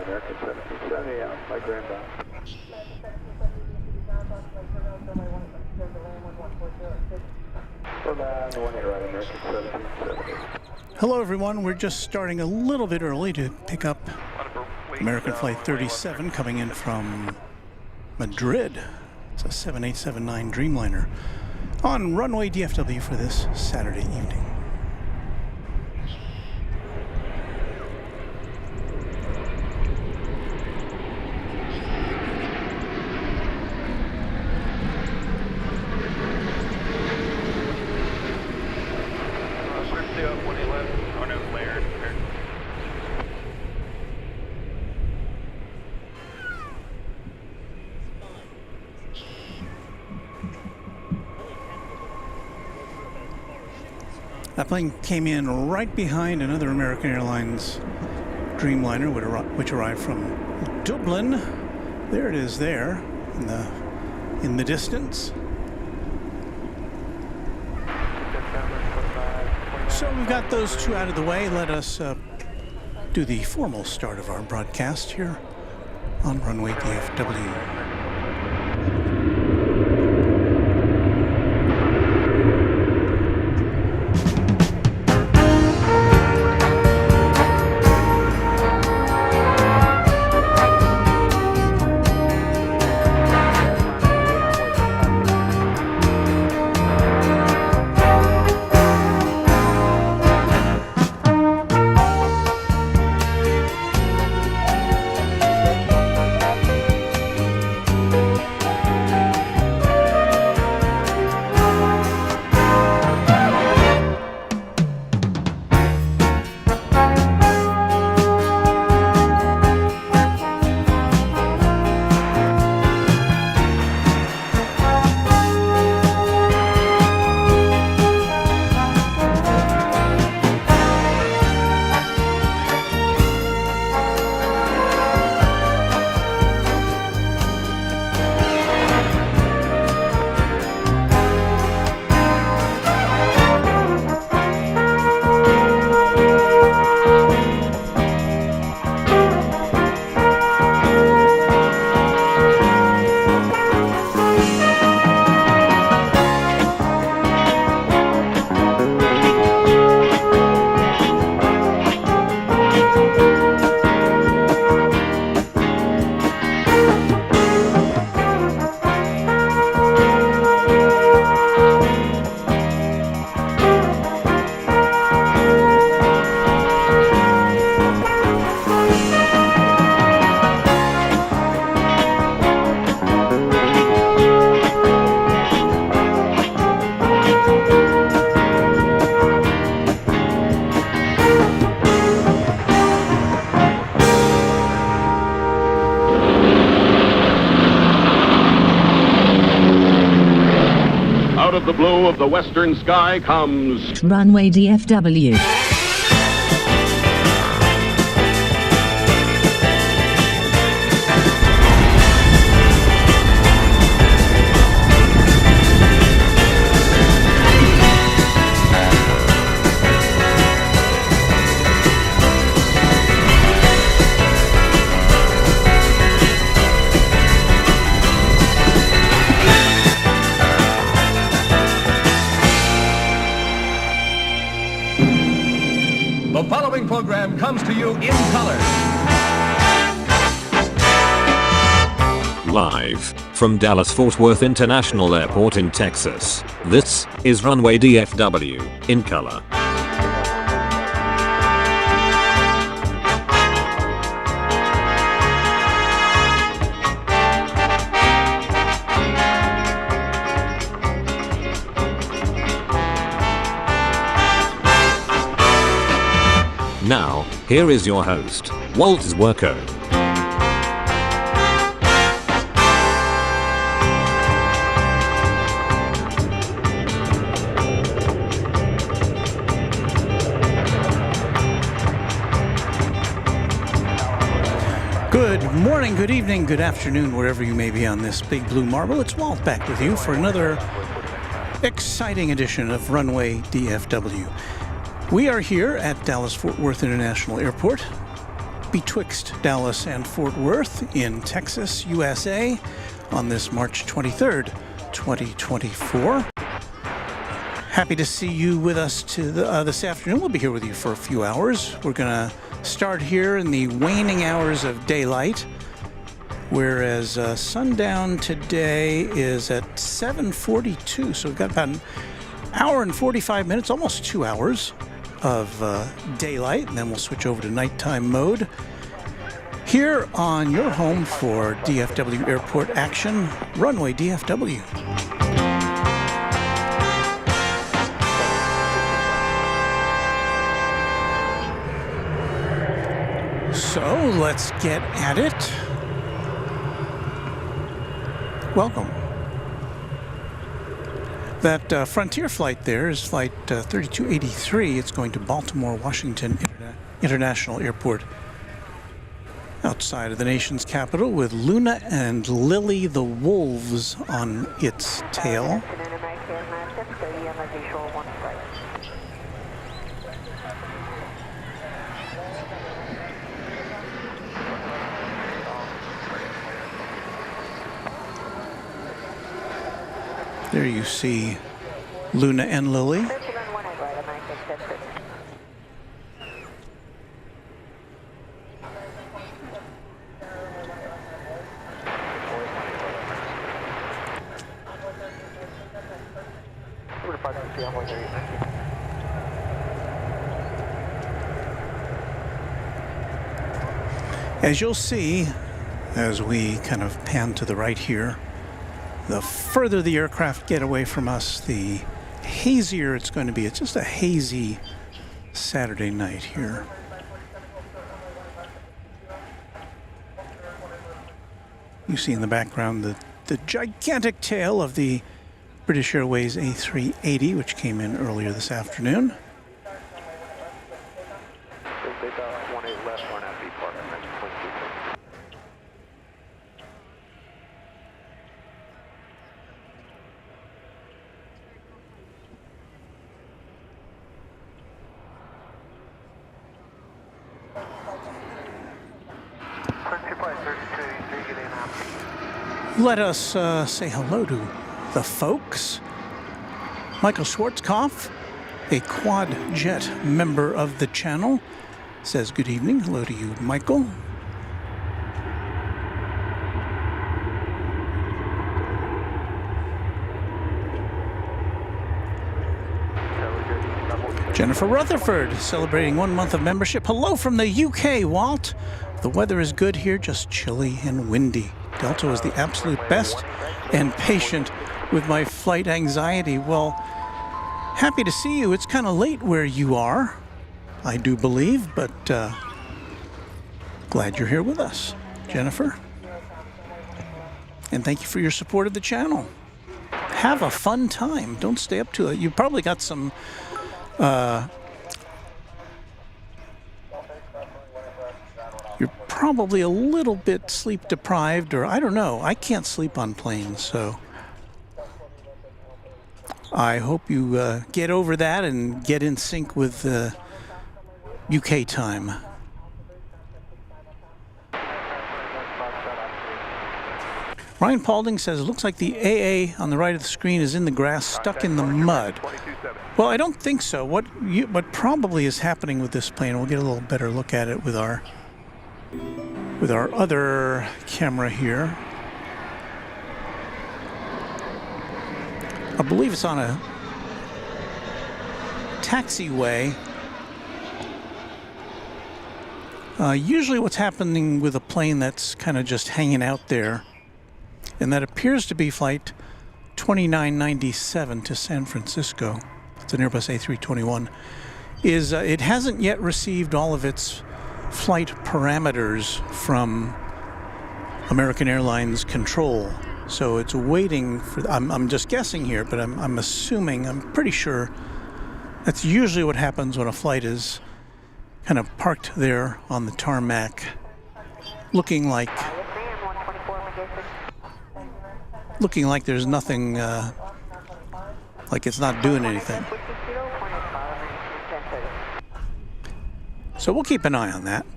American 1770 out, my granddaughter. Hello everyone, we're just starting a little bit early to pick up American Flight 37 coming in from Madrid. It's a 7879 Dreamliner on Runway DFW for this Saturday evening. That plane came in right behind another American Airlines Dreamliner, which arrived from Dublin. There it is there, in the distance. So we've got those two out of the way. Let us do the formal start of our broadcast here on Runway DFW. The blue of the western sky comes Runway DFW. The following program comes to you in color. Live from Dallas-Fort Worth International Airport in Texas, this is Runway DFW in color. Now, here is your host, Walt Zwerko. Good morning, good evening, good afternoon, wherever you may be on this big blue marble. It's Walt back with you for another exciting edition of Runway DFW. We are here at Dallas-Fort Worth International Airport betwixt Dallas and Fort Worth in Texas, USA, on this March 23rd, 2024. Happy to see you with us this afternoon. We'll be here with you for a few hours. We're going to start here in the waning hours of daylight, whereas sundown today is at 7:42. So we've got about an hour and 45 minutes, almost 2 hours of daylight, and then we'll switch over to nighttime mode. Here on your home for DFW Airport action, Runway DFW. So let's get at it. Welcome. That Frontier flight there is flight 3283. It's going to Baltimore Washington International Airport, outside of the nation's capital, with Luna and Lily the wolves on its tail. There you see Luna and Lily. As you'll see, as we kind of pan to the right here, the further the aircraft get away from us, the hazier it's going to be. It's just a hazy Saturday night here. You see in the background the gigantic tail of the British Airways A380, which came in earlier this afternoon. Let us say hello to the folks. Michael Schwarzkopf, a quad jet member of the channel, says good evening. Hello to you, Michael. Jennifer Rutherford, celebrating 1 month of membership. Hello from the UK, Walt. The weather is good here, just chilly and windy. Delta was the absolute best, and patient with my flight anxiety. Well, happy to see you. It's kind of late where you are, I do believe, but glad you're here with us, Jennifer. And thank you for your support of the channel. Have a fun time. Don't stay up too late. You've probably got some you're probably a little bit sleep deprived, or I don't know. I can't sleep on planes, so I hope you get over that and get in sync with UK time. Ryan Paulding says, it looks like the AA on the right of the screen is in the grass, stuck in the mud. Well, I don't think so. What probably is happening with this plane, we'll get a little better look at it with our other camera here. I believe it's on a taxiway. Usually what's happening with a plane that's kind of just hanging out there, and that appears to be flight 2997 to San Francisco. It's an Airbus A321. Is it hasn't yet received all of its flight parameters from American Airlines control, so it's waiting for. I'm just guessing here, but I'm assuming. I'm pretty sure that's usually what happens when a flight is kind of parked there on the tarmac, looking like there's nothing, like it's not doing anything. So we'll keep an eye on that.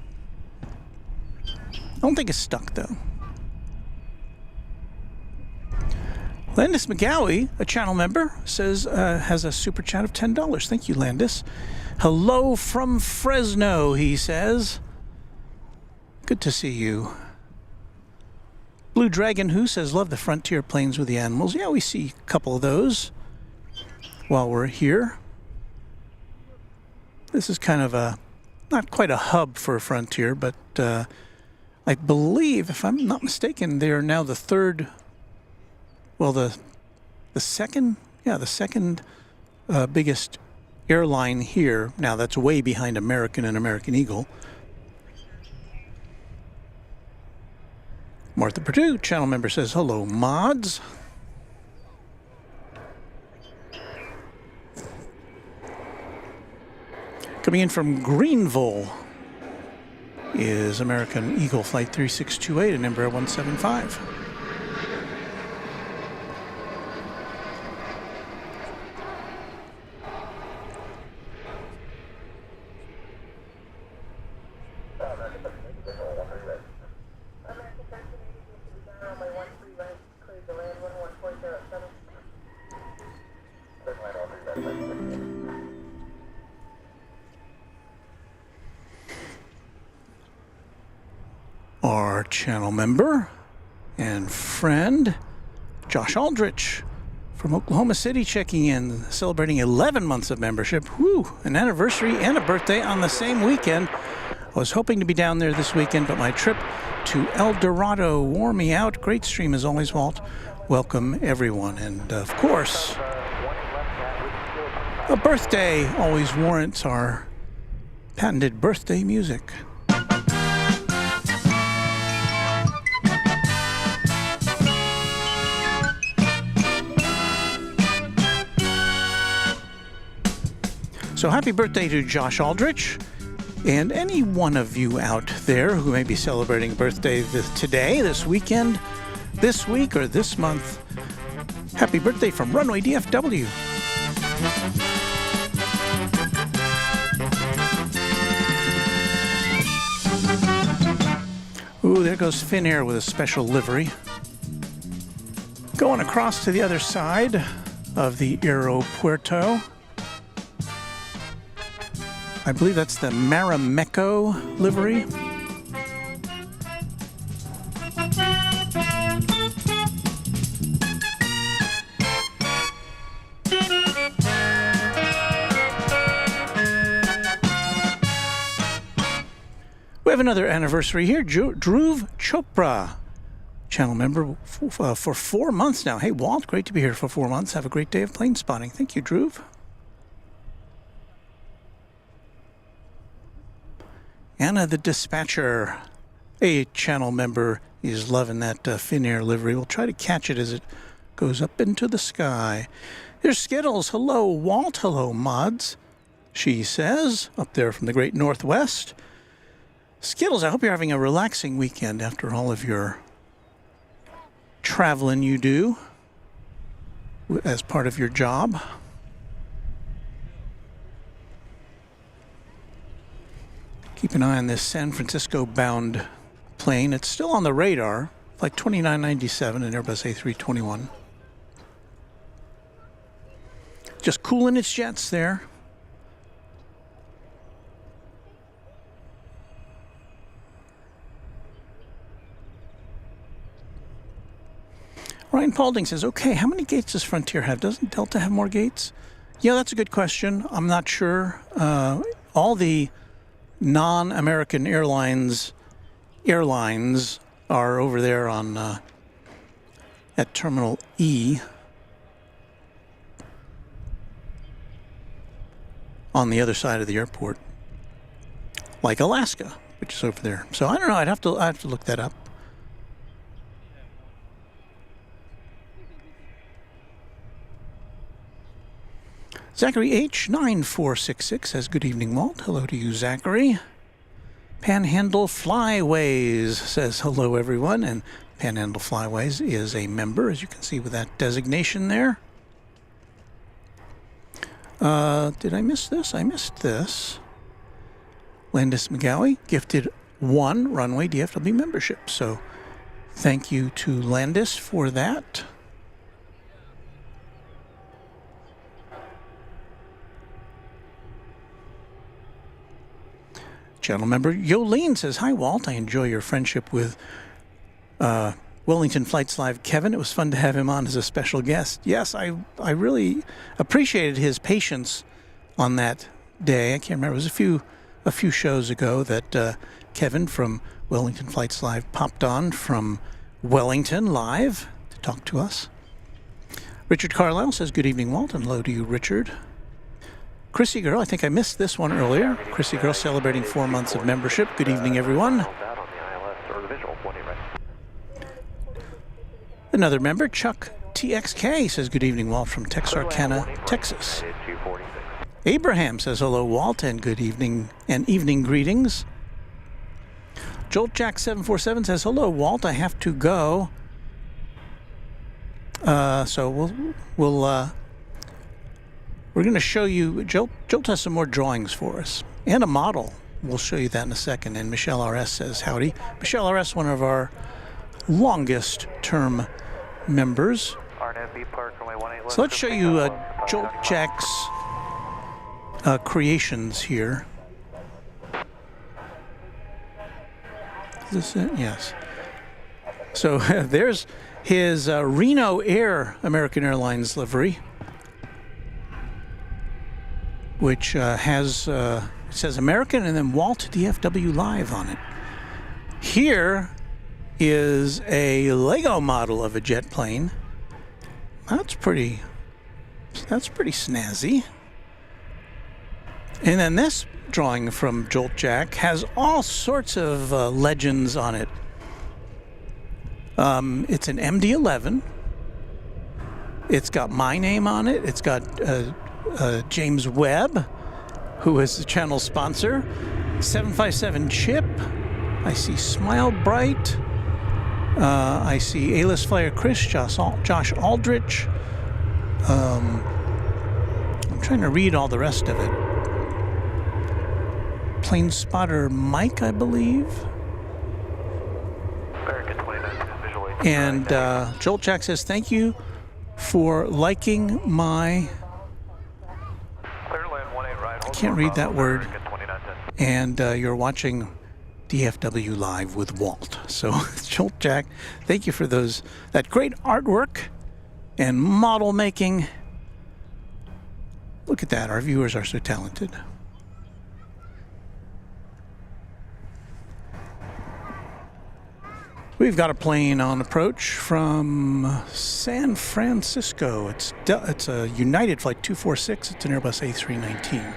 I don't think it's stuck, though. Landis McGowie, a channel member, says has a super chat of $10. Thank you, Landis. Hello from Fresno, he says. Good to see you. Blue Dragon Who says, love the Frontier planes with the animals. Yeah, we see a couple of those while we're here. This is kind of a, not quite a hub for Frontier, but I believe, if I'm not mistaken, they are now the third, well, the second biggest airline here. Now, that's way behind American and American Eagle. Martha Purdue, channel member, says, hello, mods. Coming in from Greenville is American Eagle Flight 3628 and Embraer 175. Our channel member and friend, Josh Aldrich from Oklahoma City, checking in, celebrating 11 months of membership. Whew, an anniversary and a birthday on the same weekend. I was hoping to be down there this weekend, but my trip to El Dorado wore me out. Great stream as always, Walt. Welcome, everyone. And, of course, a birthday always warrants our patented birthday music. So happy birthday to Josh Aldrich and any one of you out there who may be celebrating a birthday today, this weekend, this week, or this month. Happy birthday from Runway DFW. Ooh, there goes Finnair with a special livery. Going across to the other side of the aeropuerto. I believe that's the Marimekko livery. We have another anniversary here. Dhruv Chopra, channel member for 4 months now. Hey, Walt, great to be here for 4 months. Have a great day of plane spotting. Thank you, Dhruv. Anna the Dispatcher, a channel member, is loving that Finnair livery. We'll try to catch it as it goes up into the sky. There's Skittles. Hello, Walt. Hello, mods. She says, up there from the great Northwest. Skittles, I hope you're having a relaxing weekend after all of your traveling you do as part of your job. Keep an eye on this San Francisco-bound plane. It's still on the radar, Flight 2997, an Airbus A321. Just cooling its jets there. Ryan Paulding says, okay, how many gates does Frontier have? Doesn't Delta have more gates? Yeah, that's a good question. I'm not sure. All the non-American airlines are over there on at Terminal E on the other side of the airport, like Alaska, which is over there. So I don't know. I'd have to look that up. Zachary H9466 says, good evening, Walt. Hello to you, Zachary. Panhandle Flyways says, hello, everyone. And Panhandle Flyways is a member, as you can see with that designation there. Did I miss this? I missed this. Landis McGowie gifted one Runway DFW membership. So thank you to Landis for that. Channel member Yolene says, "Hi, Walt. I enjoy your friendship with Wellington Flights Live Kevin. It was fun to have him on as a special guest." Yes, I really appreciated his patience on that day. I can't remember. It was a few shows ago that Kevin from Wellington Flights Live popped on from Wellington live to talk to us. Richard Carlisle says, "Good evening, Walt," and hello to you, Richard. Chrissy Girl, I think I missed this one earlier. Chrissy Girl celebrating 4 months of membership. Good evening, everyone. Another member, Chuck TXK, says, "Good evening, Walt, from Texarkana, Texas." Abraham says, "Hello, Walt, and good evening and evening greetings." Jolt Jack 747 says, "Hello, Walt. I have to go." So we're going to show you. Jolt has some more drawings for us and a model. We'll show you that in a second. And Michelle RS says, "Howdy." Michelle RS, one of our longest term members. So let's show you Jolt Jack's creations here. Is this it? Yes. So there's his Reno Air American Airlines livery, which has, it says American and then Walt DFW Live on it. Here is a Lego model of a jet plane. That's pretty snazzy. And then this drawing from Jolt Jack has all sorts of legends on it. It's an MD-11. It's got my name on it. It's got James Webb, who is the channel sponsor. 757 Chip. I see Smile Bright. I see A-list flyer Chris, Josh Aldrich. I'm trying to read all the rest of it. Plane spotter Mike, I believe. And Jolt Jack says, "Thank you for liking my..." I can't read that word. And you're watching DFW Live with Walt. So Jolt Jack, thank you for that great artwork and model making. Look at that. Our viewers are so talented. We've got a plane on approach from San Francisco. It's a United Flight 246. It's an Airbus A319.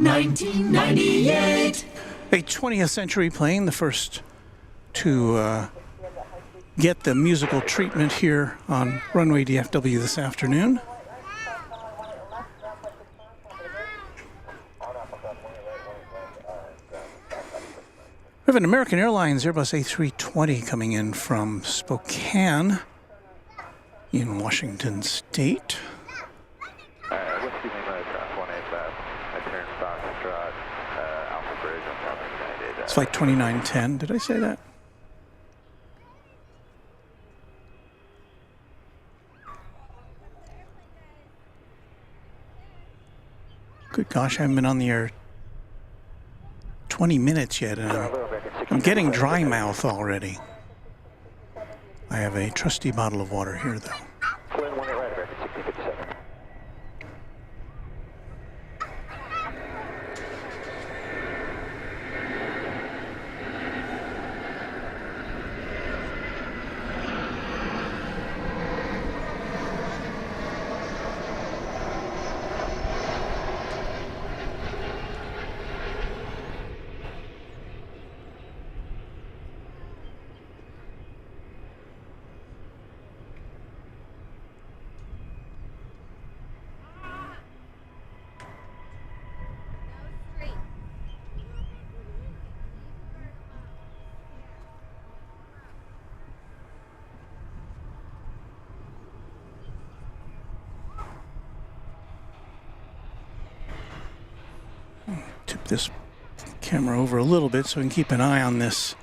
$19.98. A 20th century plane, the first to get the musical treatment here on Runway DFW this afternoon. We have an American Airlines Airbus A320 coming in from Spokane in Washington State. It's flight 2910. Did I say that? Good gosh, I haven't been on the air 20 minutes yet, and I'm getting dry mouth already. I have a trusty bottle of water here, though. this camera over a little bit so we can keep an eye on this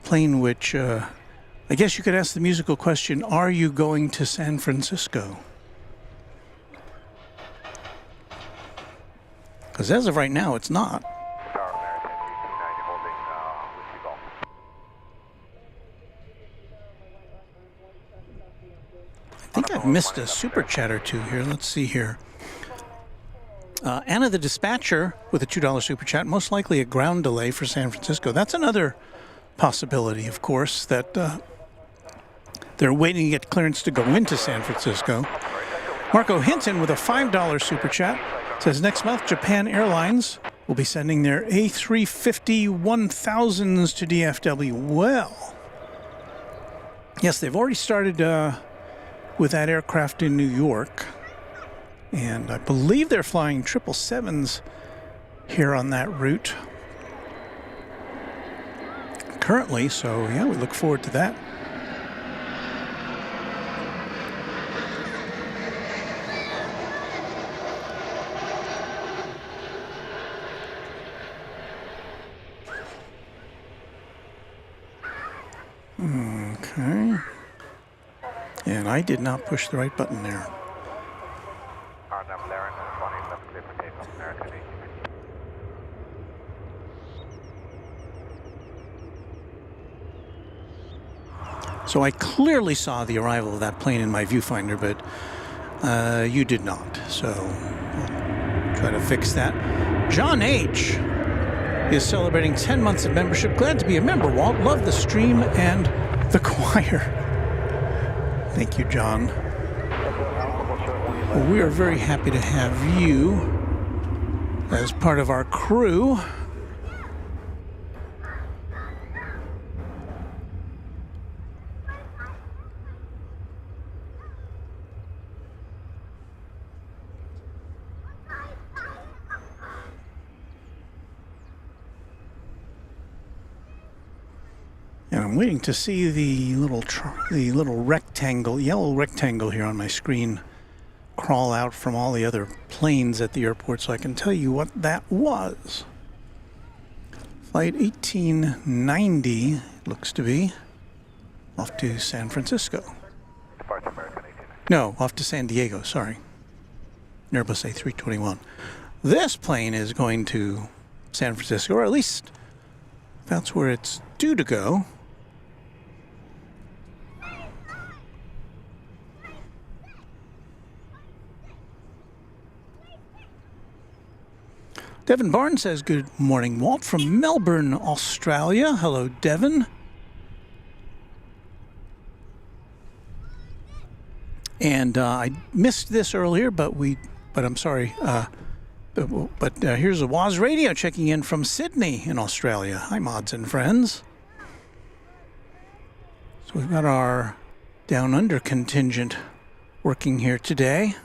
plane, which I guess you could ask the musical question, are you going to San Francisco? Because as of right now, it's not. I think I've missed a super chat or two here. Let's see here. Anna the Dispatcher with a $2 super chat, most likely a ground delay for San Francisco. That's another possibility, of course, that they're waiting to get clearance to go into San Francisco. Marco Hinton with a $5 super chat says next month Japan Airlines will be sending their A350 1000s to DFW. Well, yes, they've already started with that aircraft in New York, and I believe they're flying 777s here on that route currently, so yeah, we look forward to that. Okay. And I did not push the right button there. So I clearly saw the arrival of that plane in my viewfinder, but you did not. So we'll try to fix that. John H. is celebrating 10 months of membership. Glad to be a member, Walt. Love the stream and the choir. Thank you, John. Well, we are very happy to have you as part of our crew. And I'm waiting to see the little rectangle, yellow rectangle here on my screen crawl out from all the other planes at the airport so I can tell you what that was. Flight 1890 looks to be off to San Francisco. No, off to San Diego, sorry. Airbus A321. This plane is going to San Francisco, or at least that's where it's due to go. Devin Barnes says, good morning, Walt, from Melbourne, Australia. Hello, Devin. And I missed this earlier, but I'm sorry. But here's a Woz Radio checking in from Sydney in Australia. Hi, mods and friends. So we've got our Down Under contingent working here today.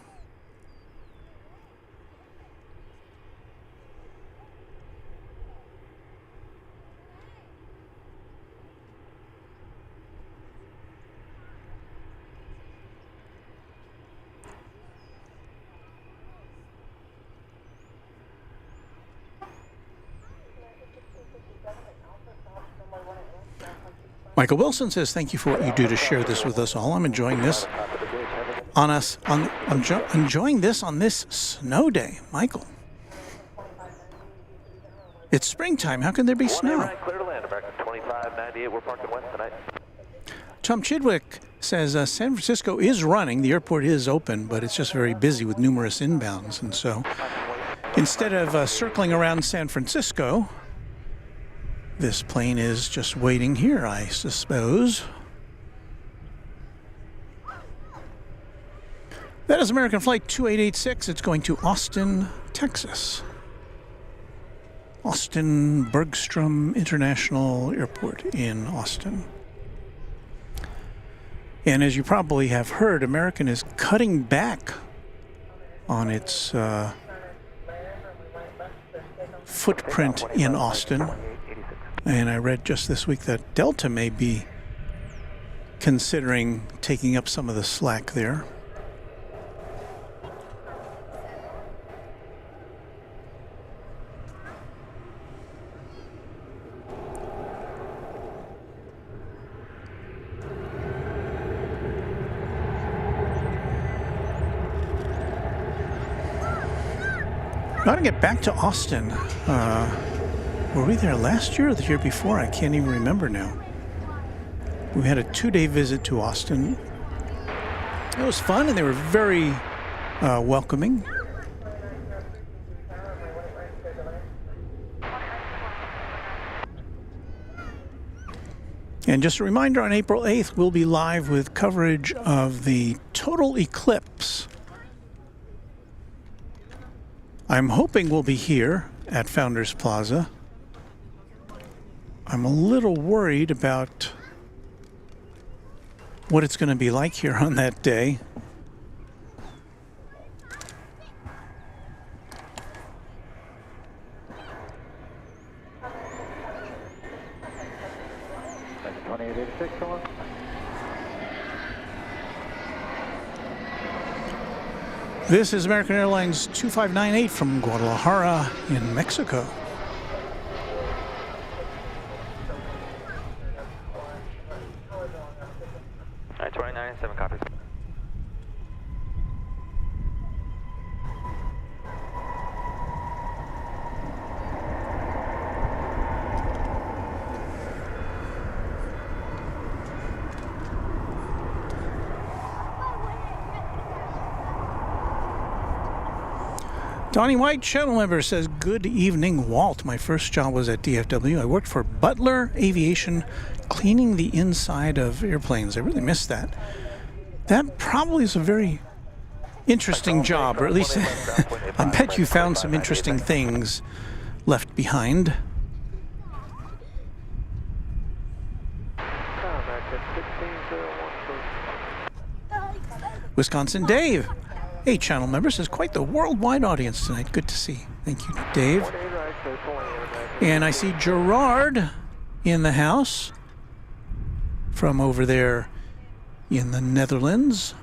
Michael Wilson says, thank you for what you do to share this with us all. I'm enjoying this enjoying this on this snow day. Michael. It's springtime. How can there be snow? Tom Chidwick says San Francisco is running. The airport is open, but it's just very busy with numerous inbounds. And so instead of circling around San Francisco, this plane is just waiting here, I suppose. That is American Flight 2886. It's going to Austin, Texas. Austin Bergstrom International Airport in Austin. And as you probably have heard, American is cutting back on its footprint in Austin. And I read just this week that Delta may be considering taking up some of the slack there. Got to get back to Austin. Were we there last year or the year before? I can't even remember now. We had a 2-day visit to Austin. It was fun, and they were very welcoming. And just a reminder, on April 8th, we'll be live with coverage of the total eclipse. I'm hoping we'll be here at Founders Plaza. I'm a little worried about what it's going to be like here on that day. This is American Airlines 2598 from Guadalajara in Mexico. All right, 2997 copies. Donnie White, channel member, says, "Good evening, Walt. My first job was at DFW. I worked for Butler Aviation, cleaning the inside of airplanes. I really missed that. That probably is a very interesting job, or at least I bet you found some interesting things left behind." Wisconsin Dave, hey, channel member, says, "Quite the worldwide audience tonight. Good to see." Thank you, Dave. And I see Gerard in the house from over there in the Netherlands.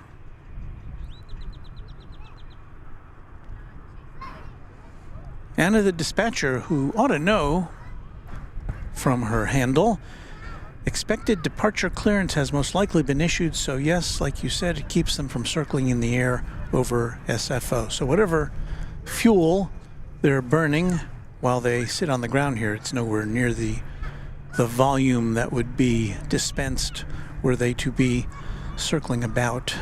Anna the dispatcher, who ought to know from her handle, expected departure clearance has most likely been issued, so yes, like you said, it keeps them from circling in the air over SFO. So whatever fuel they're burning while they sit on the ground here, it's nowhere near the volume that would be dispensed were they to be circling about.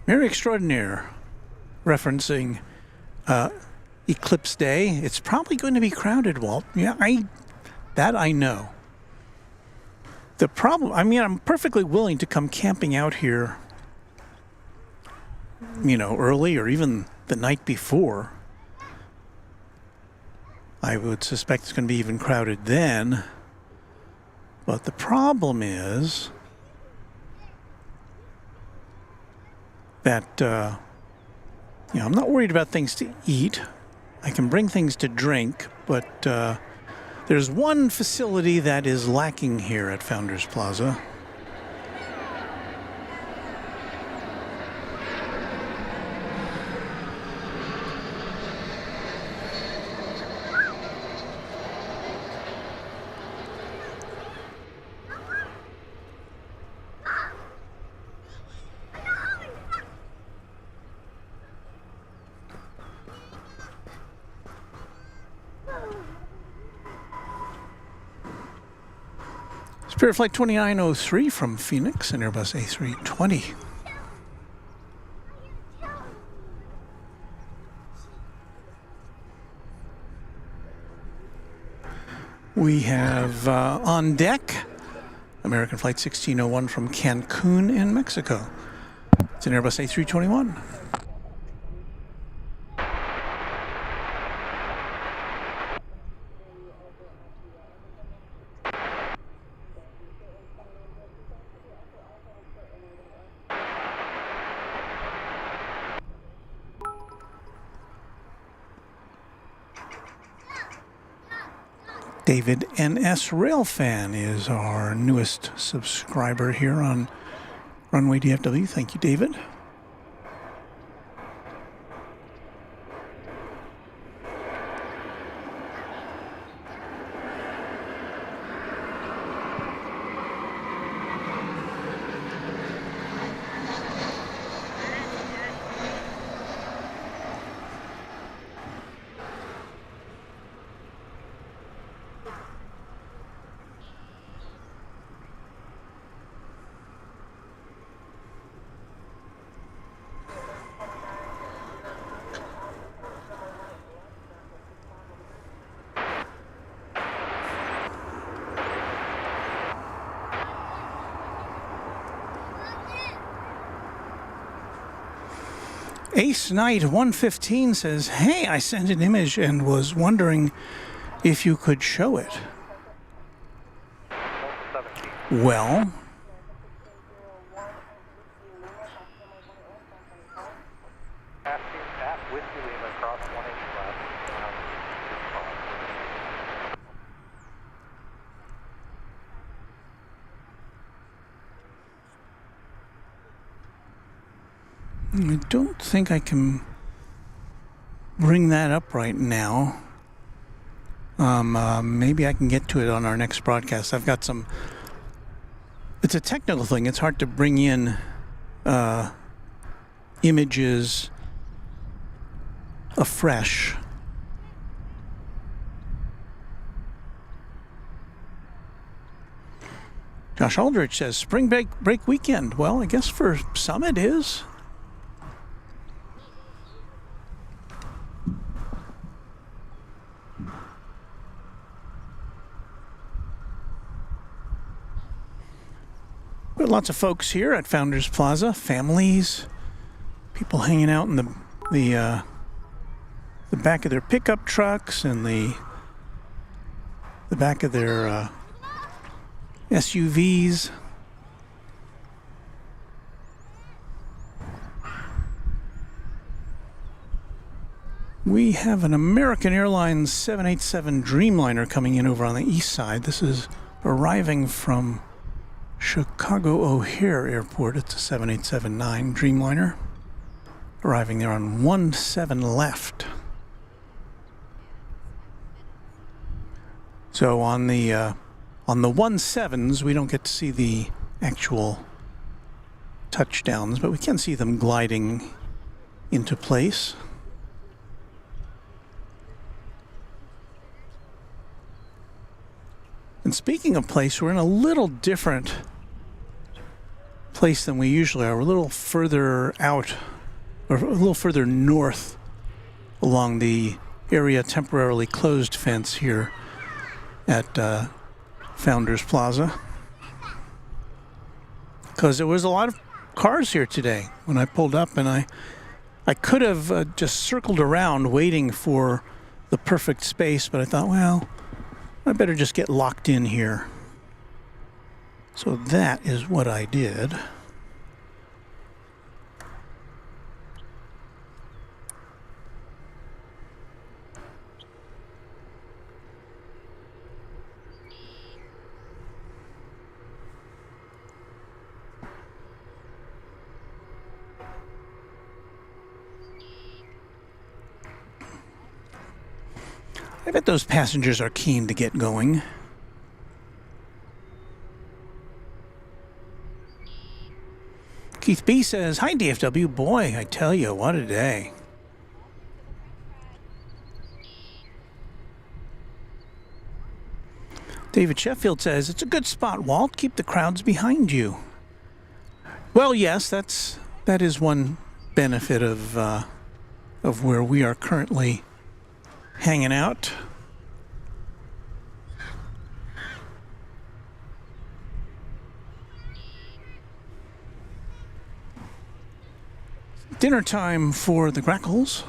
Mary Extraordinaire, referencing Eclipse Day. It's probably going to be crowded, Walt. Yeah, I know. The problem, I mean, I'm perfectly willing to come camping out here, you know, early or even the night before. I would suspect it's going to be even crowded then. But the problem is that, you know, I'm not worried about things to eat. I can bring things to drink, but there's one facility that is lacking here at Founders Plaza. Spirit Flight 2903 from Phoenix, an Airbus A320. We have on deck American Flight 1601 from Cancun in Mexico. It's an Airbus A321. David NS Railfan is our newest subscriber here on Runway DFW, thank you, David. Ace Knight 115 says, hey, I sent an image and was wondering if you could show it. Well, I don't think I can bring that up right now. Maybe I can get to it on our next broadcast. I've got some... It's a technical thing. It's hard to bring in images afresh. Josh Aldrich says, spring break weekend. Well, I guess for some it is. Got lots of folks here at Founders Plaza, families, people hanging out in the back of their pickup trucks and the back of their SUVs. We have an American Airlines 787 Dreamliner coming in over on the east side. This is arriving from Chicago O'Hare Airport. It's a 787-9 Dreamliner, arriving there on 17 left. So on the 17s, we don't get to see the actual touchdowns, but we can see them gliding into place. And speaking of place, we're in a little different place than we usually are. We're a little further out, or a little further north along the area temporarily closed fence here at Founders Plaza. Because there was a lot of cars here today when I pulled up, and I could have just circled around waiting for the perfect space, but I thought, well, I better just get locked in here. So that is what I did. I bet those passengers are keen to get going. Keith B says, hi DFW, boy, I tell you, what a day. David Sheffield says, it's a good spot, Walt, keep the crowds behind you. Well, yes, that is one benefit of where we are currently hanging out. Dinner time for the Grackles.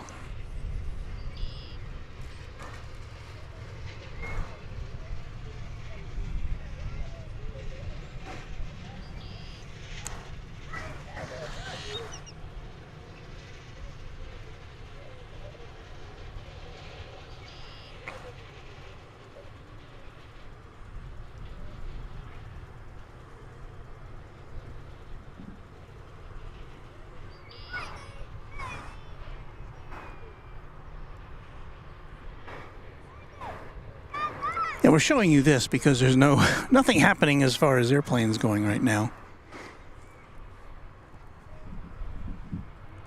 Yeah, we're showing you this because there's nothing happening as far as airplanes going right now.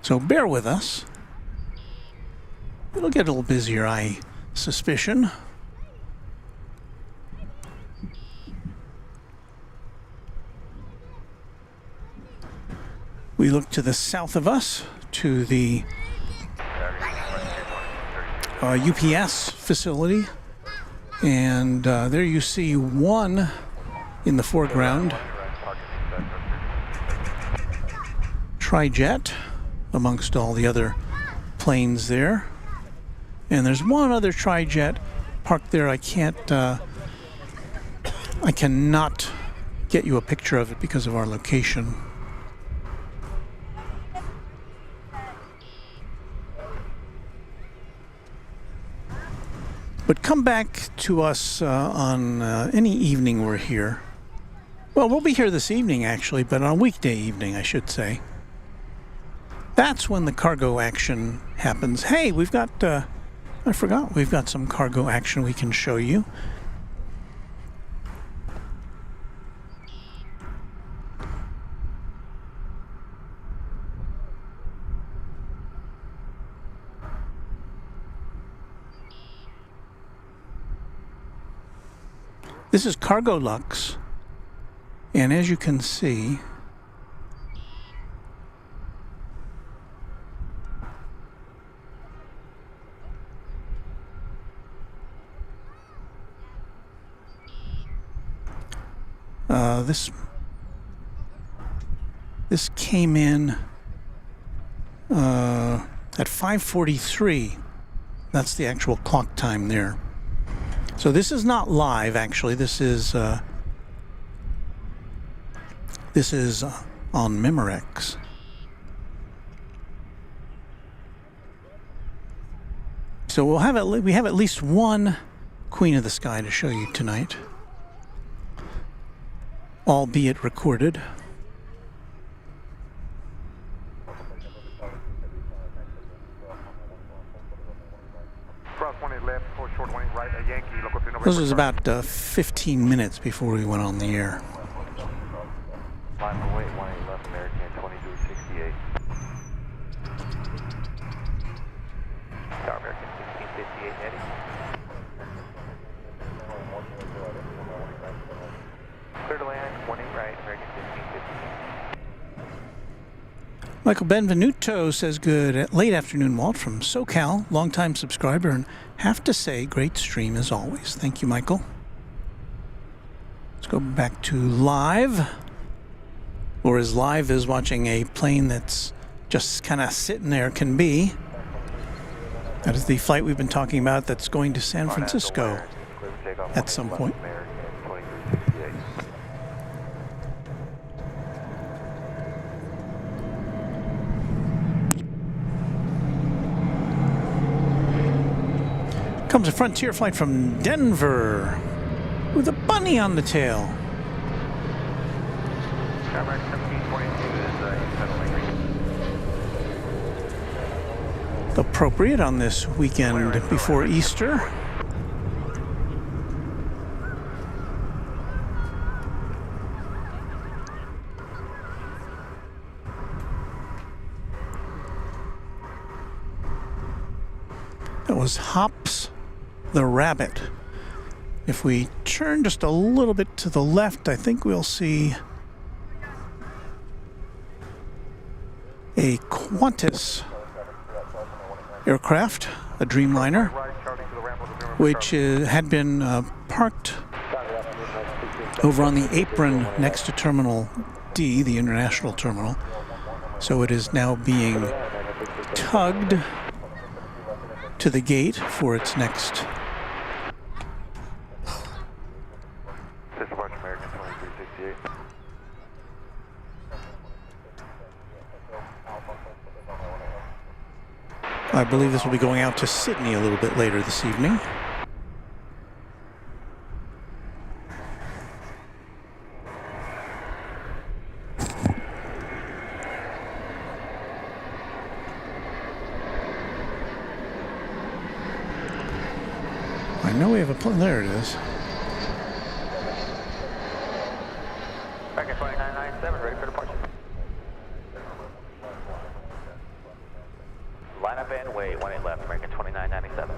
So bear with us. It'll get a little busier, I suspicion. We look to the south of us, to the UPS facility. And there you see one in the foreground. Tri-jet amongst all the other planes there. And there's one other tri-jet parked there. I cannot get you a picture of it because of our location. But come back to us on any evening we're here. Well, we'll be here this evening, actually, but on a weekday evening, I should say. That's when the cargo action happens. Hey, we've got, I forgot, we've got some cargo action we can show you. This is Cargo Lux, and as you can see, this came in at 5:43. That's the actual clock time there. So this is not live, actually. This is on Memorex. So we have at least one Queen of the Sky to show you tonight, albeit recorded. This was about 15 minutes before we went on the air. Line for weight, 18 left, American 2368. Tower American 1658 heading. Clear to land, 18 right, American 1658. Michael Benvenuto says good late afternoon, Walt, from SoCal, longtime subscriber, and have to say, great stream as always. Thank you, Michael. Let's go back to live, or as live as watching a plane that's just kind of sitting there can be. That is the flight we've been talking about that's going to San Francisco at some point. Comes a Frontier flight from Denver with a bunny on the tail. Appropriate on this weekend before Easter. That was Hops the Rabbit. If we turn just a little bit to the left, I think we'll see a Qantas aircraft, a Dreamliner, which had been parked over on the apron next to Terminal D, the international terminal. So it is now being tugged to the gate for its next I believe this will be going out to Sydney a little bit later this evening. I know we have a plane. There it is. American 2997, ready for departure. Line up and wait, 18 left, American 2997.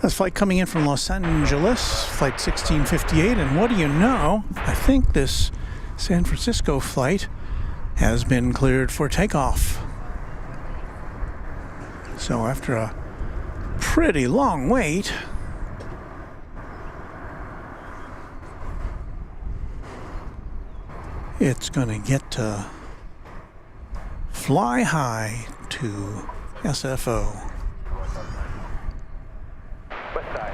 That's flight coming in from Los Angeles, flight 1658, and what do you know? I think this San Francisco flight has been cleared for takeoff. So after a pretty long wait, it's going to get to fly high to SFO. West side,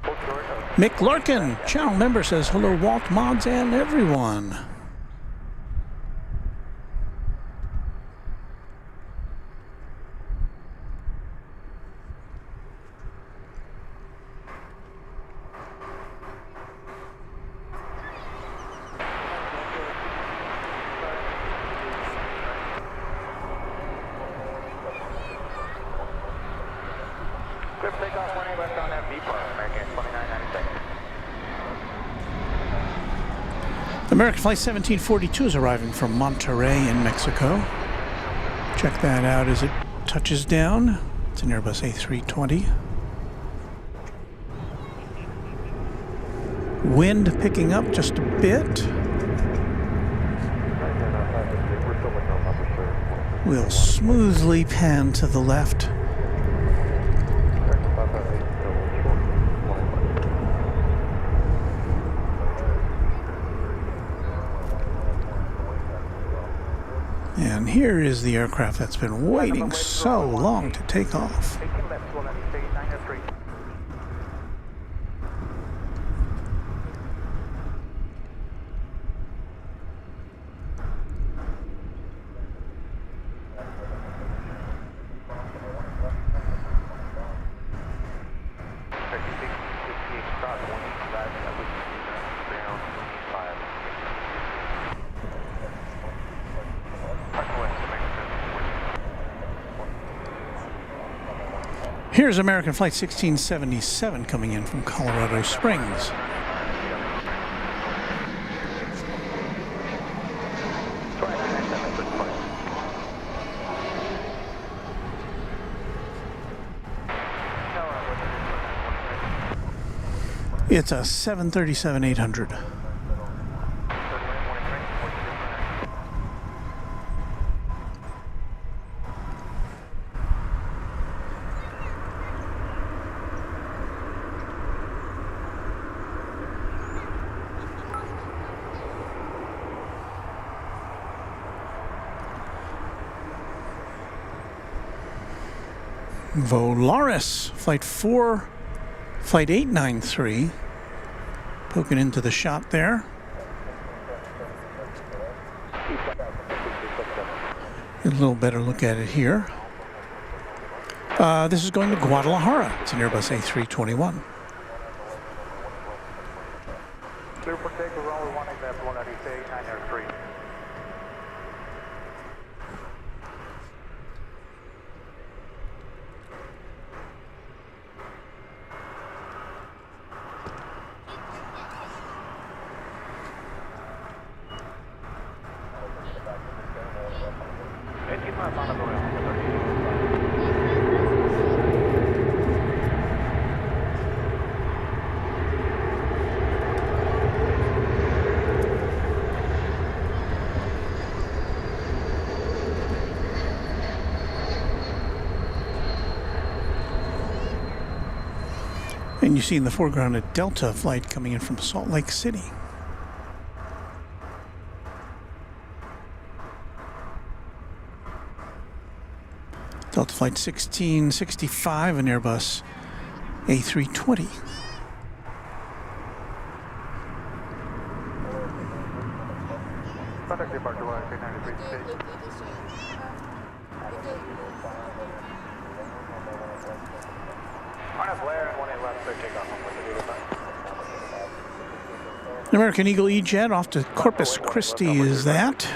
American. Mick Larkin, channel member, says hello, Walt, mods, and everyone. Clear for takeoff, 18 left on that V part, American 2997. American Flight 1742 is arriving from Monterrey in Mexico. Check that out as it touches down. It's an Airbus A320. Wind picking up just a bit. We'll smoothly pan to the left. And here is the aircraft that's been waiting so long to take off. 18 left, 903. Here's American Flight 1677 coming in from Colorado Springs. It's a 737-800. Volaris, Flight 893, poking into the shot there. Get a little better look at it here. This is going to Guadalajara. It's an Airbus A321. Clear for takeoff, runway 18 left, 903. And you see in the foreground a Delta flight coming in from Salt Lake City. Delta Flight 1665, an Airbus A320. Contact departure 93. American Eagle E-Jet off to Corpus Christi is that.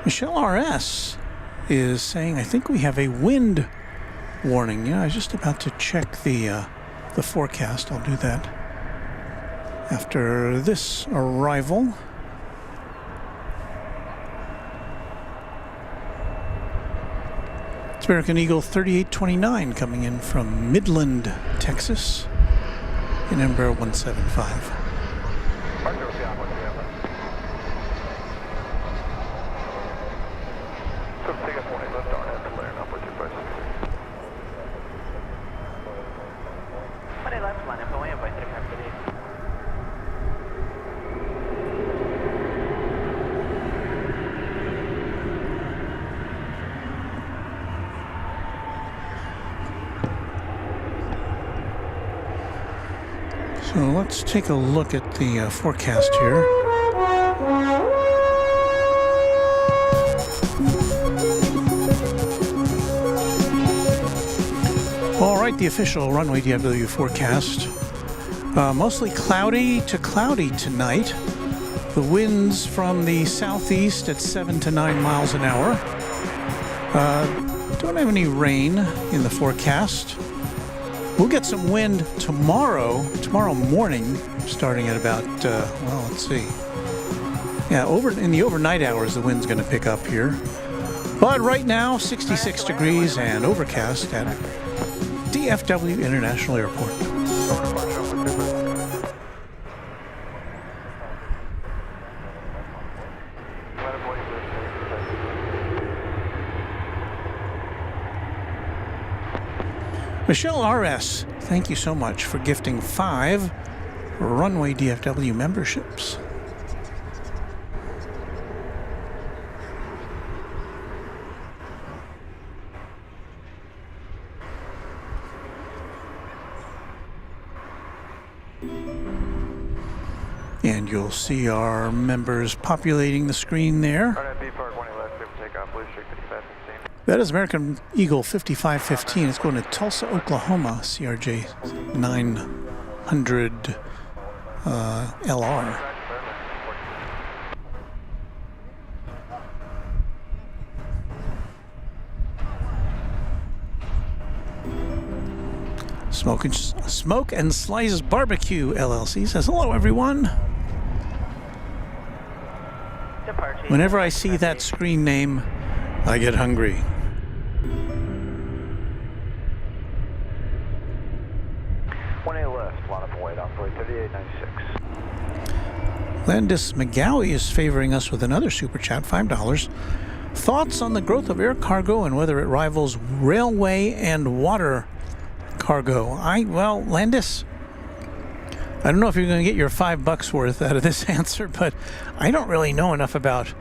Michelle RS is saying, I think we have a wind warning. Yeah, I was just about to check the forecast. I'll do that after this arrival. It's American Eagle 3829 coming in from Midland, Texas, in Embraer 175. So let's take a look at the forecast here. All right, the official Runway DFW forecast. Mostly cloudy to cloudy tonight. The winds from the southeast at 7 to 9 miles an hour. Don't have any rain in the forecast. We'll get some wind tomorrow morning, starting at about, well, let's see. Yeah, in the overnight hours, the wind's going to pick up here. But right now, 66 degrees and overcast at DFW International Airport. Michelle RS, thank you so much for gifting 5 Runway DFW memberships. And you'll see our members populating the screen there. That is American Eagle 5515. It's going to Tulsa, Oklahoma, CRJ 900 LR. Smoke and Slices Barbecue LLC says, hello everyone. Whenever I see that screen name, I get hungry. Landis McGowie is favoring us with another super chat, $5. Thoughts on the growth of air cargo and whether it rivals railway and water cargo? Well, Landis, I don't know if you're going to get your $5 worth out of this answer, but I don't really know enough about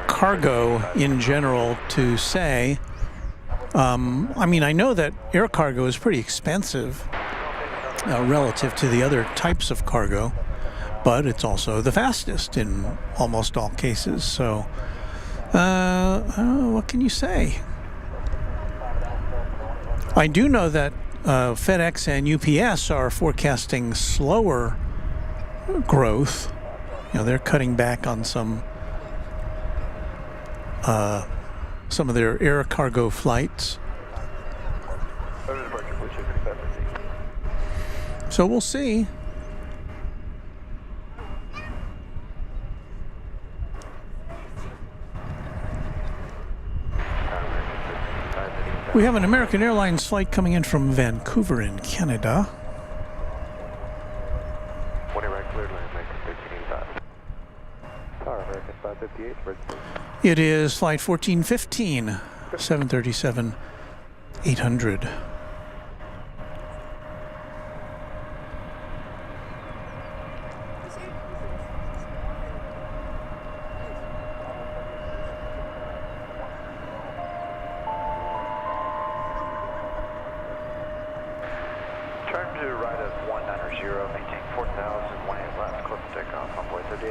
cargo in general to say. I mean, I know that air cargo is pretty expensive relative to the other types of cargo, but it's also the fastest in almost all cases. So, what can you say? I do know that FedEx and UPS are forecasting slower growth. You know, they're cutting back on some of their air cargo flights. So we'll see. We have an American Airlines flight coming in from Vancouver in Canada. It is flight 1415, 737-800.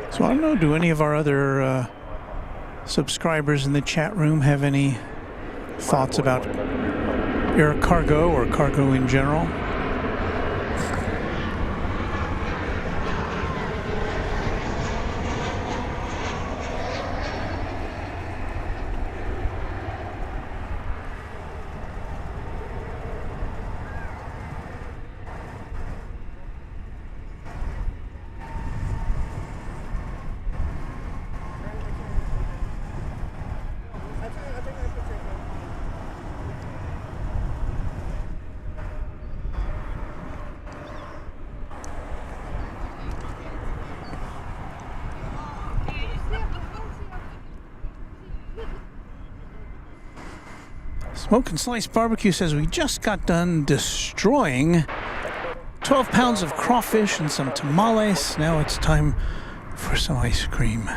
So I don't know, do any of our other subscribers in the chat room have any thoughts about air cargo or cargo in general? Smoke and Slice Barbecue says we just got done destroying 12 pounds of crawfish and some tamales. Now it's time for some ice cream.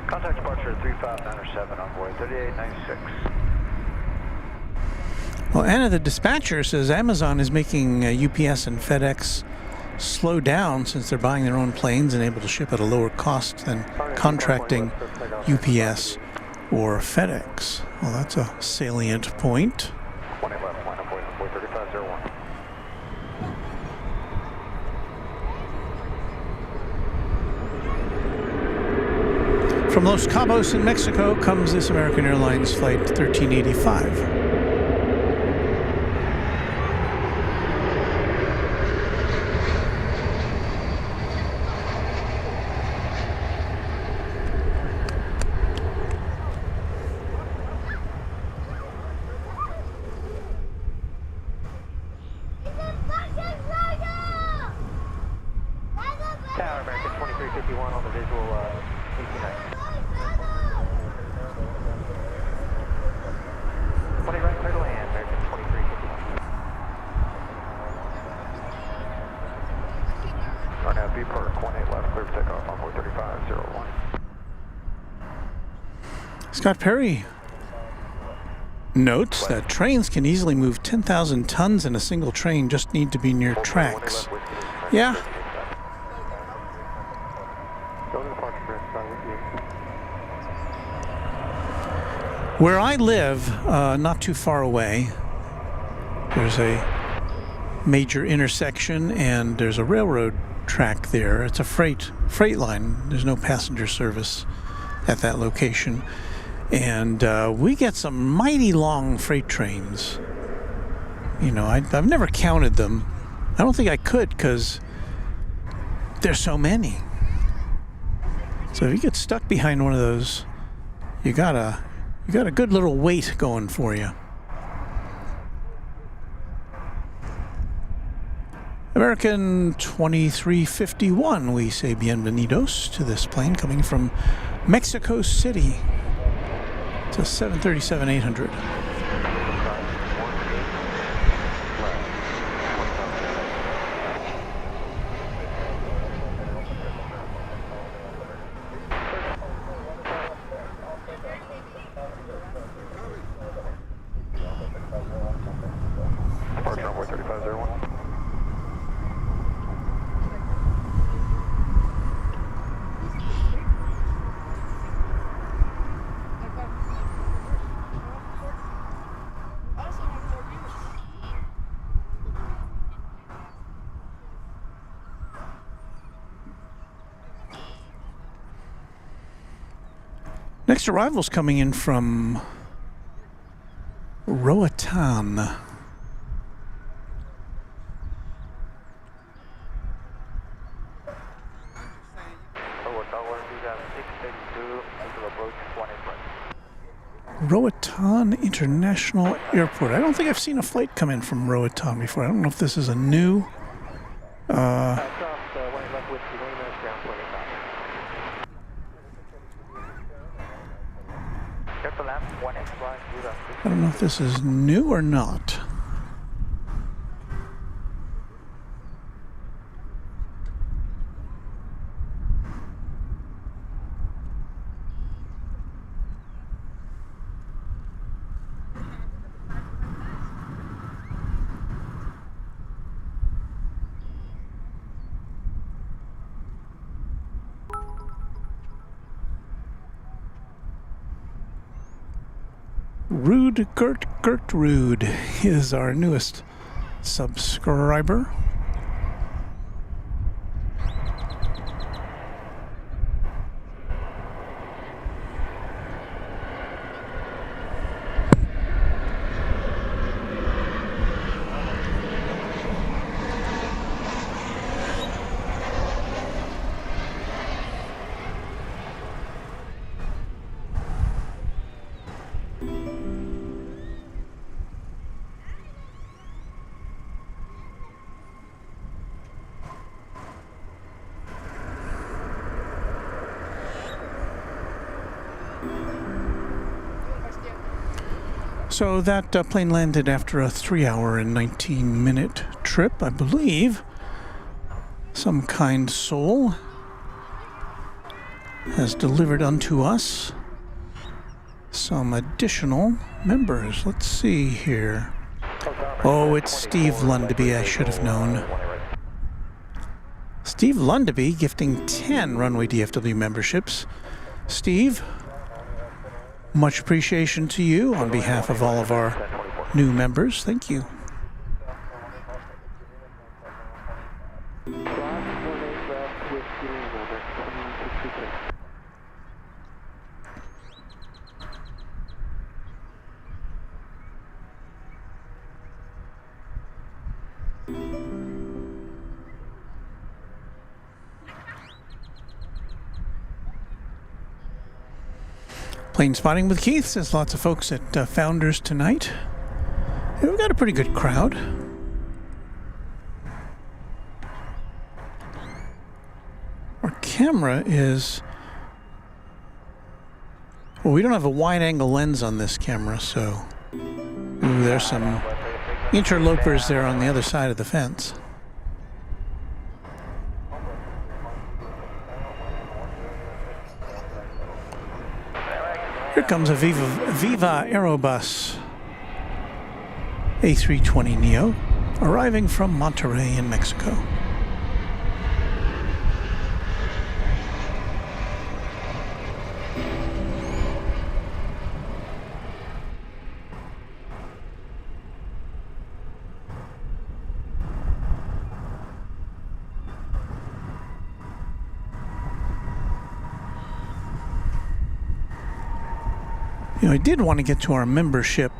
Contact departure 35907 on board 3896. Well, Anna, the dispatcher, says Amazon is making UPS and FedEx slow down since they're buying their own planes and able to ship at a lower cost than contracting UPS or FedEx. Well, that's a salient point. 20 left, line up, 3501. From Los Cabos in Mexico comes this American Airlines Flight 1385. Tower, American 2351 on the visual 89. 20 right, clear to land, American 2351. Right now, B Park, 18 left, clear for takeoff on board 3501. Scott Perry notes that trains can easily move 10,000 tons in a single train, just need to be near tracks. Yeah. Go to the parking grid, start with you. Where I live, not too far away, there's a major intersection and there's a railroad track there. It's a freight line. There's no passenger service at that location. And we get some mighty long freight trains. You know, I've never counted them. I don't think I could because there's so many. So if you get stuck behind one of those, you got a good little weight going for you. American 2351, we say bienvenidos to this plane coming from Mexico City. It's a 737-800. Departure on board 3501. Next arrival's coming in from Roatan. Roatan International Airport. I don't think I've seen a flight come in from Roatan before. I don't know if this is a new I don't know if this is new or not. Rude Gertrude is our newest subscriber. So that plane landed after a 3-hour and 19-minute trip, I believe. Some kind soul has delivered unto us some additional members. Let's see here. Oh, it's Steve Lundaby, I should have known. Steve Lundaby gifting 10 Runway DFW memberships. Steve, much appreciation to you on behalf of all of our new members. Thank you. Plane spotting with Keith says lots of folks at Founders tonight. Yeah, we've got a pretty good crowd. Our camera is... Well, we don't have a wide-angle lens on this camera, so... Ooh, there's some interlopers there on the other side of the fence. Here comes a Viva Aerobus A320 Neo, arriving from Monterrey in Mexico. You know, I did want to get to our membership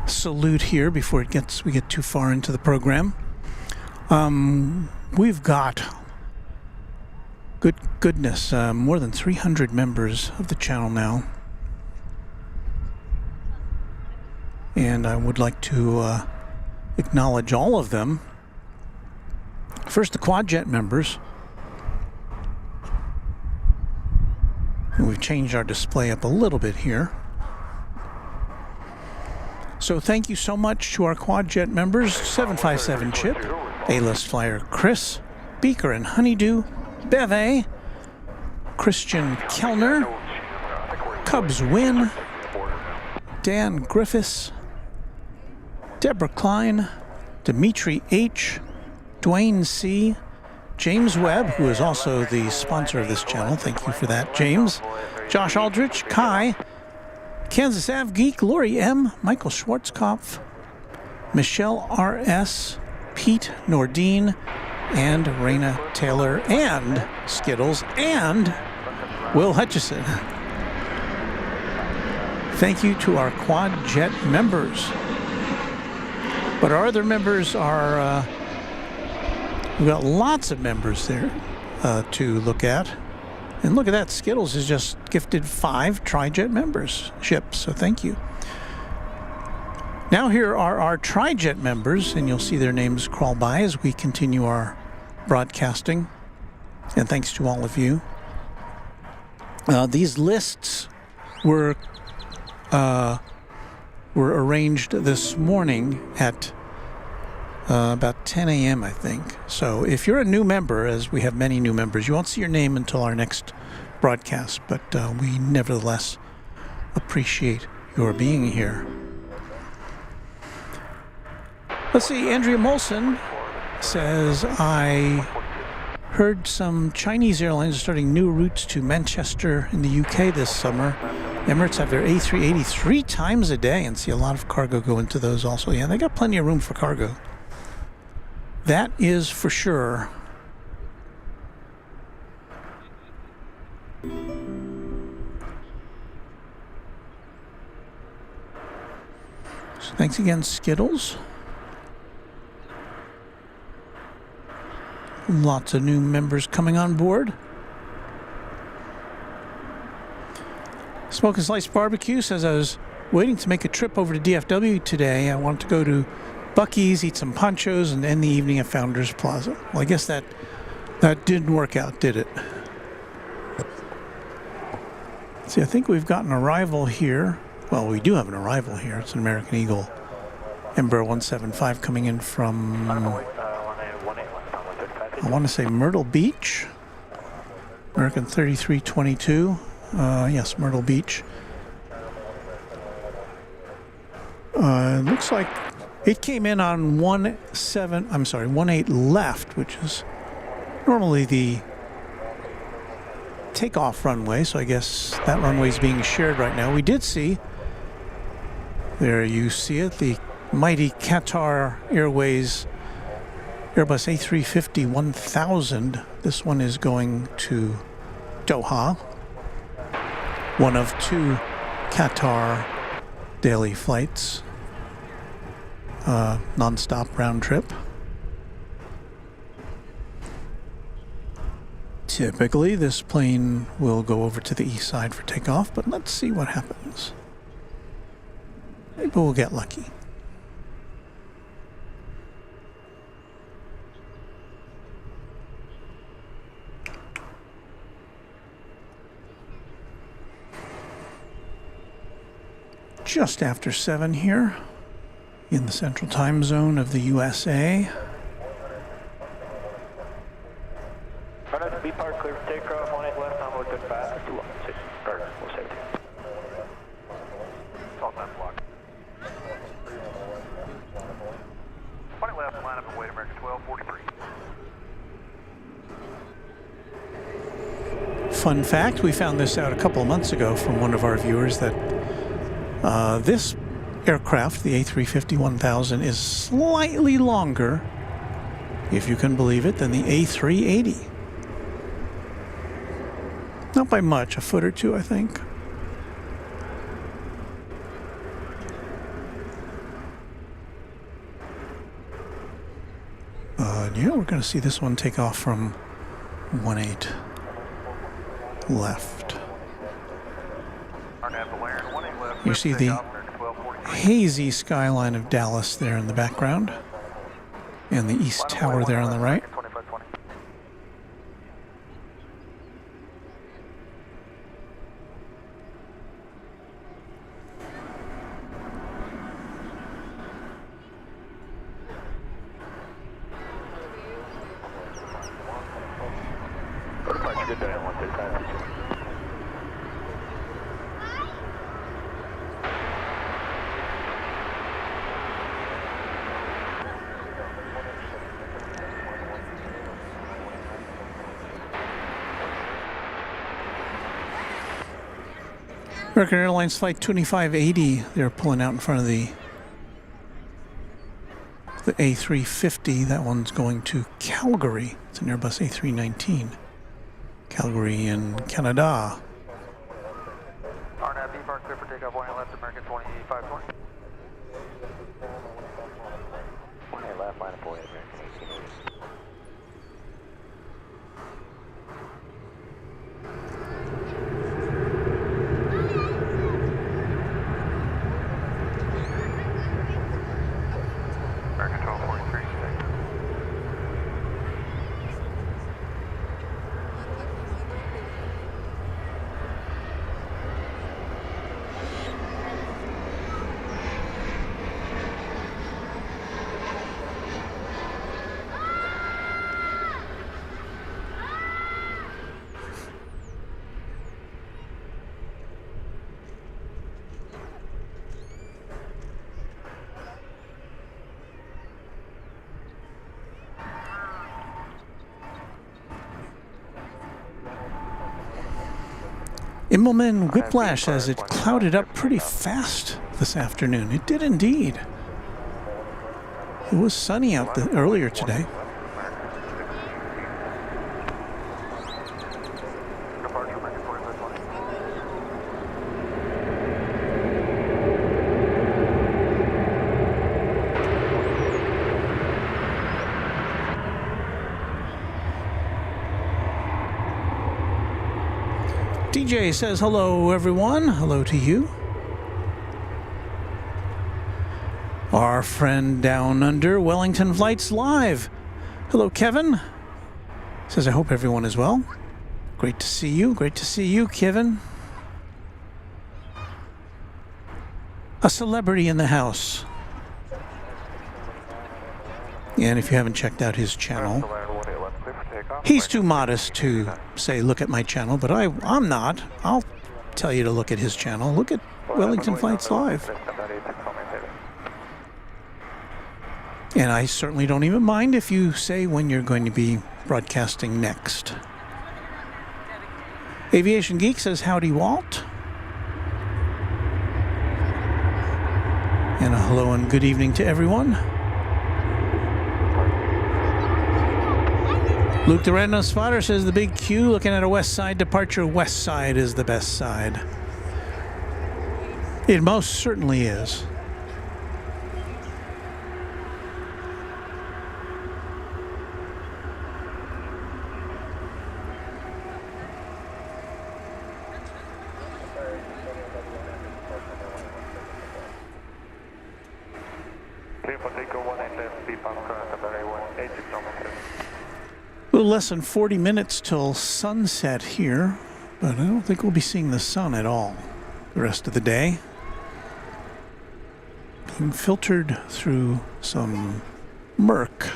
salute here before we get too far into the program. We've got goodness, more than 300 members of the channel now, and I would like to acknowledge all of them. First, the QuadJet members. And we've changed our display up a little bit here. So thank you so much to our QuadJet members: 757 Chip, A-List Flyer Chris, Beaker and Honeydew, Beve, Christian Kellner, Cubs Win, Dan Griffiths, Deborah Klein, Dimitri H., Dwayne C., James Webb, who is also the sponsor of this channel. Thank you for that, James. Josh Aldrich, Kai, Kansas Ave Geek, Lori M., Michael Schwarzkopf, Michelle R.S., Pete Nordine, and Raina Taylor, and Skittles, and Will Hutchison. Thank you to our QuadJet members. But our other members are... we've got lots of members there to look at. And look at that, Skittles has just gifted 5 TriJet memberships, so thank you. Now here are our TriJet members, and you'll see their names crawl by as we continue our broadcasting. And thanks to all of you. These lists were arranged this morning at about 10 a.m., I think. So if you're a new member, as we have many new members, you won't see your name until our next broadcast, but we nevertheless appreciate your being here. Let's see, Andrea Molson says, I heard some Chinese airlines are starting new routes to Manchester in the UK this summer. Emirates have their A380 3 times a day and see a lot of cargo go into those also. Yeah, they got plenty of room for cargo. That is for sure. So thanks again, Skittles. Lots of new members coming on board. Smoke and Slice Barbecue says, I was waiting to make a trip over to DFW today. I wanted to go to Buc-ee's, eat some ponchos, and end the evening at Founders Plaza. Well, I guess that didn't work out, did it? See, I think we've got an arrival here. Well, we do have an arrival here. It's an American Eagle Embraer 175 coming in from, I want to say Myrtle Beach. American 3322. Yes, Myrtle Beach. Looks like it came in on 18 left, which is normally the takeoff runway, so I guess that runway is being shared right now. We did see, there you see it, the mighty Qatar Airways Airbus A350 1000. This one is going to Doha, one of 2 Qatar daily flights, non-stop round trip. Typically, this plane will go over to the east side for takeoff, but let's see what happens. Maybe we'll get lucky. Just after 7 here in the central time zone of the USA. Be parked, clear for takeoff, 18 left, I'm looking fast, 216, or we'll say 2. It's all time block. 20 left, line up and wait, American 1243. Fun fact, we found this out a couple of months ago from one of our viewers that this aircraft, the A350 1000, is slightly longer, if you can believe it, than the A380. Not by much, a foot or two, I think. Yeah, we're going to see this one take off from 18 left. You see the hazy skyline of Dallas there in the background, and the East Tower there on the right. American Airlines Flight 2580, they're pulling out in front of the A350. That one's going to Calgary. It's an Airbus A319. Calgary in Canada. RNAV, be parked, clear for takeoff, 18 left, American 2520. 18 left, line up, American 1880. Immelman Whiplash as it clouded up pretty fast this afternoon. It did indeed. It was sunny out earlier today. DJ says hello, everyone. Hello to you. Our friend down under, Wellington Flights Live. Hello, Kevin. Says, I hope everyone is well. Great to see you. Great to see you, Kevin. a celebrity in the house. And if you haven't checked out his channel, he's too modest to say, look at my channel, but I'm not. I'll tell you to look at his channel. Look at Wellington Flights Live. And I certainly don't even mind if you say when you're going to be broadcasting next. Aviation Geek says, howdy, Walt. And a hello and good evening to everyone. Luke the Red-Nosed Spotter says the big Q looking at a west side departure. West side is the best side. It most certainly is. A little less than 40 minutes till sunset here, but I don't think we'll be seeing the sun at all the rest of the day. Being filtered through some murk.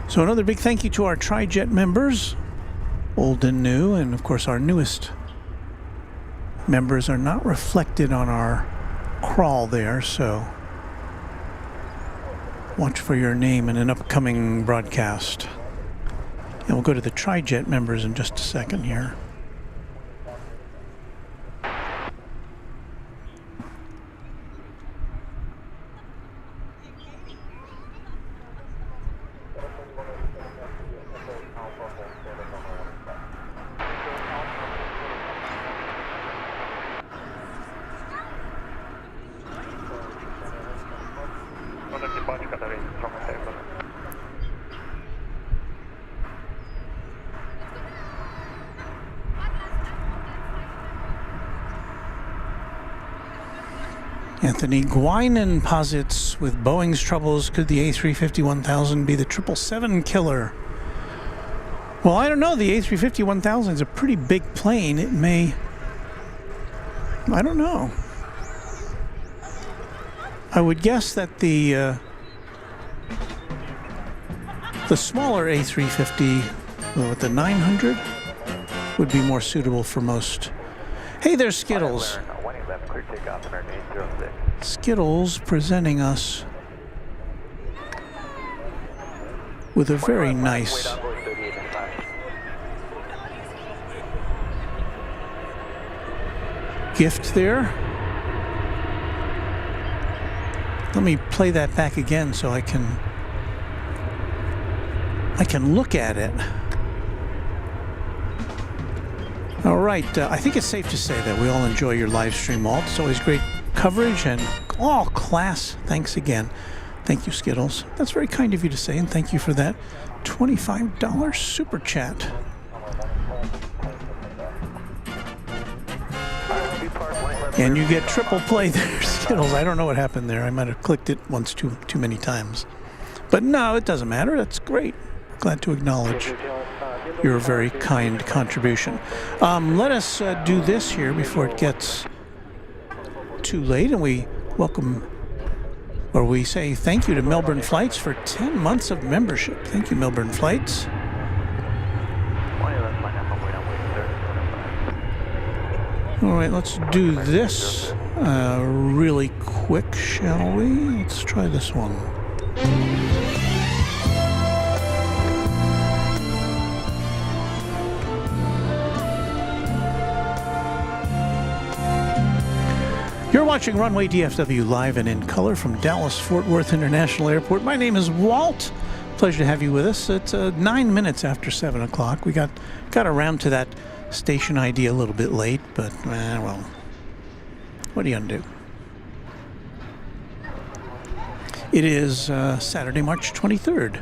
So another big thank you to our Tri-Jet members, old and new, and of course our newest members are not reflected on our crawl there, so watch for your name in an upcoming broadcast. And we'll go to the Tri-Jet members in just a second here. Anthony Guinan posits, with Boeing's troubles, could the A350-1000 be the 777 killer? Well, I don't know. The A350-1000 is a pretty big plane. It may... I don't know. I would guess that the smaller A350, with the 900, would be more suitable for most. Hey there, Skittles. Skittles presenting us with a very nice gift there. Let me play that back again so I can look at it. All right, I think it's safe to say that we all enjoy your live stream, Walt. It's always great coverage and class. Thanks again. Thank you, Skittles. That's very kind of you to say, and thank you for that $25 super chat. And you get triple play there, Skittles. I don't know what happened there. I might have clicked it once too many times. But no, it doesn't matter. That's great. Glad to acknowledge your very kind contribution. Let us do this here before it gets too late, and we welcome, or we say thank you to Melbourne Flights for 10 months of membership. Thank you, Melbourne Flights. All right, let's do this really quick, shall we? Let's try this one. You're watching Runway DFW live and in color from Dallas-Fort Worth International Airport. My name is Walt. Pleasure to have you with us. It's 9 minutes after 7 o'clock. We got around to that station ID a little bit late, but well, what are you gonna do? It is Saturday, March 23rd,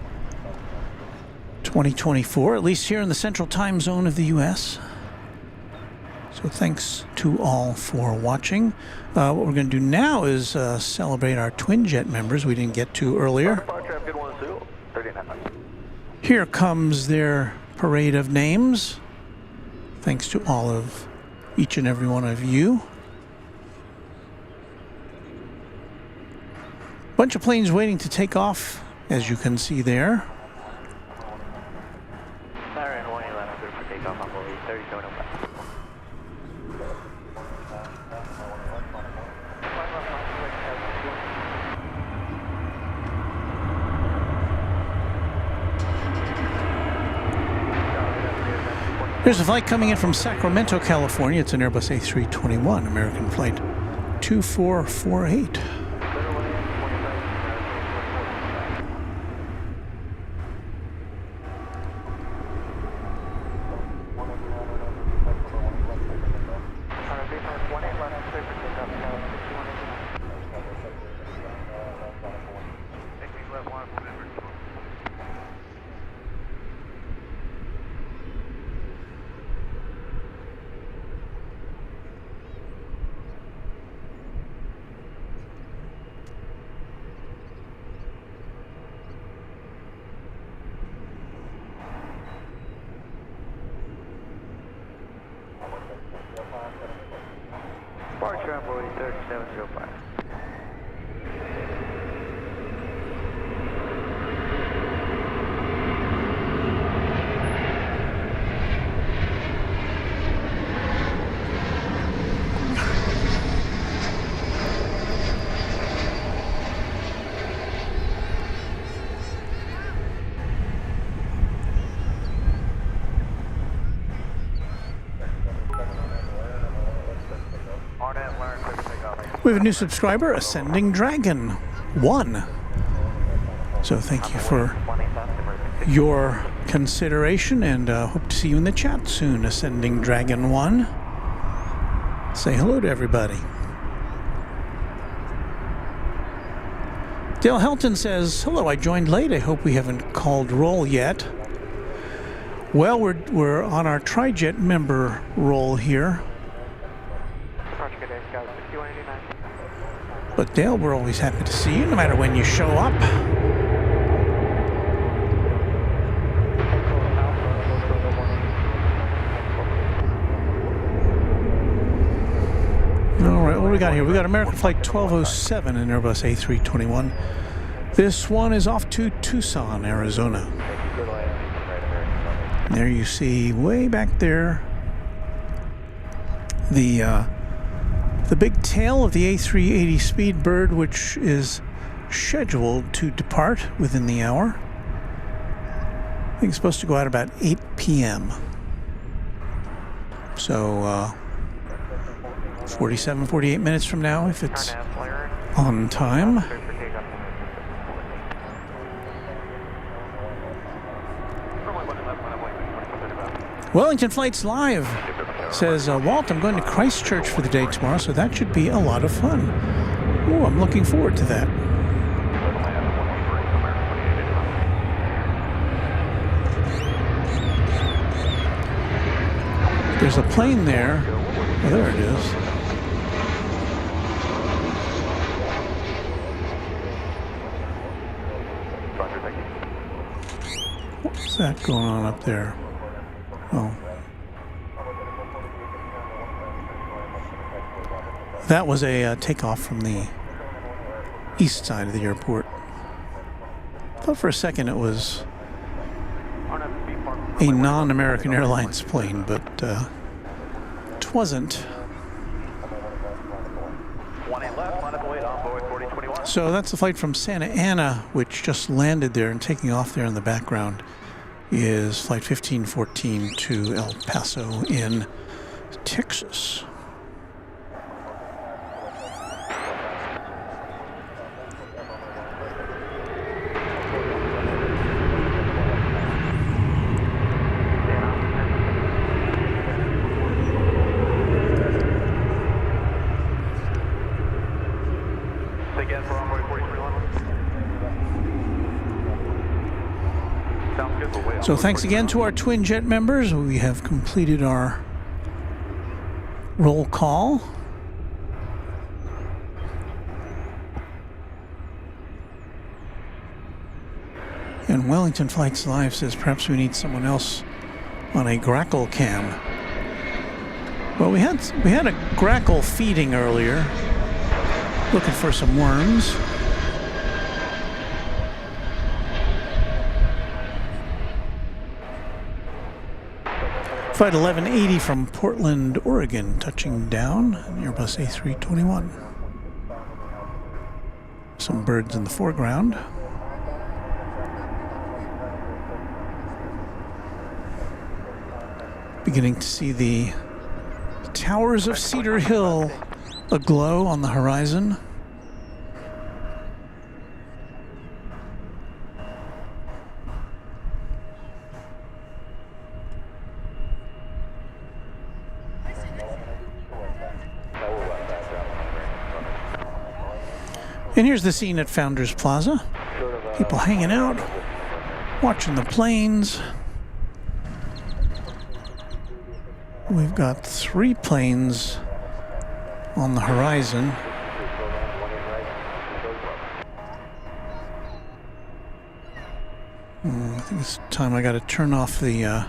2024, at least here in the central time zone of the U.S. So thanks to all for watching. What we're going to do now is celebrate our twin jet members we didn't get to earlier. Here comes their parade of names. Thanks to all of each and every one of you. Bunch of planes waiting to take off, as you can see there. Siren 111 clear for takeoff on Boeing 3705. There's a flight coming in from Sacramento, California. It's an Airbus A321, American flight 2448. Departure on Boeing 3705. We have a new subscriber, Ascending Dragon 1. So thank you for your consideration, and hope to see you in the chat soon, Ascending Dragon 1. Say hello to everybody. Dale Helton says, hello, I joined late. I hope we haven't called roll yet. Well, we're on our Trijet member roll here. But Dale, we're always happy to see you, no matter when you show up. All right, what do we got here? We got American Flight 1207 in Airbus A321. This one is off to Tucson, Arizona. There you see, way back there, the big tail of the A380 Speedbird, which is scheduled to depart within the hour. I think it's supposed to go out about 8 p.m. So 47, 48 minutes from now, if it's on time. Wellington Flights Live says, Walt, I'm going to Christchurch for the day tomorrow, so that should be a lot of fun. Oh, I'm looking forward to that. There's a plane there. Oh, there it is. What's that going on up there? Oh. That was a takeoff from the east side of the airport. I thought for a second it was a non-American Airlines plane, but it wasn't. So that's the flight from Santa Ana, which just landed there, and taking off there in the background is Flight 1514 to El Paso in Texas. So thanks again to our twin jet members. We have completed our roll call. And Wellington Flights Live says perhaps we need someone else on a grackle cam. Well, we had a grackle feeding earlier, looking for some worms. Flight 1180 from Portland, Oregon, touching down, Airbus A321. Some birds in the foreground. Beginning to see the towers of Cedar Hill aglow on the horizon. And here's the scene at Founders Plaza. People hanging out, watching the planes. We've got 3 planes on the horizon. I think it's time I got to turn off the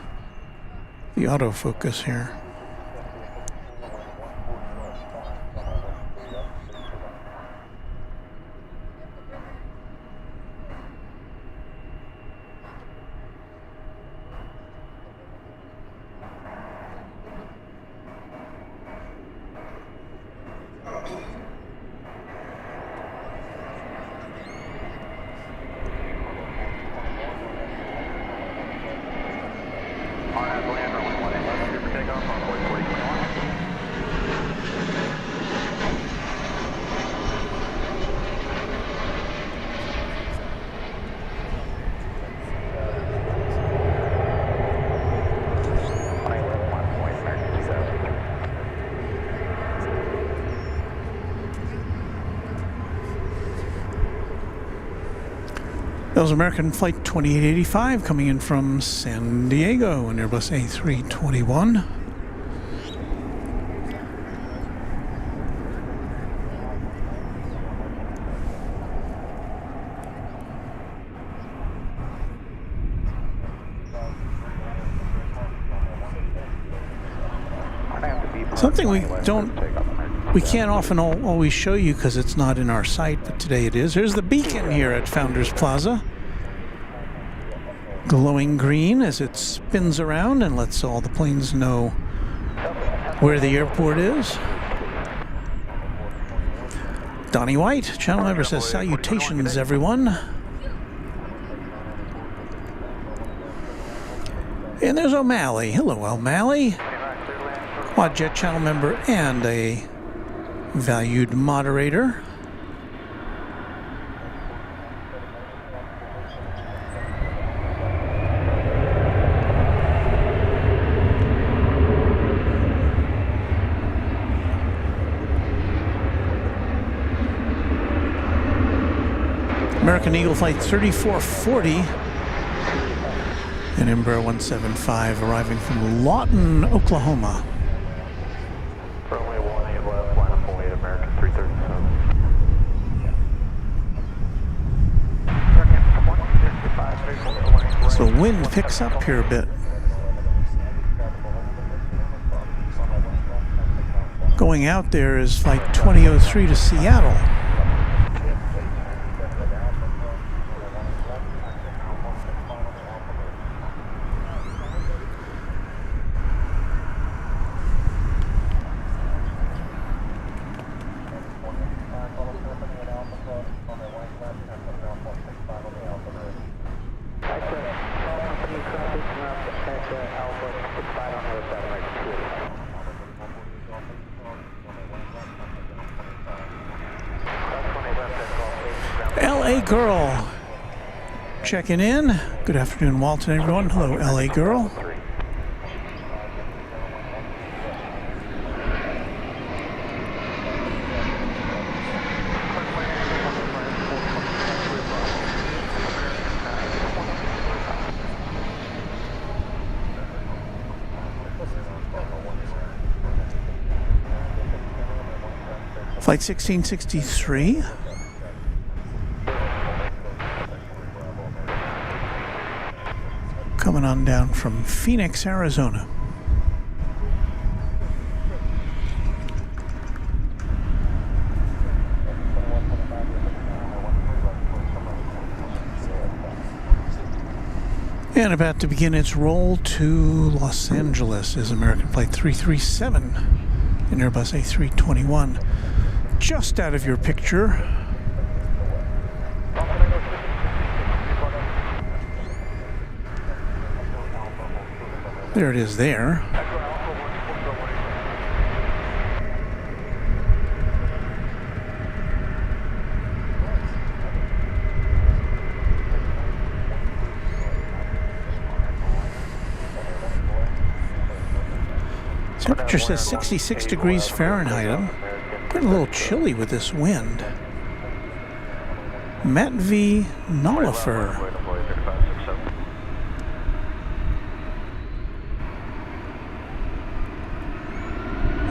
autofocus here. That was American Flight 2885 coming in from San Diego, an Airbus A321. Something we can't often always show you because it's not in our site, but today it is. Here's the beacon here at Founders Plaza. Glowing green as it spins around and lets all the planes know where the airport is. Donnie White, channel member, says, salutations, everyone. And there's O'Malley. Hello, O'Malley. Quadjet channel member and a valued moderator. American Eagle Flight 3440 and Embraer 175 arriving from Lawton, Oklahoma. Runway 18 left, line up 08, American 337. So wind picks up here a bit. Going out there is Flight 2003 to Seattle. LA Girl checking in. Good afternoon, Walton, everyone. Hello, LA Girl. Flight 1663. Coming on down from Phoenix, Arizona. And about to begin its roll to Los Angeles is American Flight 337, an Airbus A321. Just out of your picture. There it is there. Temperature says 66 degrees Fahrenheit. I'm getting a little chilly with this wind. Matt V. Nullifer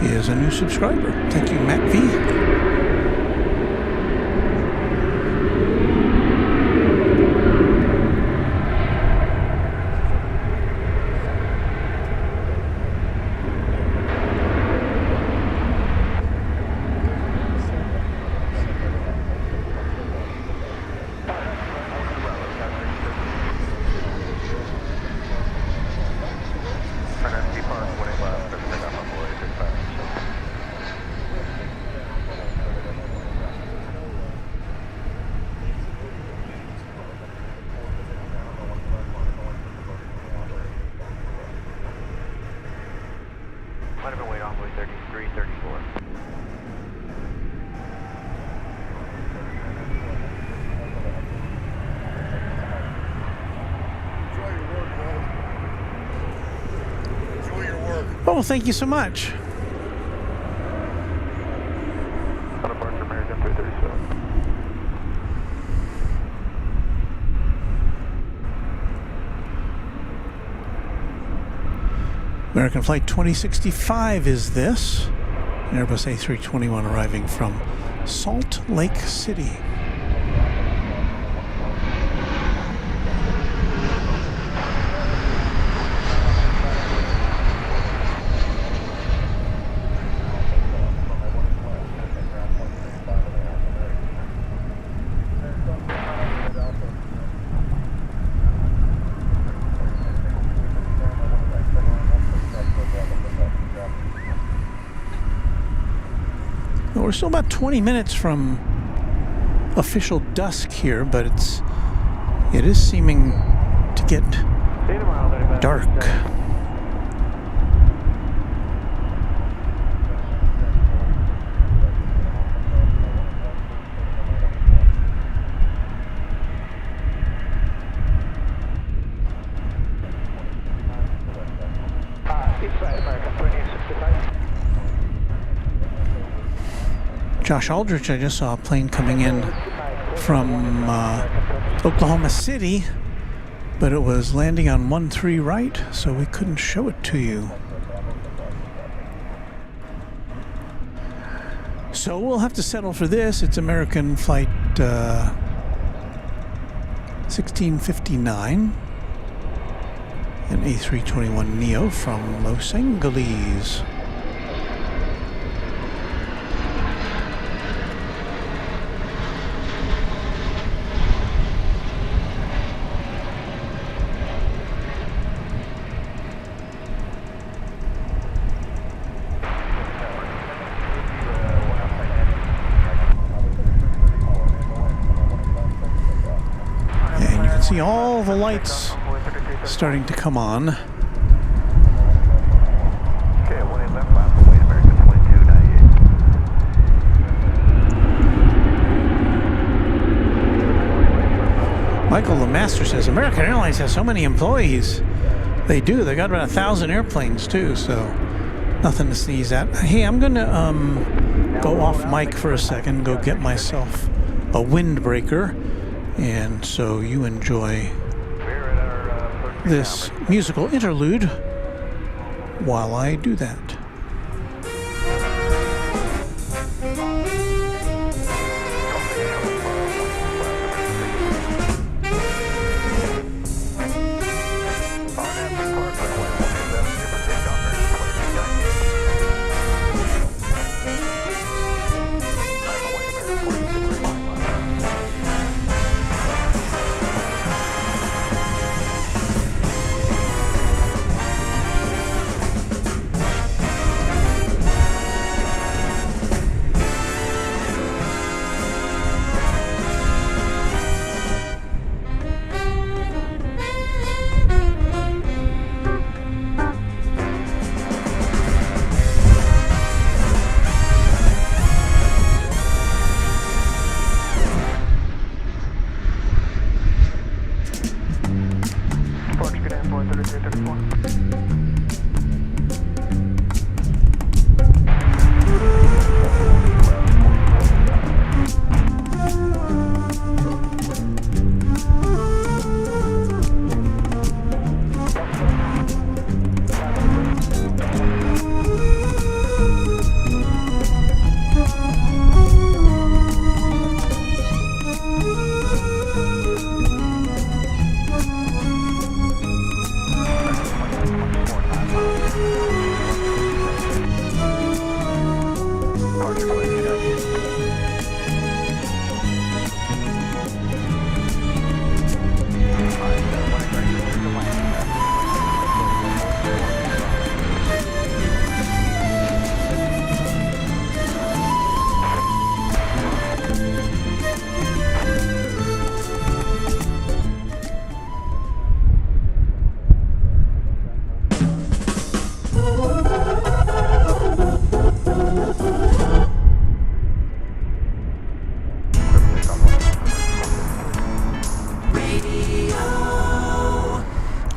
is a new subscriber. Thank you, Matt V. Oh, thank you so much. American Flight 2065 is this. An Airbus A321 arriving from Salt Lake City. We're still about 20 minutes from official dusk here, but it is seeming to get dark. Josh Aldrich, I just saw a plane coming in from Oklahoma City, but it was landing on 13 right, so we couldn't show it to you. So we'll have to settle for this. It's American Flight 1659, an A321neo from Los Angeles. See all the lights starting to come on. Okay, 18 left lap, await American 2298. Michael the Master says American Airlines has so many employees. They do. They got about 1,000 airplanes too, so nothing to sneeze at. Hey, I'm gonna go off mic for a second, go get myself a windbreaker. And so you enjoy this musical interlude while I do that.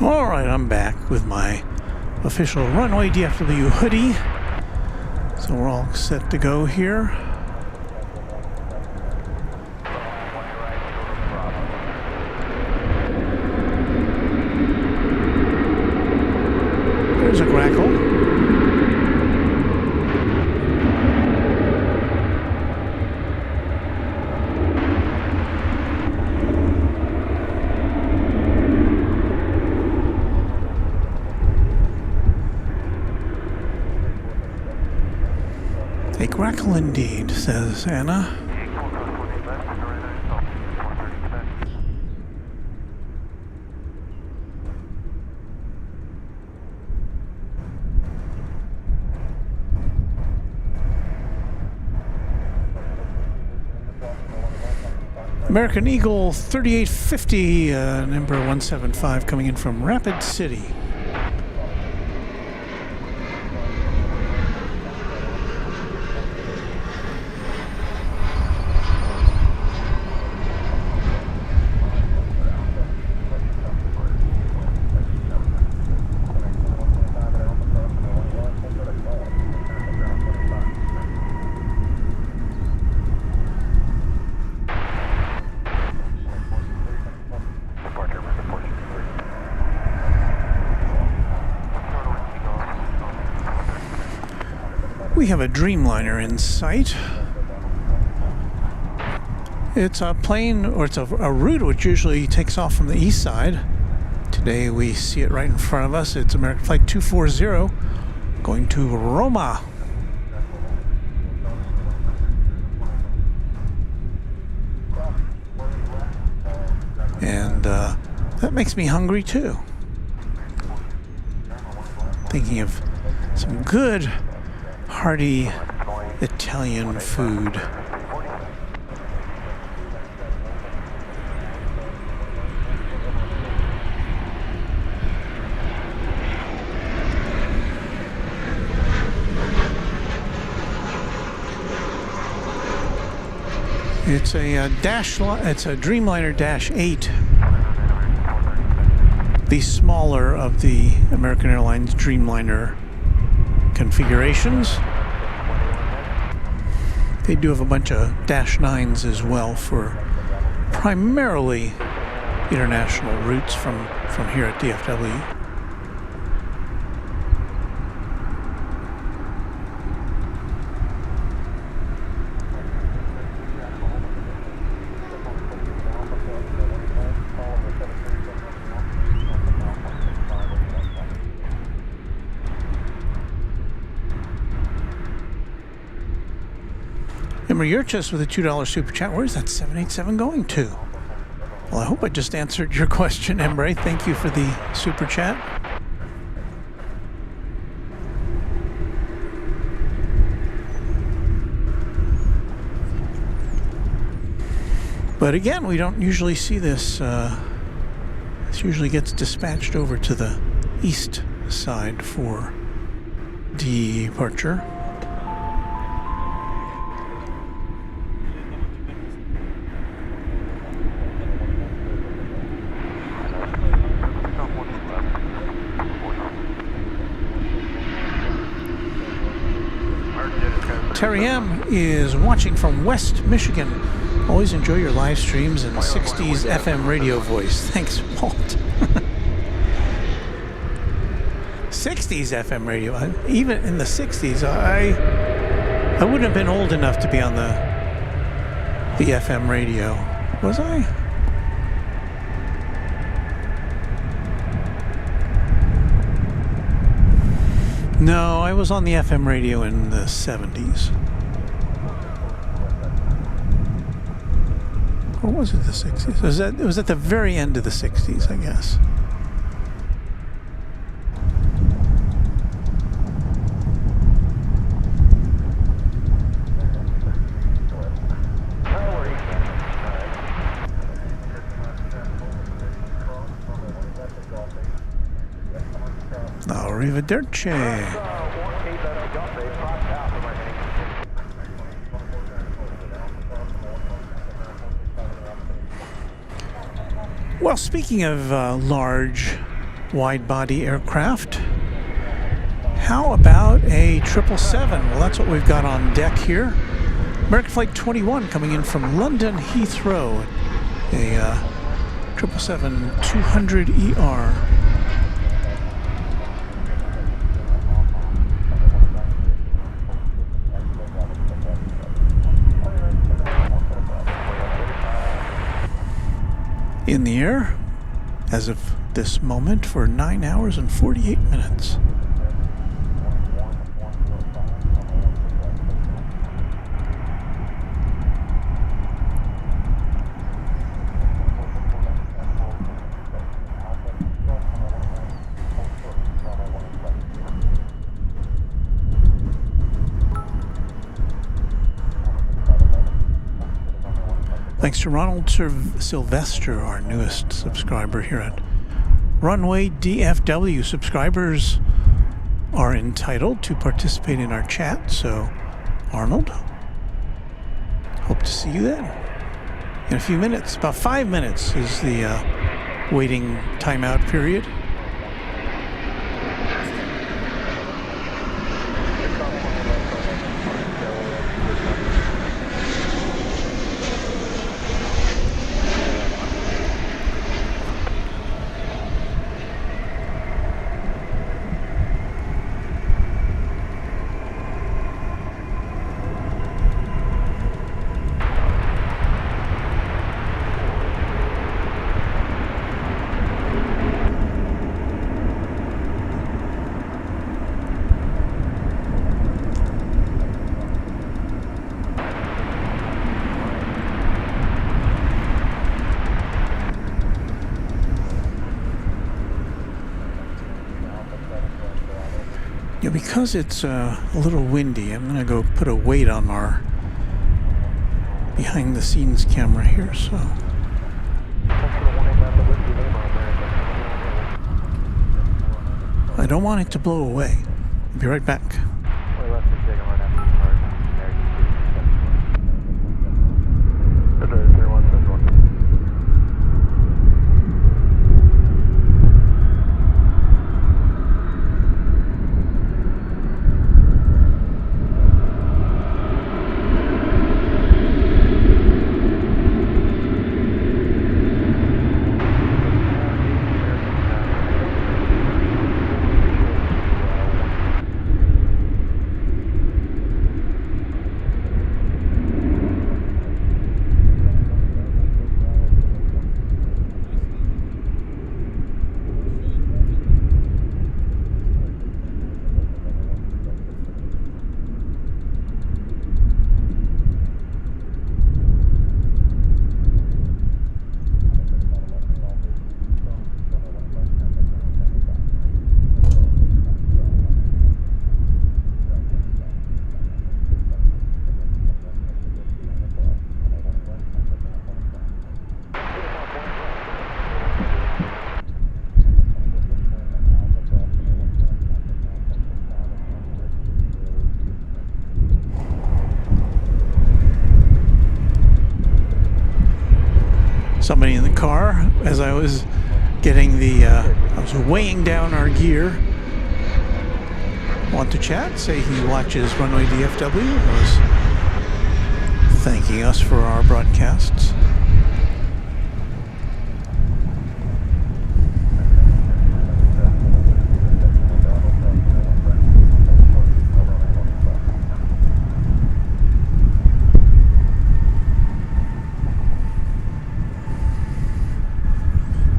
All right, I'm back with my official Runway DFW hoodie. So we're all set to go here. There's a grackle. A grackle indeed, says Anna. American Eagle 3850, number 175, coming in from Rapid City. We have a Dreamliner in sight. It's a plane, or it's a route which usually takes off from the east side. Today we see it right in front of us. It's American Flight 240 going to Roma. And that makes me hungry too. Thinking of some good hearty Italian food. It's a it's a Dreamliner Dash 8, the smaller of the American Airlines Dreamliner configurations. They do have a bunch of Dash 9s as well for primarily international routes from here at DFW. Yurchis with a $2 super chat. Where's that 787 going to? Well, I hope I just answered your question, Embray. Thank you for the super chat. But again, we don't usually see this. This usually gets dispatched over to the east side for departure. Terry M is watching from West Michigan. Always enjoy your live streams and 60s FM radio voice. Thanks, Walt. 60s FM radio. Even in the 60s, I wouldn't have been old enough to be on the FM radio. Was I? No, I was on the FM radio in the 70s. Or was it the 60s? It was at the very end of the 60s, I guess. Arrivederci. Well, speaking of large wide-body aircraft. How about a 777? Well, that's what we've got on deck here. American Flight 21 coming in from London Heathrow. A 777-200ER. In the air, as of this moment, for 9 hours and 48 minutes. Thanks to Ronald Sylvester, our newest subscriber here at Runway DFW. Subscribers are entitled to participate in our chat, so Arnold, hope to see you then. In a few minutes, about 5 minutes is the waiting timeout period. Yeah, because it's a little windy, I'm gonna go put a weight on our behind the scenes camera here, so. I don't want it to blow away. I'll be right back. Somebody in the car as I was getting the, I was weighing down our gear. Want to chat? Say he watches Runway DFW. Was thanking us for our broadcasts.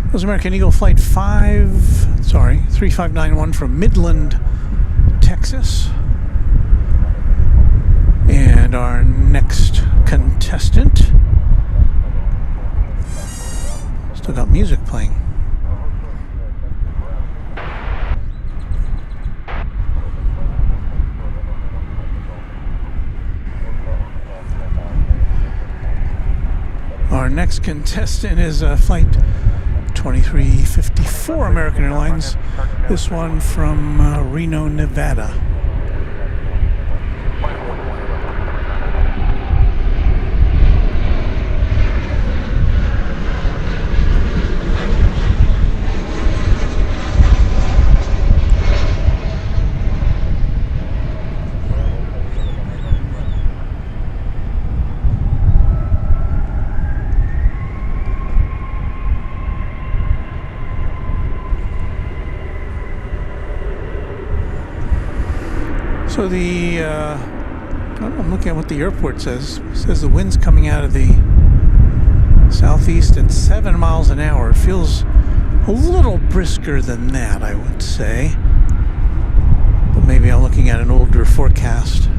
That was American Eagle Flight 3591 from Midland, Texas. And our next contestant. Still got music playing. Our next contestant is Flight 2354 American Airlines. This one from Reno, Nevada. So I'm looking at what the airport says. It says the wind's coming out of the southeast at 7 miles an hour. It feels a little brisker than that, I would say. But maybe I'm looking at an older forecast.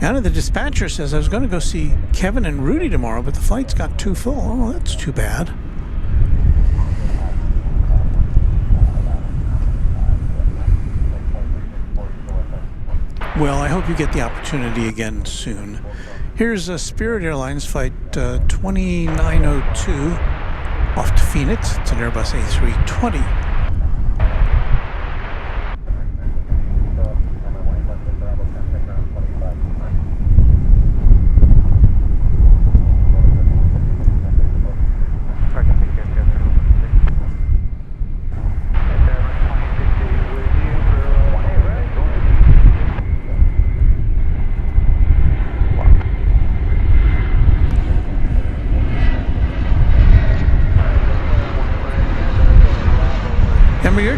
Anna, the dispatcher says I was going to go see Kevin and Rudy tomorrow, but the flights got too full. Oh, that's too bad. Well, I hope you get the opportunity again soon. Here's a Spirit Airlines flight 2902 off to Phoenix. It's an Airbus A320.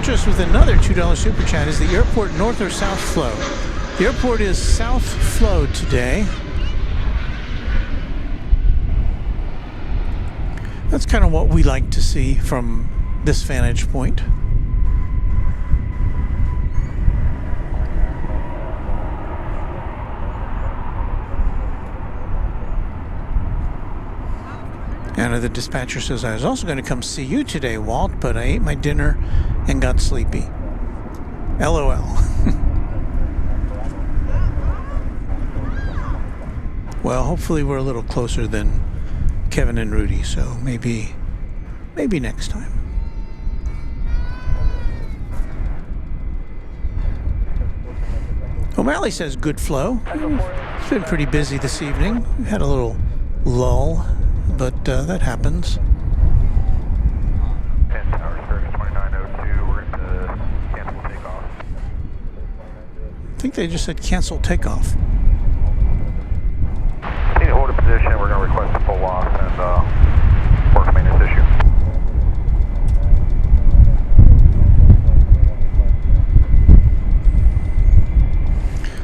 Just with another $2 super chat. Is the airport north or south flow? The airport is south flow today. That's kind of what we like to see from this vantage point. And the dispatcher says, I was also going to come see you today, Walt, but I ate my dinner and got sleepy. LOL. Well, hopefully we're a little closer than Kevin and Rudy, so maybe next time. O'Malley says good flow. It's been pretty busy this evening. We had a little lull, but that happens. I think they just said cancel takeoff. Need to hold a position. We're going to request a full loss and work maintenance issue.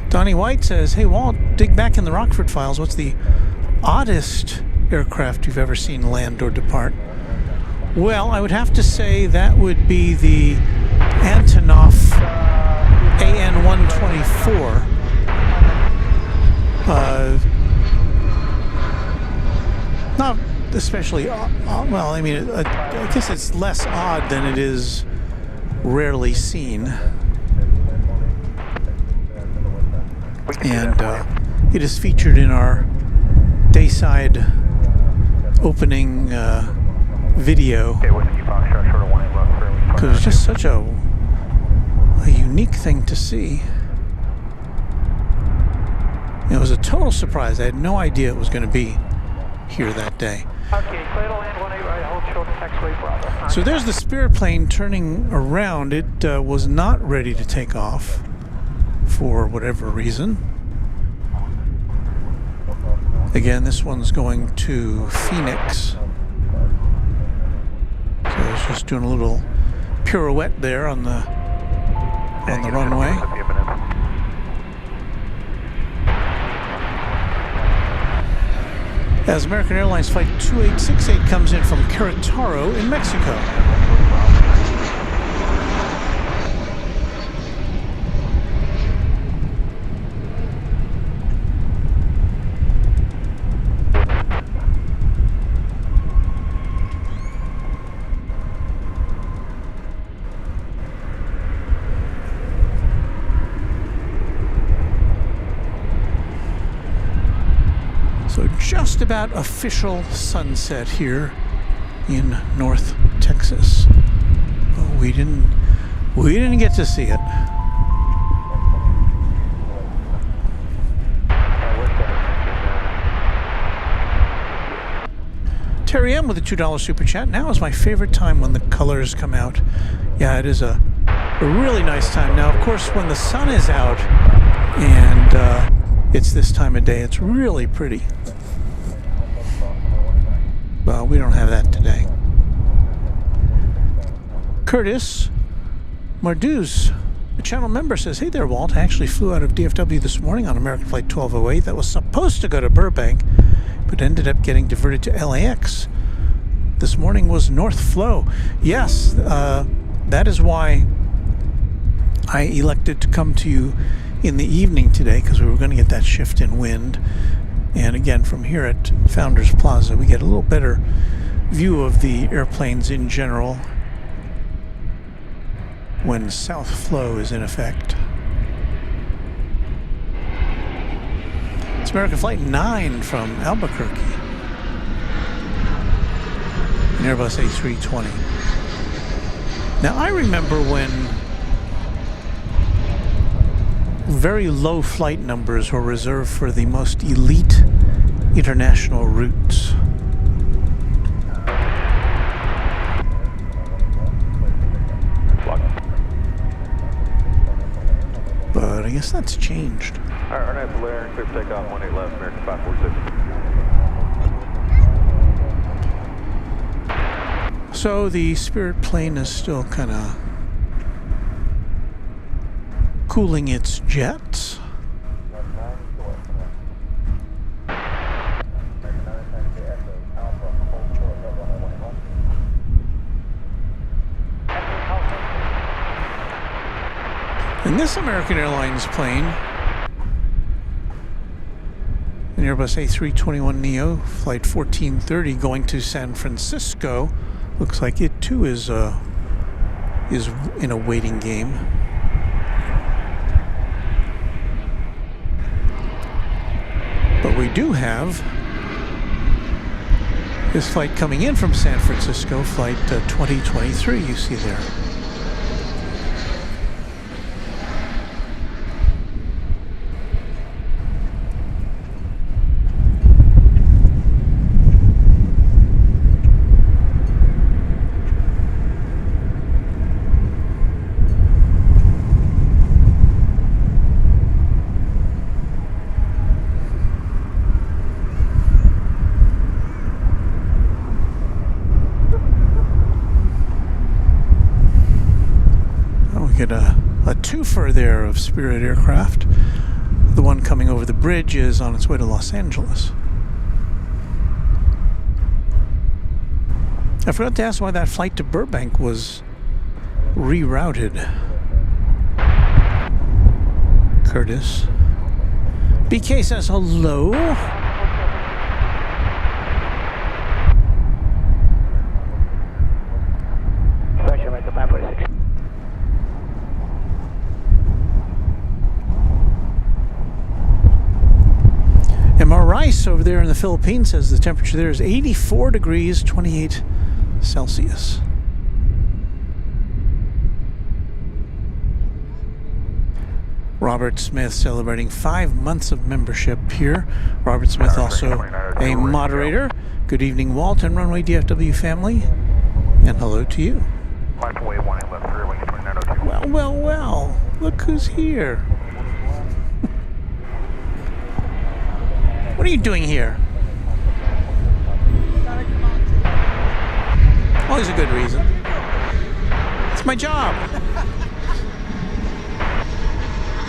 Donnie White says, hey Walt, dig back in the Rockford files. What's the oddest aircraft you've ever seen land or depart? Well, I would have to say that would be the Antonov AN-124. Not especially well, I mean, I guess it's less odd than it is rarely seen. And it is featured in our Dayside opening video because it's just such a unique thing to see. It was a total surprise. I had no idea it was going to be here that day. So there's the Spirit plane turning around. It was not ready to take off for whatever reason. Again, this one's going to Phoenix. So it's just doing a little pirouette there on the runway. As American Airlines Flight 2868 comes in from Querétaro in Mexico. Just about official sunset here in North Texas. But we didn't get to see it. Terry M with a $2 super chat. Now is my favorite time when the colors come out. Yeah, it is a really nice time. Now, of course, when the sun is out and it's this time of day, it's really pretty. Well, we don't have that today. Curtis Marduz, a channel member, says, hey there, Walt. I actually flew out of DFW this morning on American Flight 1208 that was supposed to go to Burbank, but ended up getting diverted to LAX. This morning was North Flow. Yes, that is why I elected to come to you in the evening today, because we were going to get that shift in wind. And again, from here at Founders Plaza, we get a little better view of the airplanes in general when South Flow is in effect. It's American Flight 9 from Albuquerque. An Airbus A320. Now, I remember when very low flight numbers were reserved for the most elite international routes. But I guess that's changed. Alright, our next Valerian, clear for takeoff, 18 left, American 546. So the Spirit plane is still kind of cooling its jets. And this American Airlines plane, an Airbus A321neo, flight 1430, going to San Francisco, looks like it too is in a waiting game. But we do have this flight coming in from San Francisco, flight 2023, you see there. A twofer there of Spirit aircraft. The one coming over the bridge is on its way to Los Angeles. I forgot to ask why that flight to Burbank was rerouted. Curtis. BK says hello. Rice over there in the Philippines says the temperature there is 84 degrees, 28 Celsius. Robert Smith celebrating 5 months of membership here. Robert Smith also a moderator. Good evening, Walt and Runway DFW family. And hello to you. Well, well, well. Look who's here. What are you doing here? Always a good reason. It's my job.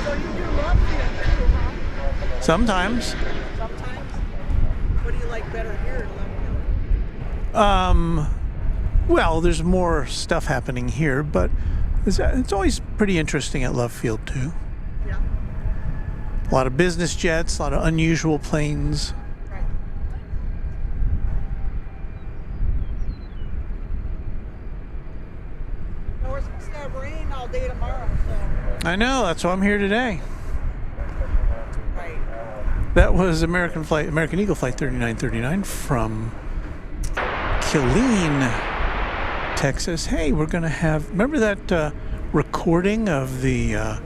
So you do love field too, huh? Sometimes. Sometimes? What do you like better here in love field? Well, there's more stuff happening here, but it's always pretty interesting at Love Field too. Yeah. A lot of business jets, a lot of unusual planes. Right. No, we're supposed to have rain all day tomorrow, so. I know, that's why I'm here today. Right. That was American Eagle Flight 3939 from Killeen, Texas. Hey, we're going to have, remember that recording of the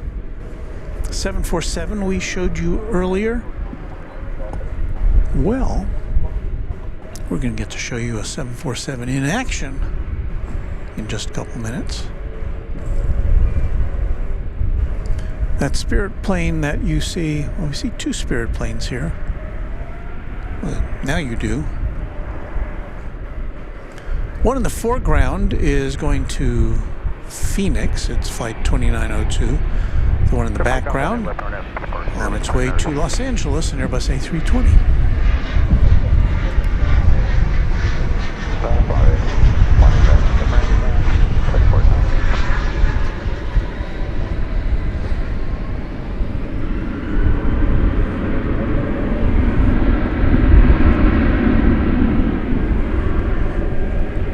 747 we showed you earlier? Well, we're going to get to show you a 747 in action in just a couple minutes. That Spirit plane that you see, well, we see two Spirit planes here. Well, now you do. One in the foreground is going to Phoenix. It's flight 2902. The one in the background on its way to Los Angeles, an Airbus A320.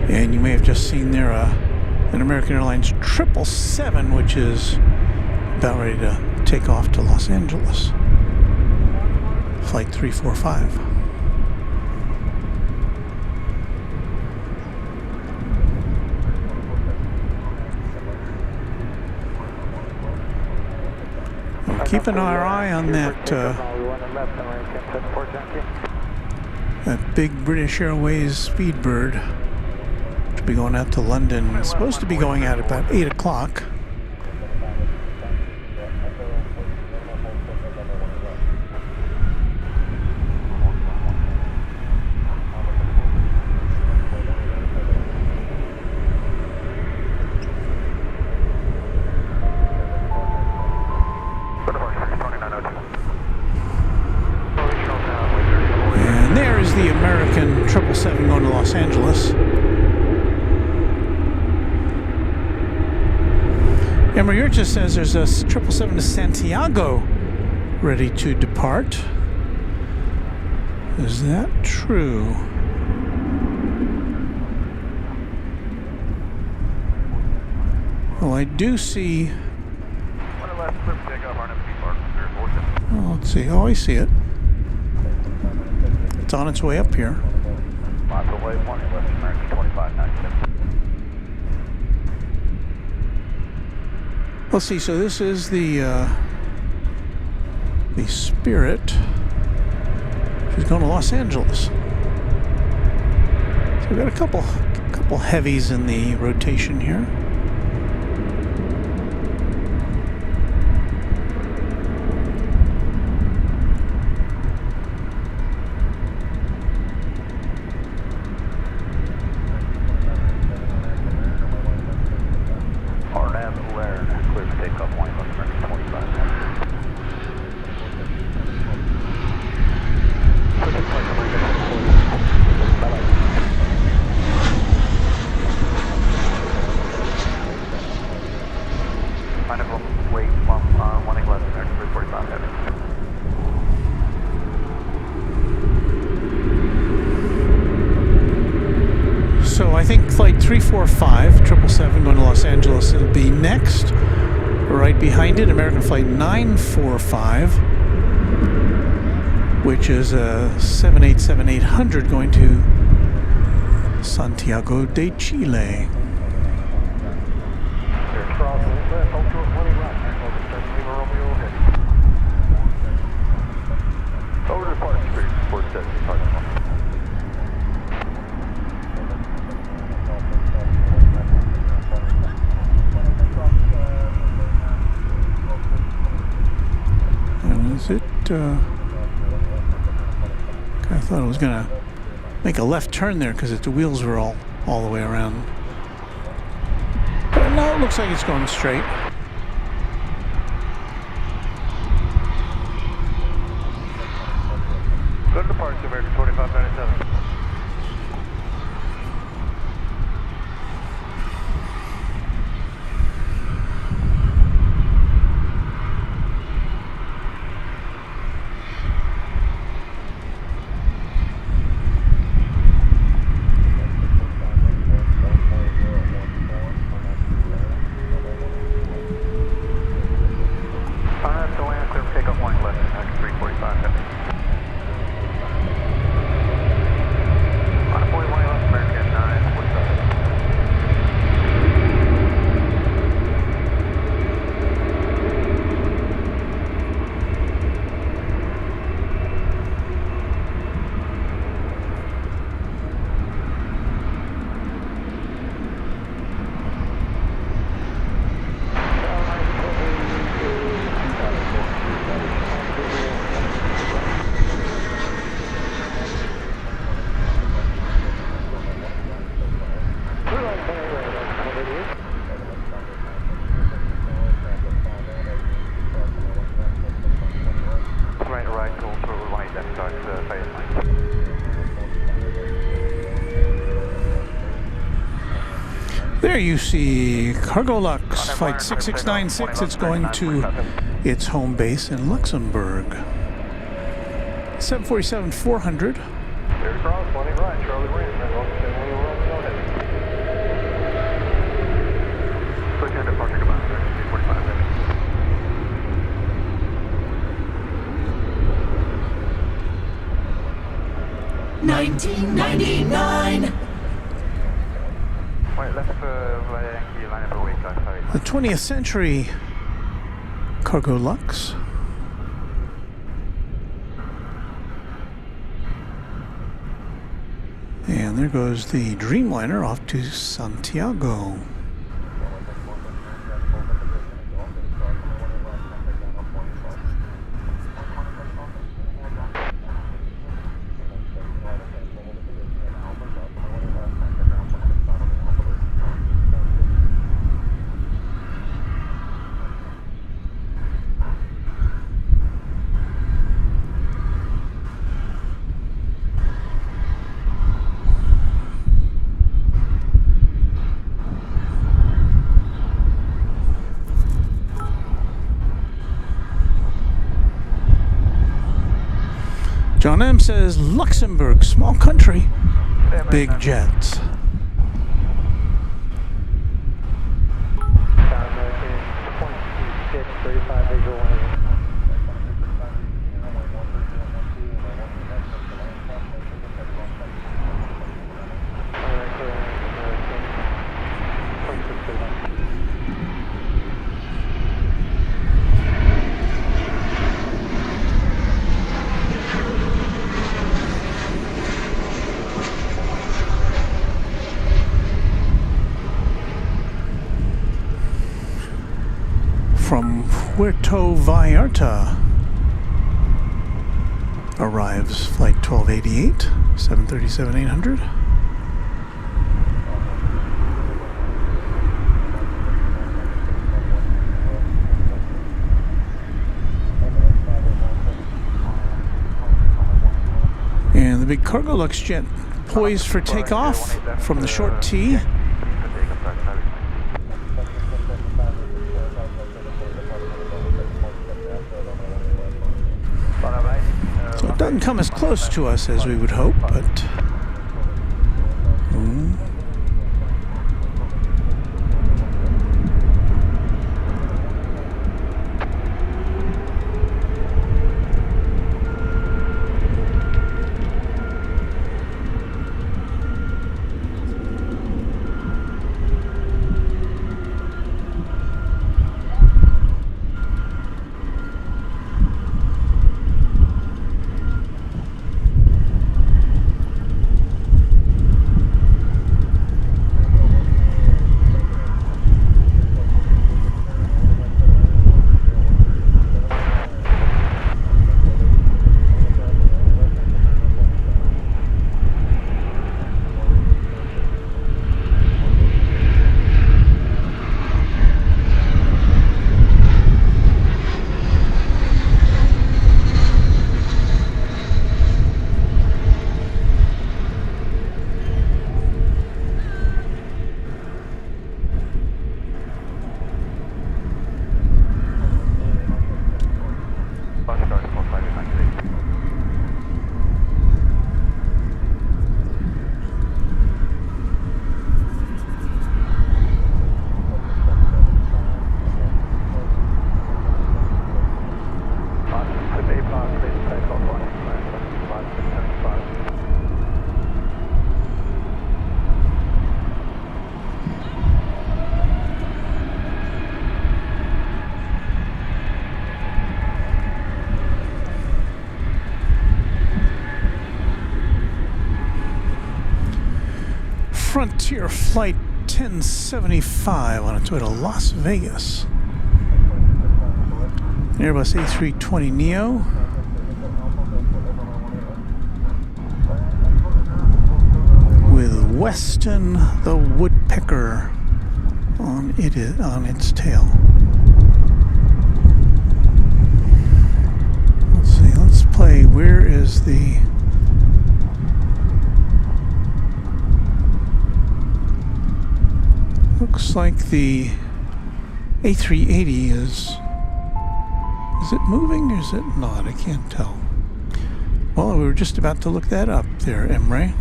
And you may have just seen there an American Airlines 777, which is about ready to take off to Los Angeles. Flight 345. And keeping our eye on that big British Airways Speedbird. Should be going out to London. It's supposed to be going out about 8 o'clock. And there is the American 777 going to Los Angeles. Emery just says there's a 777 to Santiago ready to depart. Is that true? Well, I do see. Oh, let's see. Oh, I see it. It's on its way up here. Let's see, so this is the Spirit. She's going to Los Angeles. So we've got a couple heavies in the rotation here. So I think flight 345, 777 going to Los Angeles, it'll be next. Right behind it, American flight 945, which is a 787-800 going to Santiago de Chile. Is it, I thought it was going to make a left turn there because the wheels were all the way around. But no, it looks like it's going straight. Good departure, American 2597. There you see Cargo Lux, flight 6696. It's going to its home base in Luxembourg. 747-400. Clear cross, landing right, Charlie Wind, welcome to Wheel Run, go ahead. Switch your departure to Plaza, 245 minutes. $19.99. Right, left via Yankee, line up a wait, sorry. The 20th Century Cargo Lux. And there goes the Dreamliner off to Santiago. John M says Luxembourg, small country, big jets. From Puerto Vallarta arrives flight 1288, 737-800. And the big Cargo Lux jet poised for takeoff from the short T. So it doesn't come as close to us as we would hope, but Frontier Flight 1075 on its way to Las Vegas. Airbus A320neo. With Weston the Woodpecker on its tail. Let's see, let's play Where is is the looks like the A380 is it moving or is it not? I can't tell. Well, we were just about to look that up there, Emre.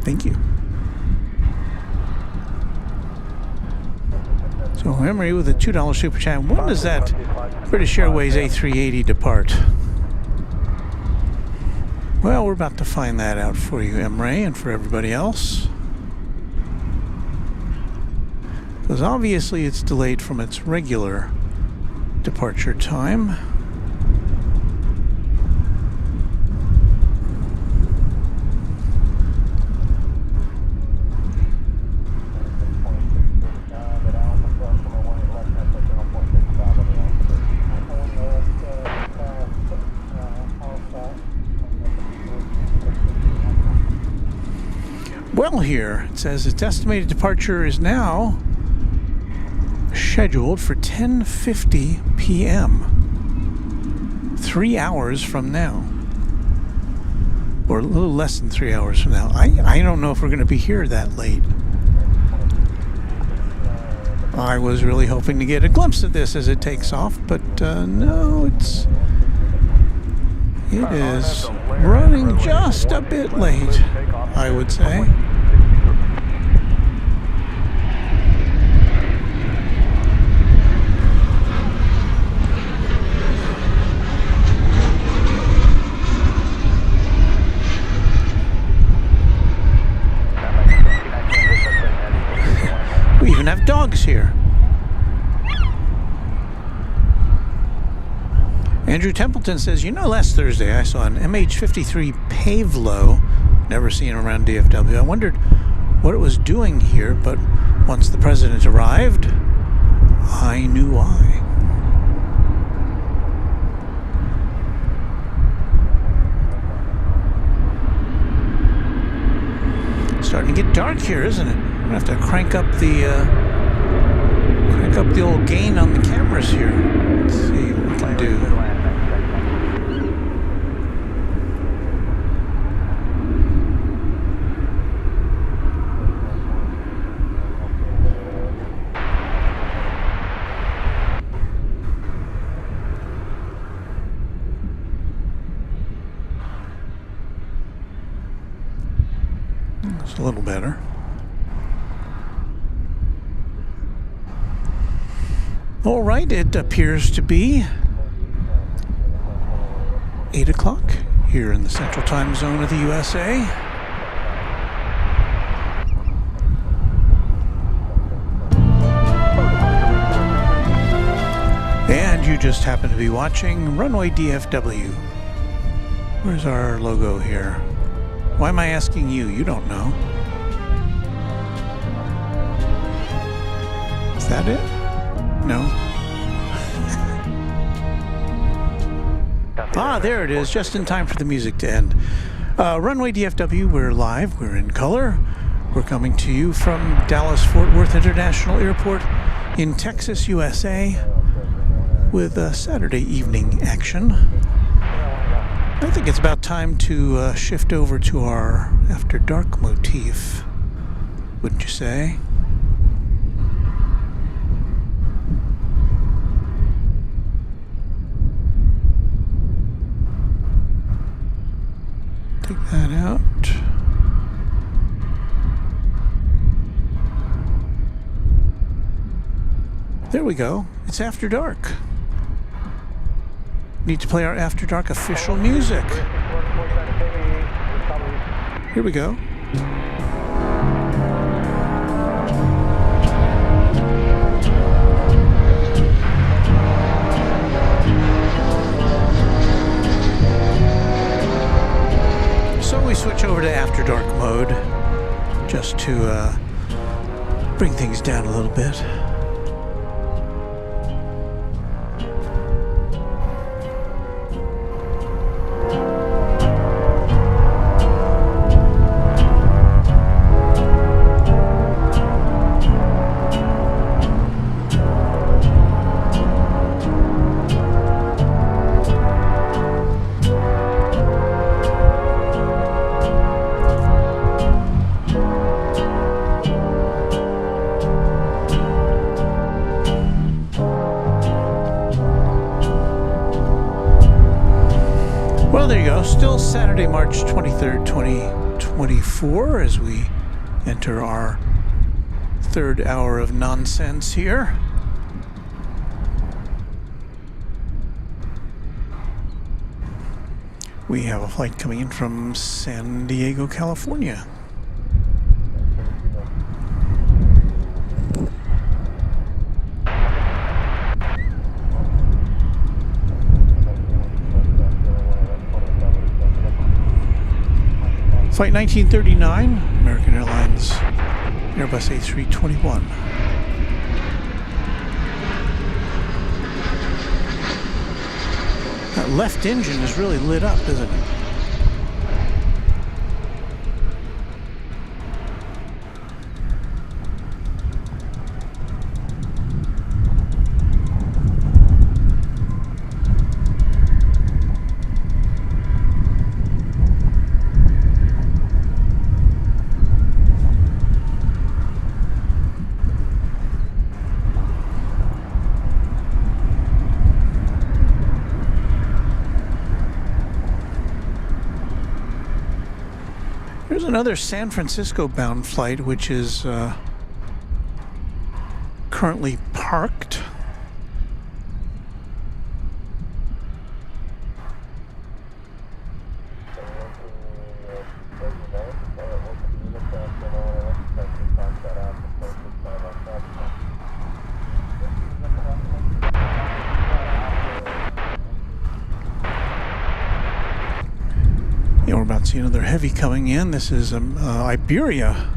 Thank you. So Emery with a $2 super chat. When does that British Airways A380 depart? Well, we're about to find that out for you, Emery, and for everybody else. Because obviously it's delayed from its regular departure time. Well, here it says its estimated departure is now scheduled for 10:50 p.m. 3 hours from now, or a little less than 3 hours from now. I don't know if we're going to be here that late. I was really hoping to get a glimpse of this as it takes off, but no, it is running just a bit late, I would say. We even have dogs here. Andrew Templeton says, you know, last Thursday I saw an MH-53 Pavlo, never seen around DFW. I wondered what it was doing here, but once the president arrived, I knew why. Starting to get dark here, isn't it? I'm gonna have to crank up the old gain on the cameras here. Let's see what we can do. It's a little better. All right, it appears to be 8 o'clock here in the central time zone of the USA. And you just happen to be watching Runway DFW. Where's our logo here? Why am I asking you? You don't know. Is that it? No. Ah, there it is, just in time for the music to end. Runway DFW, we're live, we're in color. We're coming to you from Dallas-Fort Worth International Airport in Texas, USA, with Saturday evening action. I think it's about time to shift over to our After Dark motif, wouldn't you say? Take that out. There we go. It's After Dark. Need to play our After Dark official music. Here we go. So we switch over to After Dark mode just to bring things down a little bit. there you go. Still Saturday, March 23rd, 2024, as we enter our third hour of nonsense here. We have a flight coming in from San Diego, California. Flight 1939, American Airlines, Airbus A321. That left engine is really lit up, isn't it? There's another San Francisco bound flight which is currently parked. Yeah, we're about to see another heavy coming in. This is Iberia.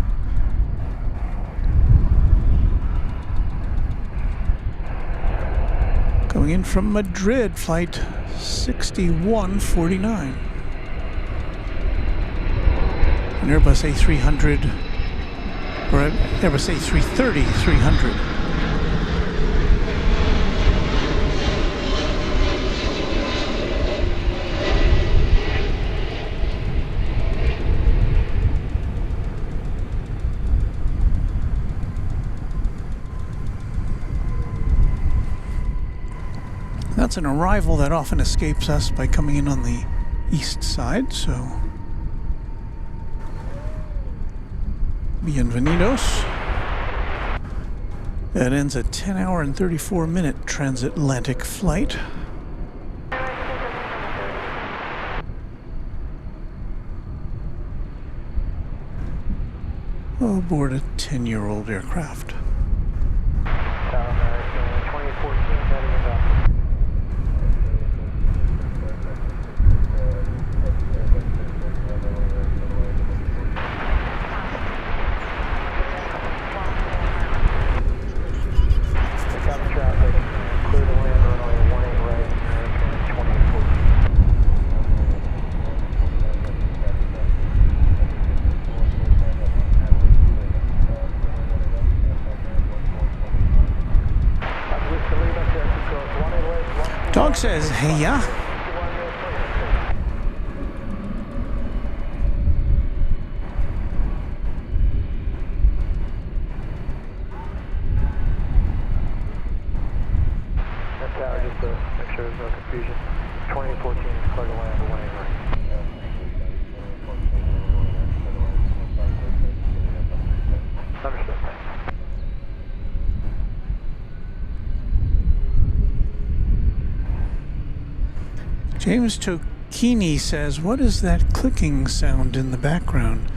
Coming in from Madrid, flight 6149. An Airbus A300, or Airbus A330-300. That's an arrival that often escapes us by coming in on the east side, so bienvenidos. That ends a 10-hour and 34-minute transatlantic flight. Aboard a 10-year-old aircraft. Dog says, hey, yeah. That's tower, just to make sure there's no confusion. 2014, clear to land, the 18 right. Understood. James Tokini says, what is that clicking sound in the background?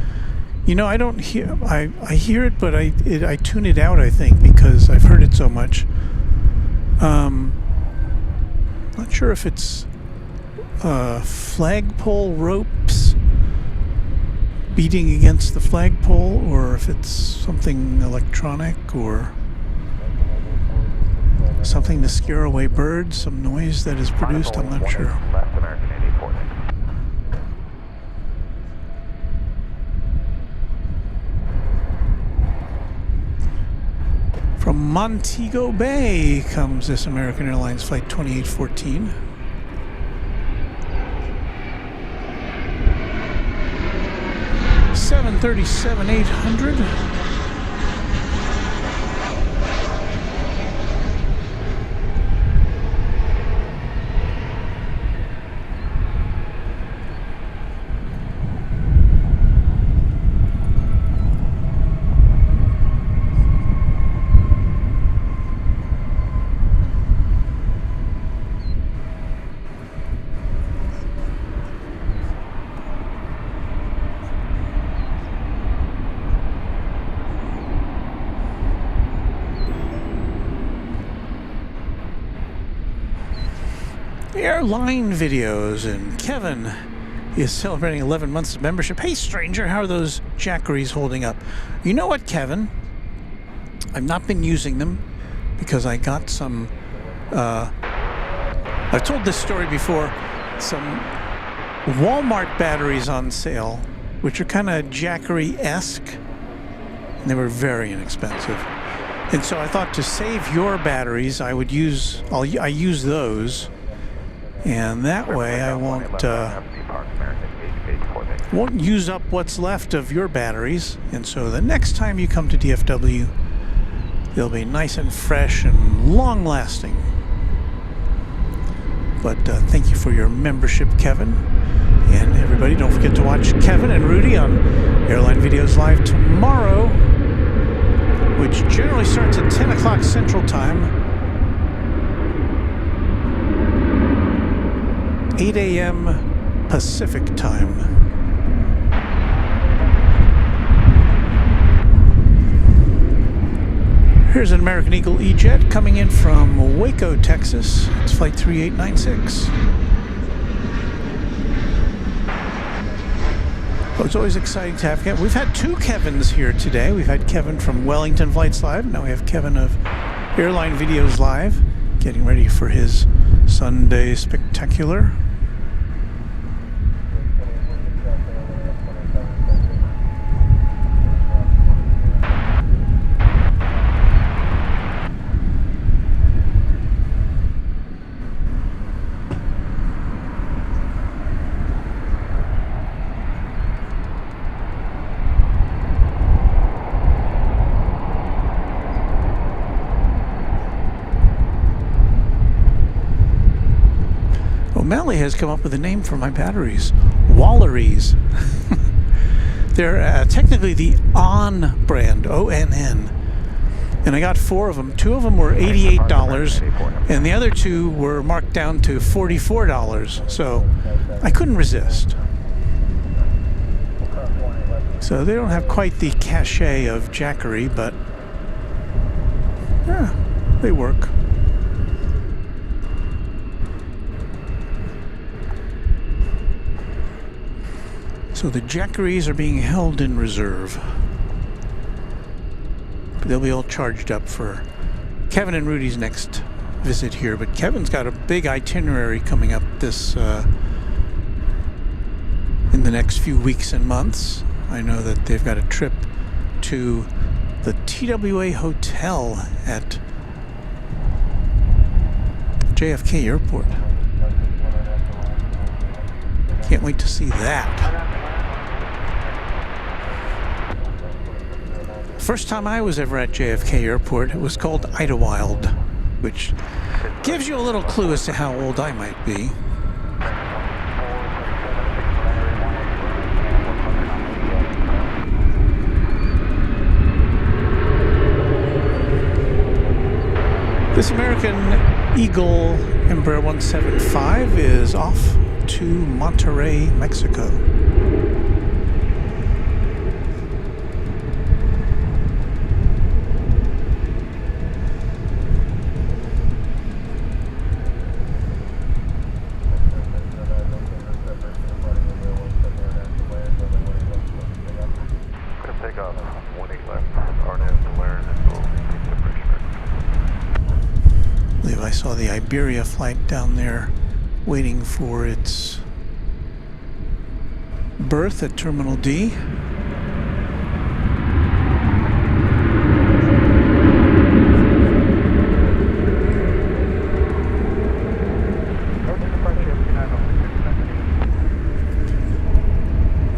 You know, I don't hear, I hear it, but I tune it out, I think, because I've heard it so much. Not sure if it's flagpole ropes beating against the flagpole, or if it's something electronic, or something to scare away birds, some noise that is produced, I'm not sure. Last American 84. From Montego Bay comes this American Airlines Flight 2814. $737-800. airline videos, and Kevin is celebrating 11 months of membership. Hey, stranger, how are those Jackeries holding up? You know what, Kevin? I've not been using them because I got some, I've told this story before, some Walmart batteries on sale, which are kind of Jackery-esque, and they were very inexpensive. And so I thought to save your batteries, I use those, and that way I won't use up what's left of your batteries. And so the next time you come to DFW, they'll be nice and fresh and long-lasting. But thank you for your membership, Kevin. And everybody, don't forget to watch Kevin and Rudy on Airline Videos Live tomorrow, which generally starts at 10 o'clock Central Time, 8 a.m. Pacific Time. Here's an American Eagle E-Jet coming in from Waco, Texas. It's flight 3896. Well, it's always exciting to have Kevin. We've had two Kevins here today. We've had Kevin from Wellington Flights Live. Now we have Kevin of Airline Videos Live, getting ready for his Sunday Spectacular. O'Malley has come up with a name for my batteries. Walleries. They're technically the On brand, ONN. And I got 4 of them. 2 of them were $88, and the other 2 were marked down to $44. So I couldn't resist. So they don't have quite the cachet of Jackery, but yeah, they work. So the Jackeries are being held in reserve. But they'll be all charged up for Kevin and Rudy's next visit here. But Kevin's got a big itinerary coming up this in the next few weeks and months. I know that they've got a trip to the TWA Hotel at JFK Airport. Can't wait to see that. First time I was ever at JFK Airport, it was called Idlewild, which gives you a little clue as to how old I might be. This American Eagle Embraer 175 is off to Monterrey, Mexico. I saw the Iberia flight down there waiting for its berth at Terminal D.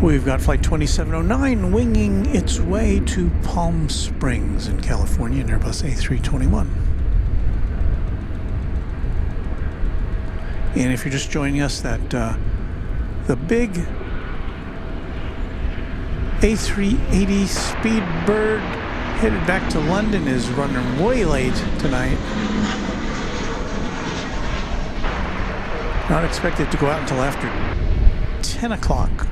We've got flight 2709 winging its way to Palm Springs in California, an Airbus A321. And if you're just joining us, that the big A380 Speedbird headed back to London is running way late tonight. Not expected to go out until after 10 o'clock,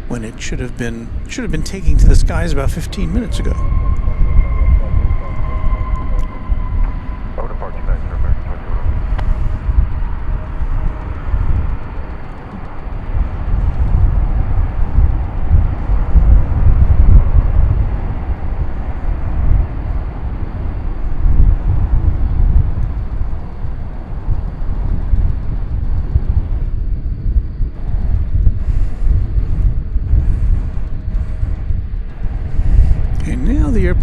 when it should have been taking to the skies about 15 minutes ago.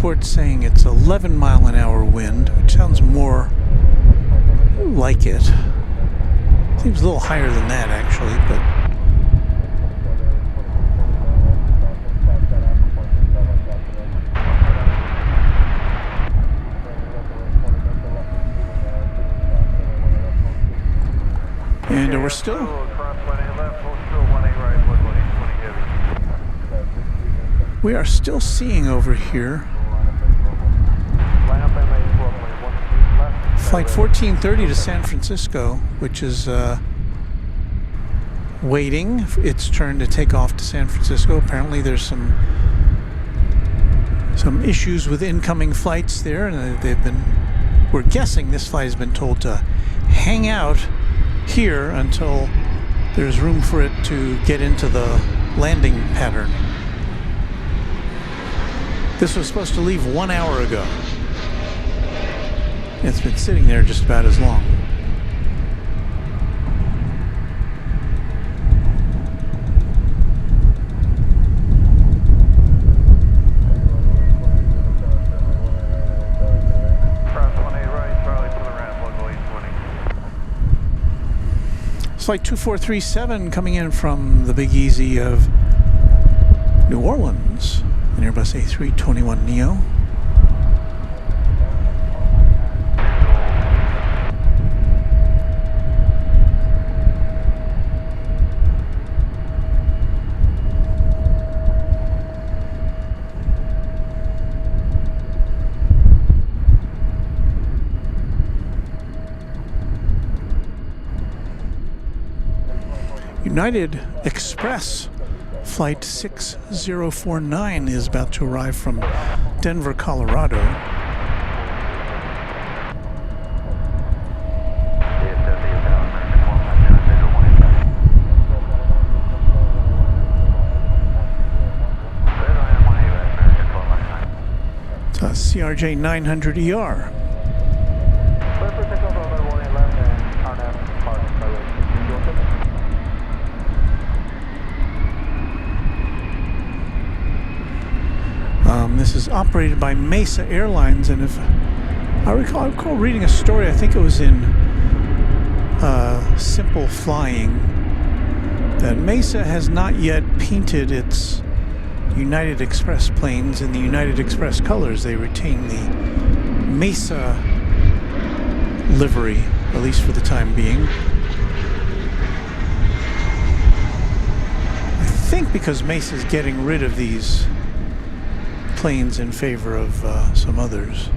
reports saying it's 11-mile-an-hour wind, which sounds more like it. Seems a little higher than that, actually, but... And we're still... We are still seeing over here Flight 1430 to San Francisco, which is waiting its turn to take off to San Francisco. Apparently there's some issues with incoming flights there, and we're guessing this flight has been told to hang out here until there's room for it to get into the landing pattern. This was supposed to leave 1 hour ago. It's been sitting there just about as long. Flight 2437 coming in from the Big Easy of New Orleans. An Airbus A321neo. United Express Flight 6049 is about to arrive from Denver, Colorado. It's a CRJ 900ER. This is operated by Mesa Airlines, and if I recall reading a story, I think it was in Simple Flying, that Mesa has not yet painted its United Express planes in the United Express colors. They retain the Mesa livery, at least for the time being. I think because Mesa's getting rid of these planes in favor of some others.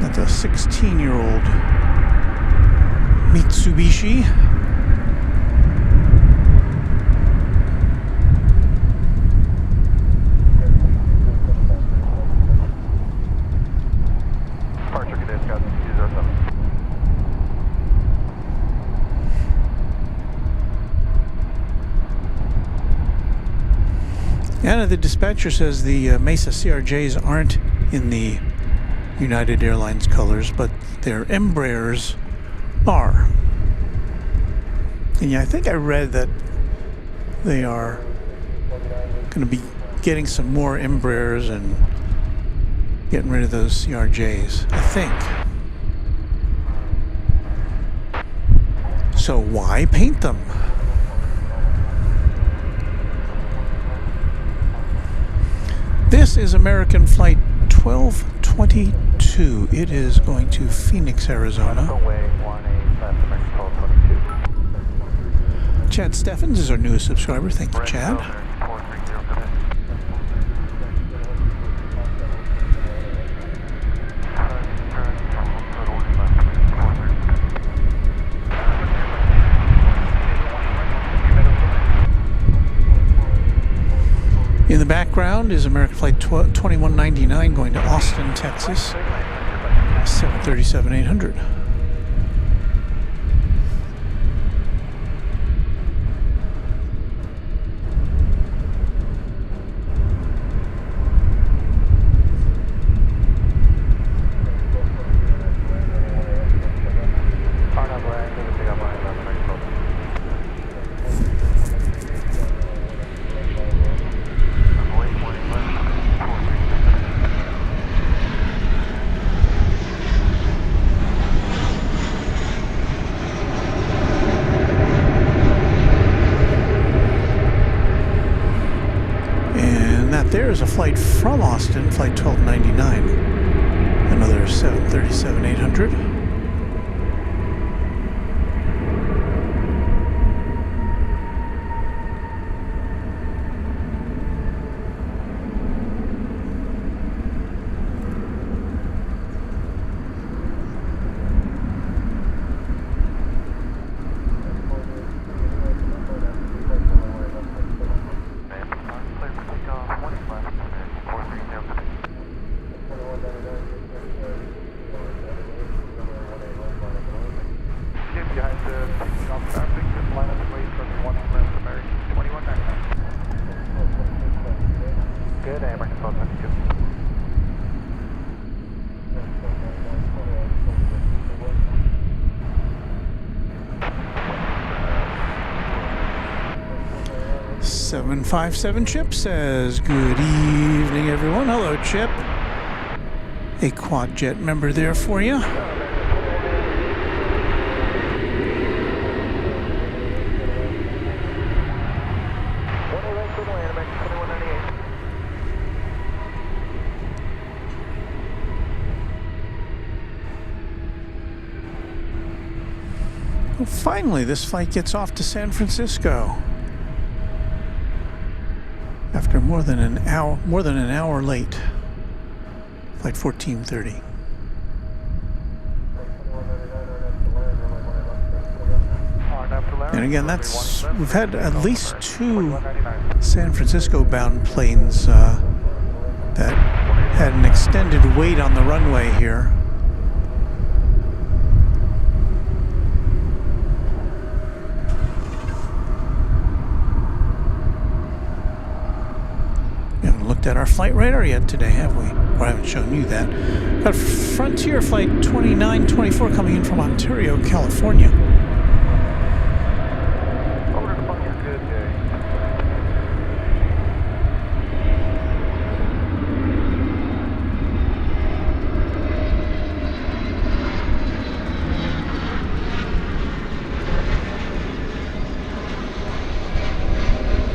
That's a 16-year-old Mitsubishi. And the dispatcher says the Mesa CRJs aren't in the United Airlines colors, but their Embraers are. And yeah, I think I read that they are going to be getting some more Embraers and getting rid of those CRJs, I think. So why paint them? This is American Flight 1222. It is going to Phoenix, Arizona. Chad Steffens is our newest subscriber. Thank you, Chad. In the background is American Flight 2199 going to Austin, Texas, 737-800. And that there is a flight from Austin, flight 1299. Another 737-800. Good, American 1272. 757 Chip says, good evening, everyone. Hello, Chip. A quad jet member there for you. Well, finally, this flight gets off to San Francisco. After more than an hour late. Flight 1430. And again, we've had at least 2 San Francisco bound planes that had an extended wait on the runway here. At our flight radar yet today, have we? Or I haven't shown you that. Got Frontier Flight 2924 coming in from Ontario, California. Over to Frontier, good day.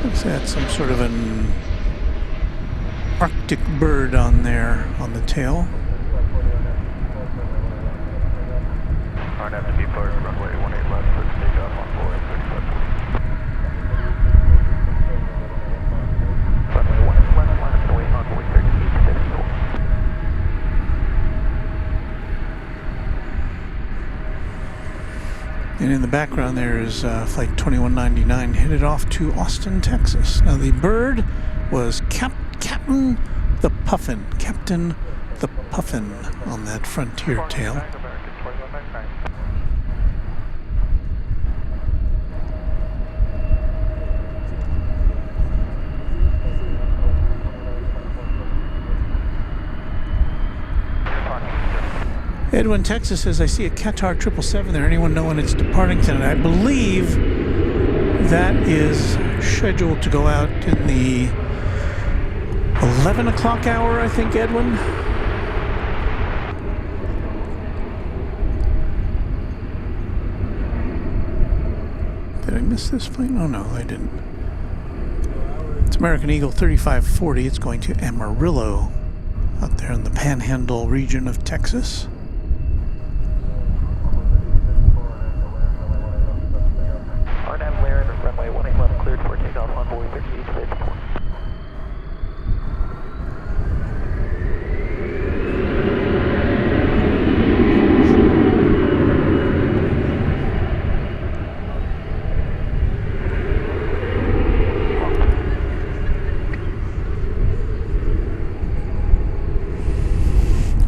Looks like that's some sort of an Arctic bird on there on the tail. RNAV to depart, runway 18 left, let's take off on board 35. Runway 18 left, line up away on board 3874. And in the background there is flight 2199 headed off to Austin, Texas. Now the bird was Captain the Puffin on that Frontier tail. Edwin, Texas says, I see a Qatar 777 there. Anyone know when it's departing tonight? I believe that is scheduled to go out in the 11 o'clock hour, I think, Edwin. Did I miss this plane? Oh, no, I didn't. It's American Eagle 3540. It's going to Amarillo out there in the Panhandle region of Texas. RNAV Laird, runway 18 left, cleared for takeoff on board 3864.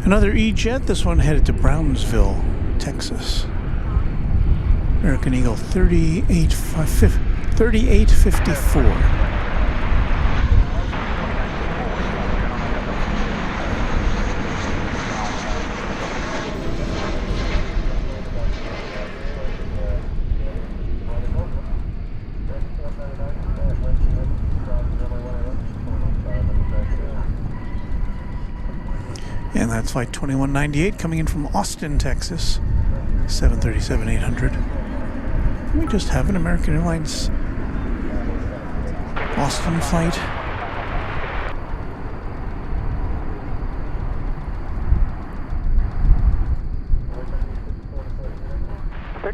Another E-Jet, this one headed to Brownsville, Texas. American Eagle 3854. And that's flight 2198 coming in from Austin, Texas. 737-800. We just have an American Airlines Austin flight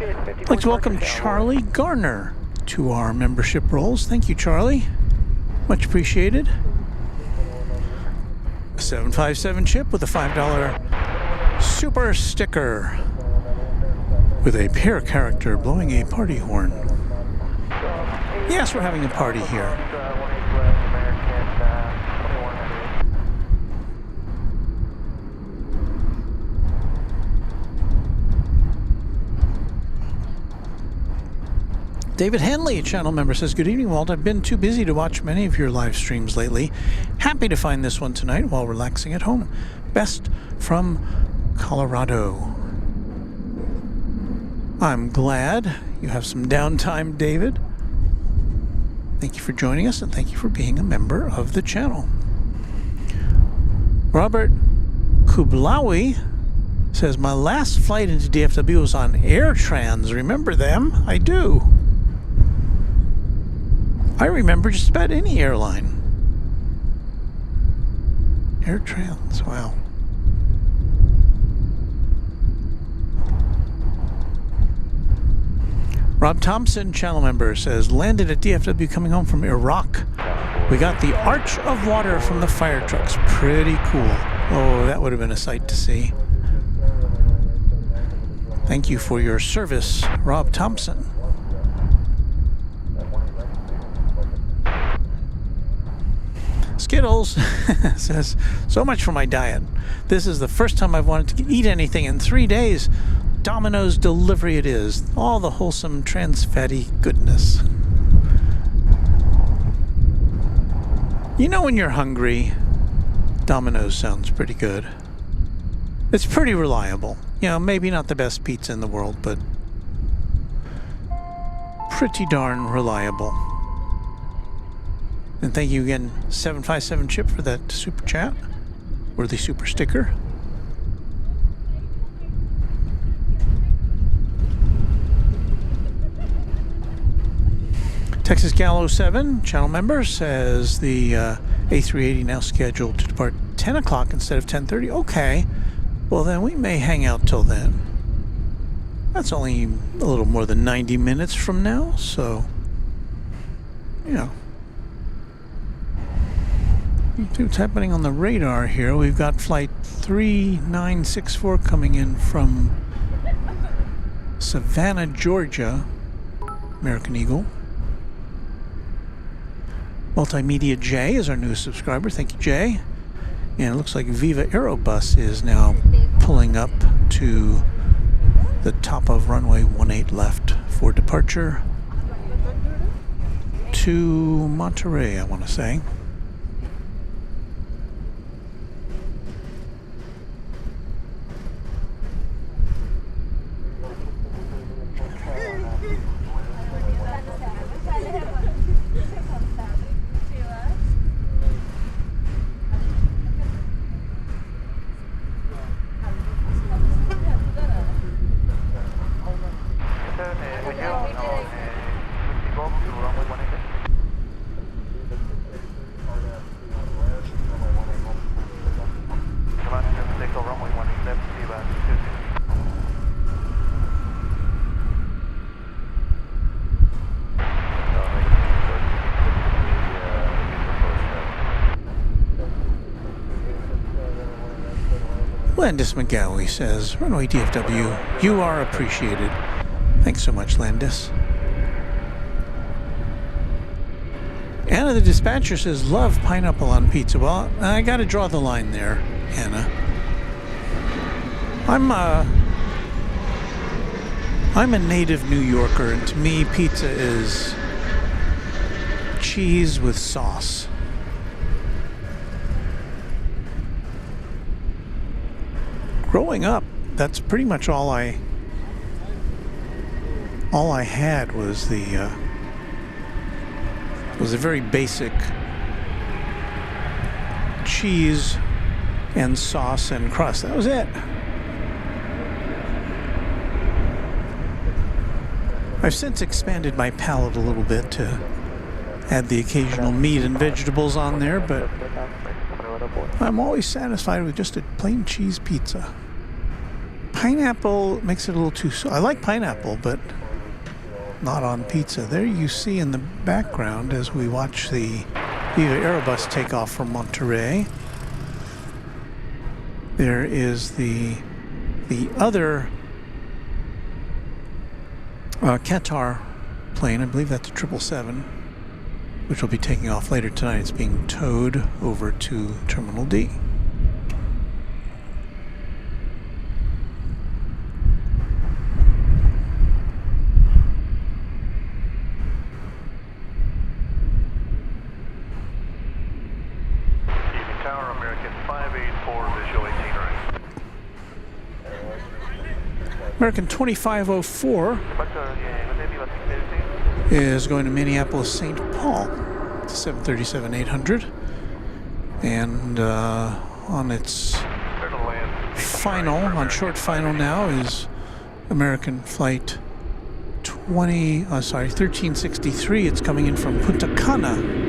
I'd like to welcome Charlie Garner to our membership rolls. Thank you, Charlie. Much appreciated. A 757 chip with a $5 super sticker with a pair character blowing a party horn. Yes, we're having a party here. David Henley, a channel member, says, "Good evening, Walt. I've been too busy to watch many of your live streams lately. Happy to find this one tonight while relaxing at home. Best from Colorado." I'm glad you have some downtime, David. Thank you for joining us, and thank you for being a member of the channel. Robert Kublawi says, "My last flight into DFW was on AirTrans. Remember them? I do. I remember just about any airline. AirTrans, wow." Rob Thompson, channel member, says, "Landed at DFW coming home from Iraq. We got the arch of water from the fire trucks. Pretty cool. Oh, that would have been a sight to see." Thank you for your service, Rob Thompson. Skittles says, "So much for my diet. This is the first time I've wanted to eat anything in 3 days. Domino's delivery it is. All the wholesome trans fatty goodness." You know when you're hungry, Domino's sounds pretty good. It's pretty reliable. You know, maybe not the best pizza in the world, but pretty darn reliable. And thank you again, 757 Chip, for that super chat, or the super sticker. Texas Gal 07, channel member, says the A380 now scheduled to depart 10 o'clock instead of 10:30. Okay, well then we may hang out till then. That's only a little more than 90 minutes from now, so, you know. See what's happening on the radar here. We've got flight 3964 coming in from Savannah, Georgia. American Eagle. Multimedia J is our newest subscriber. Thank you, Jay. And it looks like Viva Aerobus is now pulling up to the top of runway 18 left for departure to Monterey, I want to say. Landis McGowie says, "Runway DFW, you are appreciated." Thanks so much, Landis. Anna the dispatcher says, "Love pineapple on pizza." Well, I gotta draw the line there, Anna. I'm a native New Yorker, and to me, pizza is cheese with sauce. Growing up, that's pretty much all I had was a very basic cheese and sauce and crust. That was it. I've since expanded my palate a little bit to add the occasional meat and vegetables on there, but I'm always satisfied with just a plain cheese pizza. Pineapple makes it a little too... I like pineapple, but not on pizza. There you see in the background as we watch the Viva Aerobus take off from Monterey. There is the other Qatar plane. I believe that's a 777, which will be taking off later tonight. It's being towed over to Terminal D. Tower, American 584, visual 18 right. American 2504 is going to Minneapolis St. Paul. It's a 737-800. And on its short final now is American flight 1363. It's coming in from Punta Cana.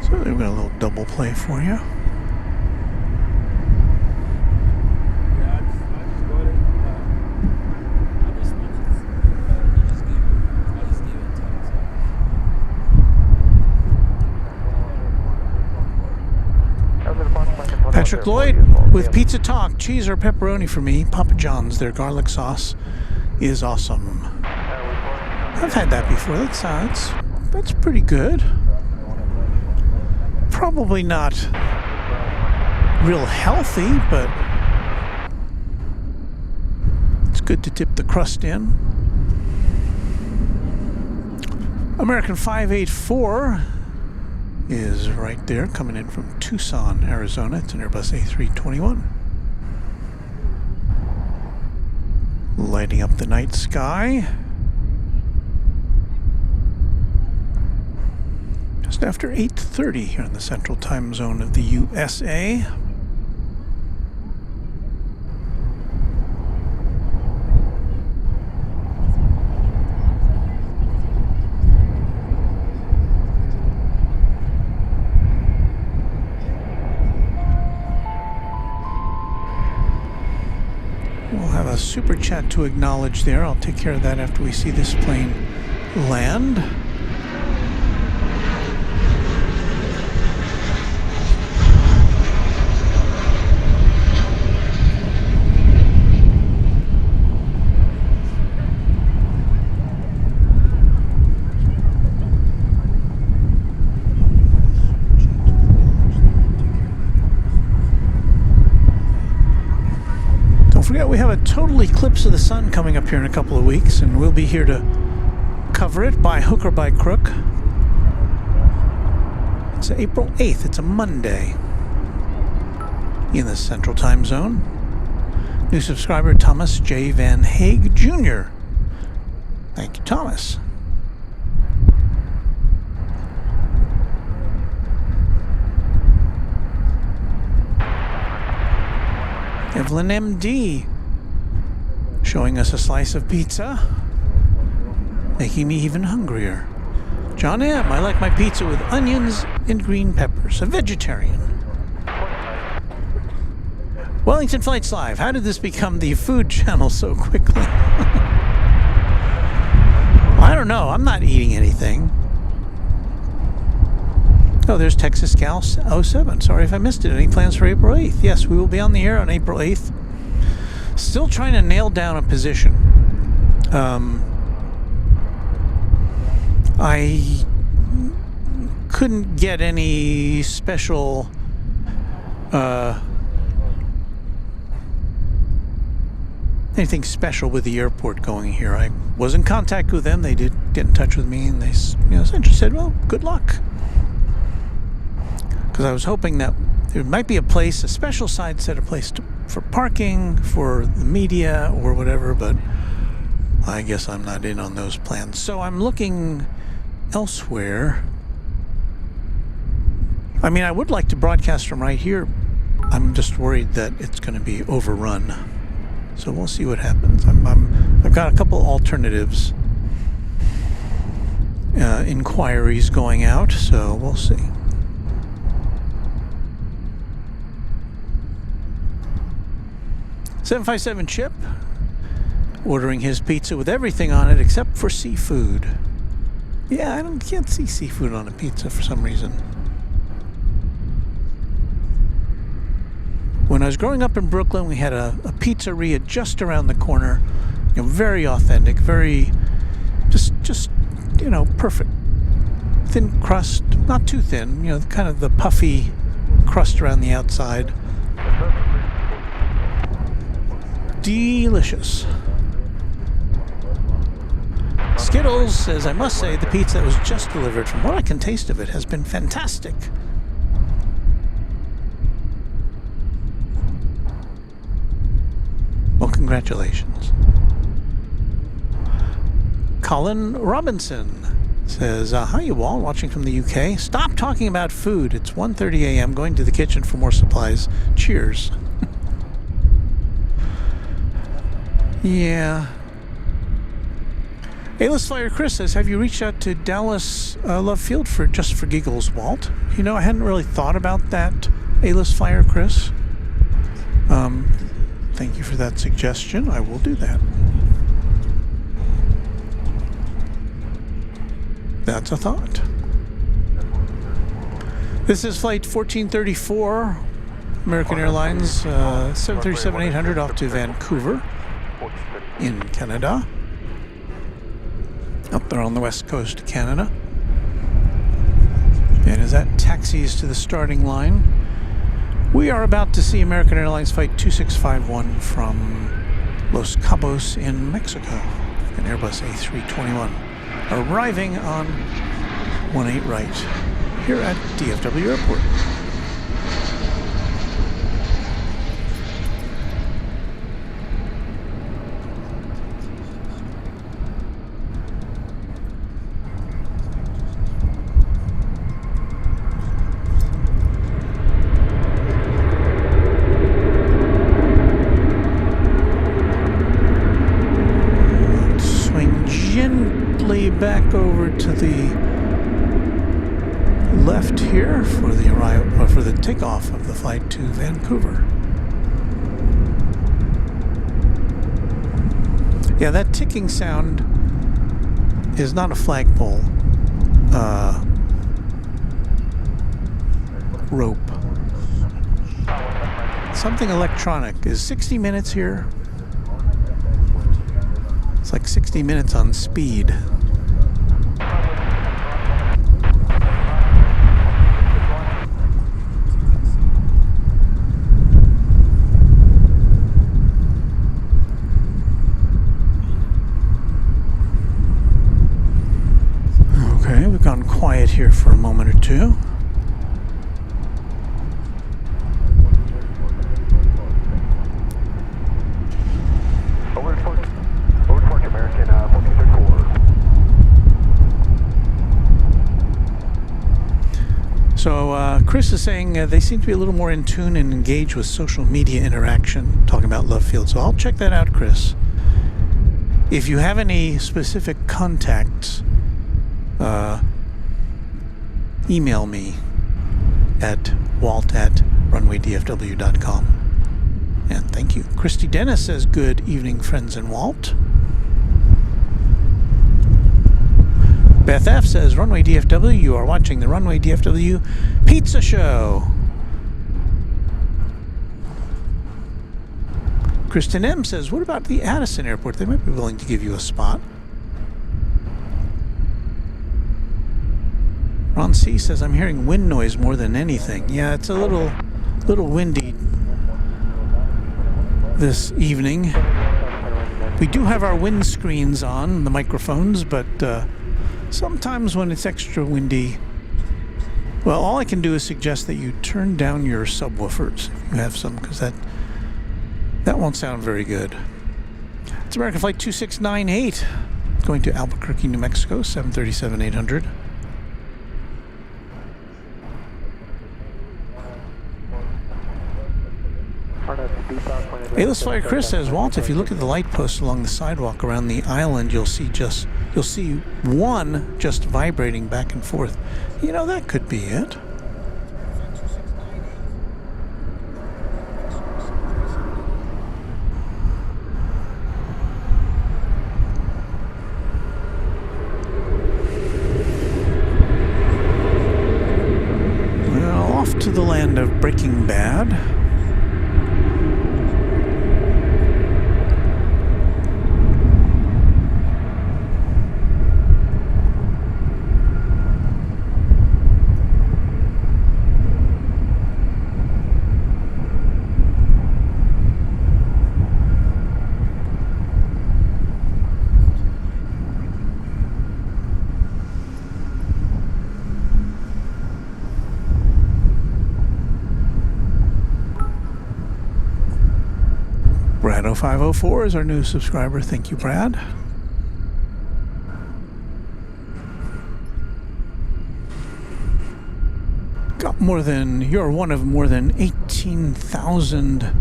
So we've got a little double play for you. Patrick Lloyd with Pizza Talk. Cheese or pepperoni for me. Papa John's, their garlic sauce is awesome. I've had that before. That's pretty good. Probably not real healthy, but it's good to dip the crust in. American 584 is right there, coming in from Tucson, Arizona. It's an Airbus A321. Lighting up the night sky. Just after 8:30 here in the central time zone of the USA. We'll have a super chat to acknowledge there. I'll take care of that after we see this plane land. We have a total eclipse of the sun coming up here in a couple of weeks, and we'll be here to cover it by hook or by crook. It's April 8th. It's a Monday in the Central Time Zone. New subscriber Thomas J. Van Hague Jr. Thank you, Thomas. Evelyn M.D. showing us a slice of pizza, making me even hungrier. John M. I like my pizza with onions and green peppers. A vegetarian. Wellington Flights Live. How did this become the food channel so quickly? I don't know. I'm not eating anything. Oh, there's Texas Gal 07. Sorry if I missed it. Any plans for April 8th? Yes, we will be on the air on April 8th. Still trying to nail down a position. I couldn't get any special anything special with the airport going here. I was in contact with them. They did get in touch with me, and they, essentially said, well, good luck. Because I was hoping that there might be a special side set of place for parking, for the media, or whatever, but I guess I'm not in on those plans. So I'm looking elsewhere. I mean, I would like to broadcast from right here. I'm just worried that it's going to be overrun. So we'll see what happens. I've got a couple alternatives, inquiries going out, so we'll see. $757 Chip ordering his pizza with everything on it except for seafood. Yeah, I can't see seafood on a pizza for some reason. When I was growing up in Brooklyn, we had a pizzeria just around the corner. Very authentic, very just perfect. Thin crust, not too thin. Kind of the puffy crust around the outside. Delicious. Skittles says, I must say, the pizza that was just delivered, from what I can taste of it, has been fantastic. Well, congratulations. Colin Robinson says, hi you all, watching from the UK. Stop talking about food. It's 1:30 a.m. Going to the kitchen for more supplies. Cheers. Yeah. A-List Flyer Chris says, have you reached out to Dallas Love Field for giggles, Walt? I hadn't really thought about that, A-List Flyer Chris. Thank you for that suggestion. I will do that. That's a thought. This is flight 1434, American Airlines 737-800 off to Vancouver in Canada. Up there on the west coast of Canada. And as that taxis to the starting line, we are about to see American Airlines Flight 2651 from Los Cabos in Mexico, an Airbus A321, arriving on 18 right here at DFW Airport. Back over to the left here for the arrival, for the takeoff of the flight to Vancouver. Yeah, that ticking sound is not a flagpole rope. Something electronic. Is 60 minutes here? It's like 60 minutes on speed. Okay, we've gone quiet here for a moment or two. So Chris is saying they seem to be a little more in tune and engaged with social media interaction, talking about Love Field. So I'll check that out, Chris. If you have any specific contacts, email me at walt@runwaydfw.com. And thank you. Christy Dennis says, good evening, friends and Walt. Beth F says, Runway DFW, you are watching the Runway DFW Pizza Show. Kristen M says, what about the Addison Airport? They might be willing to give you a spot. Ron C says, I'm hearing wind noise more than anything. Yeah, it's a little windy this evening. We do have our wind screens on, the microphones, but sometimes when it's extra windy, well, all I can do is suggest that you turn down your subwoofers if you have some, because that won't sound very good. It's American Flight 2698 going to Albuquerque, New Mexico, 737-800. A-List Flyer Chris says, Walt, if you look at the light posts along the sidewalk around the island, you'll see one just vibrating back and forth. You know, that could be it. Well, off to the land of Breaking Bad. Brad0504 is our new subscriber. Thank you, Brad. You're one of more than 18,000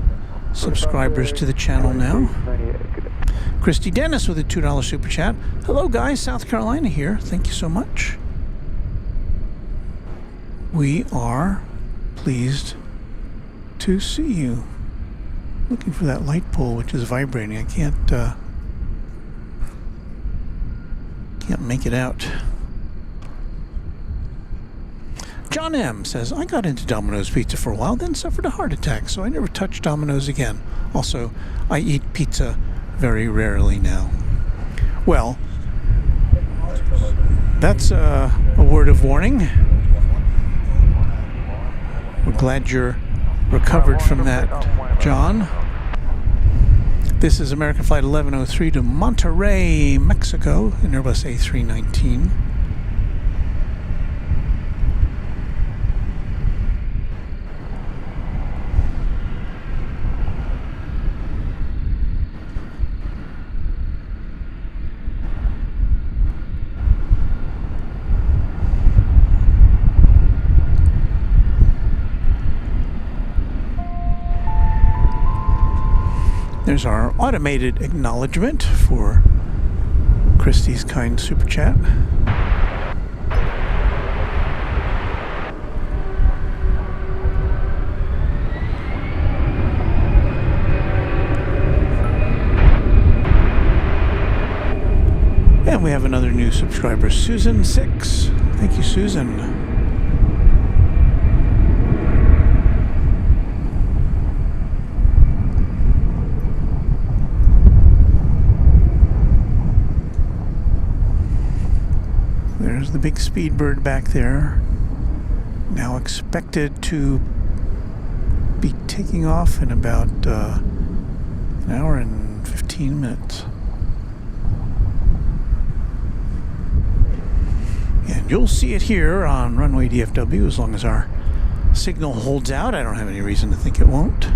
subscribers to the channel now. Christy Dennis with a $2 super chat. Hello guys, South Carolina here. Thank you so much. We are pleased to see you. Looking for that light pole which is vibrating. I can't make it out. John M. says, I got into Domino's Pizza for a while, then suffered a heart attack, so I never touched Domino's again. Also, I eat pizza very rarely now. Well, that's a word of warning. We're glad you're recovered from that, John. This is American Flight 1103 to Monterrey, Mexico, in Airbus A319. There's our automated acknowledgement for Christie's kind super chat. And we have another new subscriber, Susan6. Thank you, Susan. There's the big Speedbird back there, now expected to be taking off in about an hour and 15 minutes. And you'll see it here on Runway DFW as long as our signal holds out. I don't have any reason to think it won't.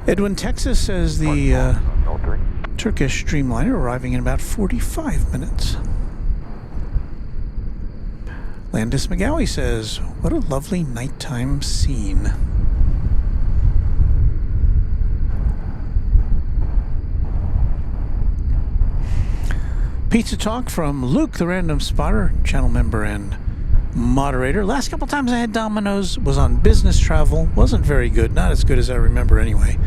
Edwin, Texas says the Turkish Dreamliner arriving in about 45 minutes. Landis McGowie says, what a lovely nighttime scene. Pizza talk from Luke, the random spotter, channel member and moderator. Last couple times I had Domino's was on business travel. Wasn't very good. Not as good as I remember anyway.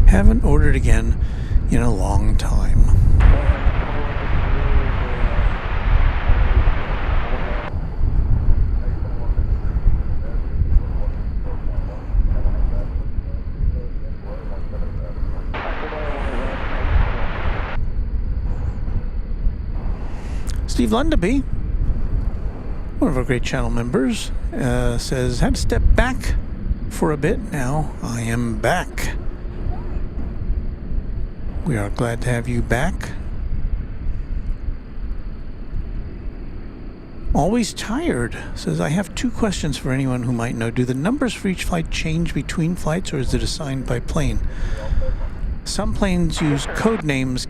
Haven't ordered again in a long time. Steve Lundaby, one of our great channel members, says, had to step back for a bit. Now I am back. We are glad to have you back. Always tired says, I have 2 questions for anyone who might know. Do the numbers for each flight change between flights, or is it assigned by plane? Some planes use code names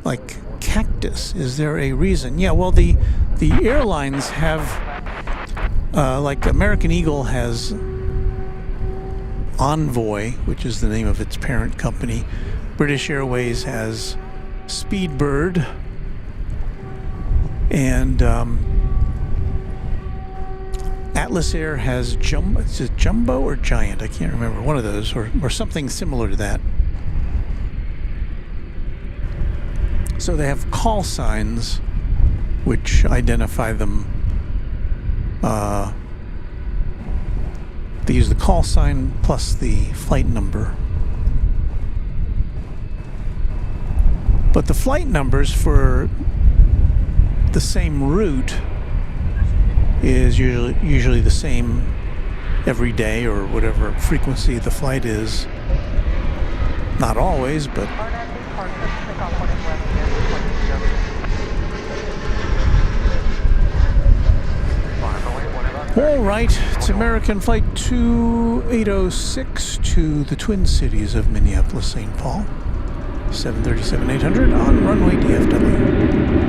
like Cactus. Is there a reason? Yeah, well, the airlines have, like American Eagle has Envoy, which is the name of its parent company. British Airways has Speedbird. And Atlas Air has Jumbo. Is it Jumbo or Giant? I can't remember. One of those, or something similar to that. So they have call signs which identify them. They use the call sign plus the flight number. But the flight numbers for the same route is usually the same every day, or whatever frequency the flight is. Not always, but all right. It's American Flight 2806 to the Twin Cities of Minneapolis, St. Paul. 737-800 on runway DFW.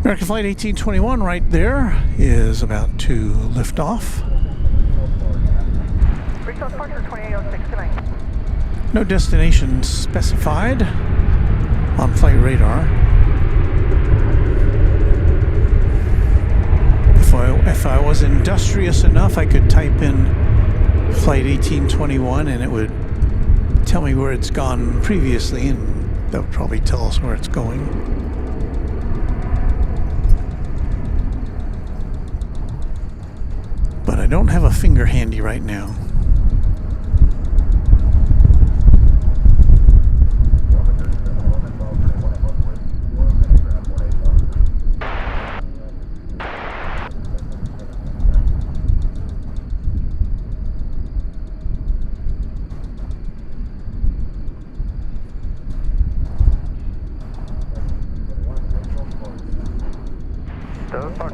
American Flight 1821 right there is about to lift off. No destination specified on flight radar. If I was industrious enough, I could type in Flight 1821 and it would tell me where it's gone previously, and that would probably tell us where it's going. But I don't have a finger handy right now.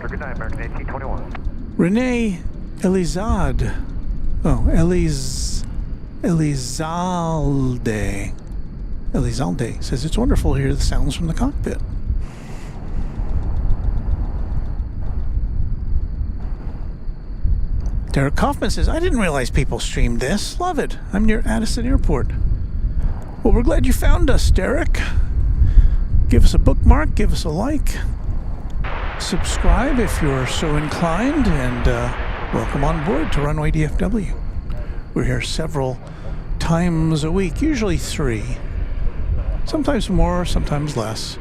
Good night, American 1821. Renee Elizalde says it's wonderful to hear the sounds from the cockpit. Derek Kaufman says, I didn't realize people streamed this. Love it. I'm near Addison Airport. Well, we're glad you found us, Derek. Give us a bookmark, give us a like, subscribe if you're so inclined, and welcome on board to Runway DFW. We're here several times a week, usually 3. Sometimes more, sometimes less.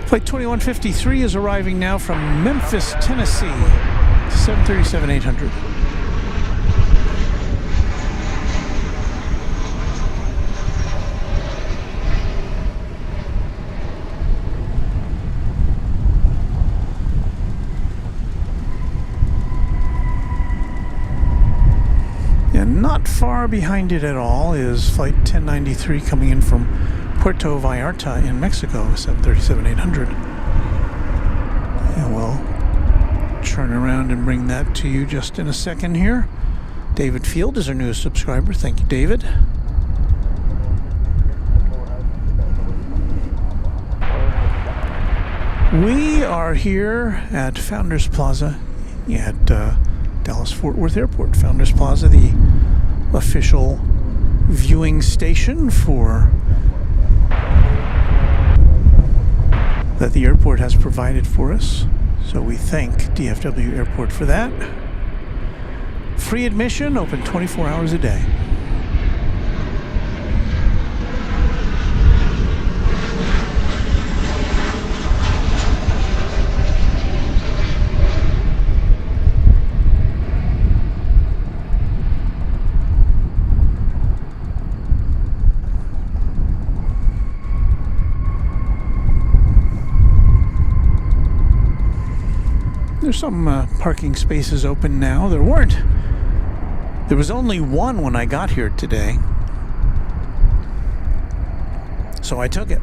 Flight 2153 is arriving now from Memphis, Tennessee. 737-800. And not far behind it at all is Flight 1093 coming in from Puerto Vallarta in Mexico, 737-800. And we'll turn around and bring that to you just in a second here. David Field is our newest subscriber. Thank you, David. We are here at Founders Plaza at Dallas-Fort Worth Airport. Founders Plaza, the official viewing station that the airport has provided for us. So we thank DFW Airport for that. Free admission, open 24 hours a day. There's some parking spaces open now. There weren't. There was only one when I got here today. So I took it.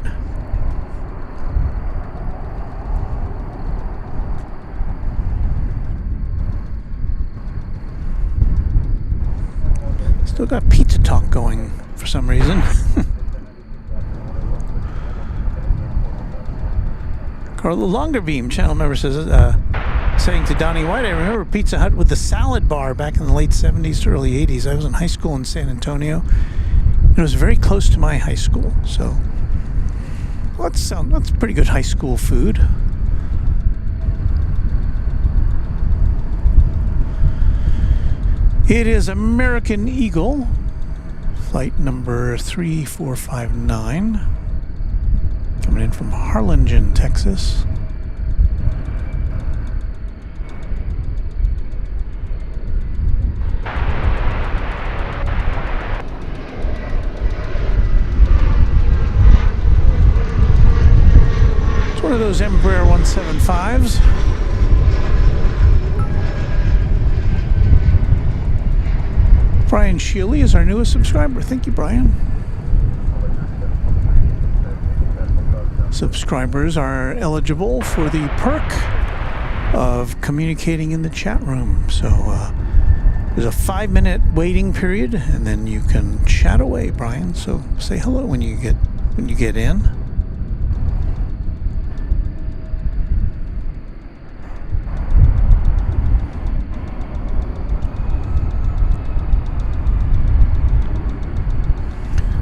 Still got pizza talk going for some reason. Carla Longerbeam, channel member, says, saying to Donnie White, I remember Pizza Hut with the salad bar back in the late 70s to early 80s. I was in high school in San Antonio. It was very close to my high school, so that's pretty good high school food. It is American Eagle, flight number 3459, coming in from Harlingen, Texas. One of those Embraer 175s. Brian Shealy is our newest subscriber. Thank you, Brian. Subscribers are eligible for the perk of communicating in the chat room. So there's a 5-minute waiting period, and then you can chat away, Brian. So say hello when you get in.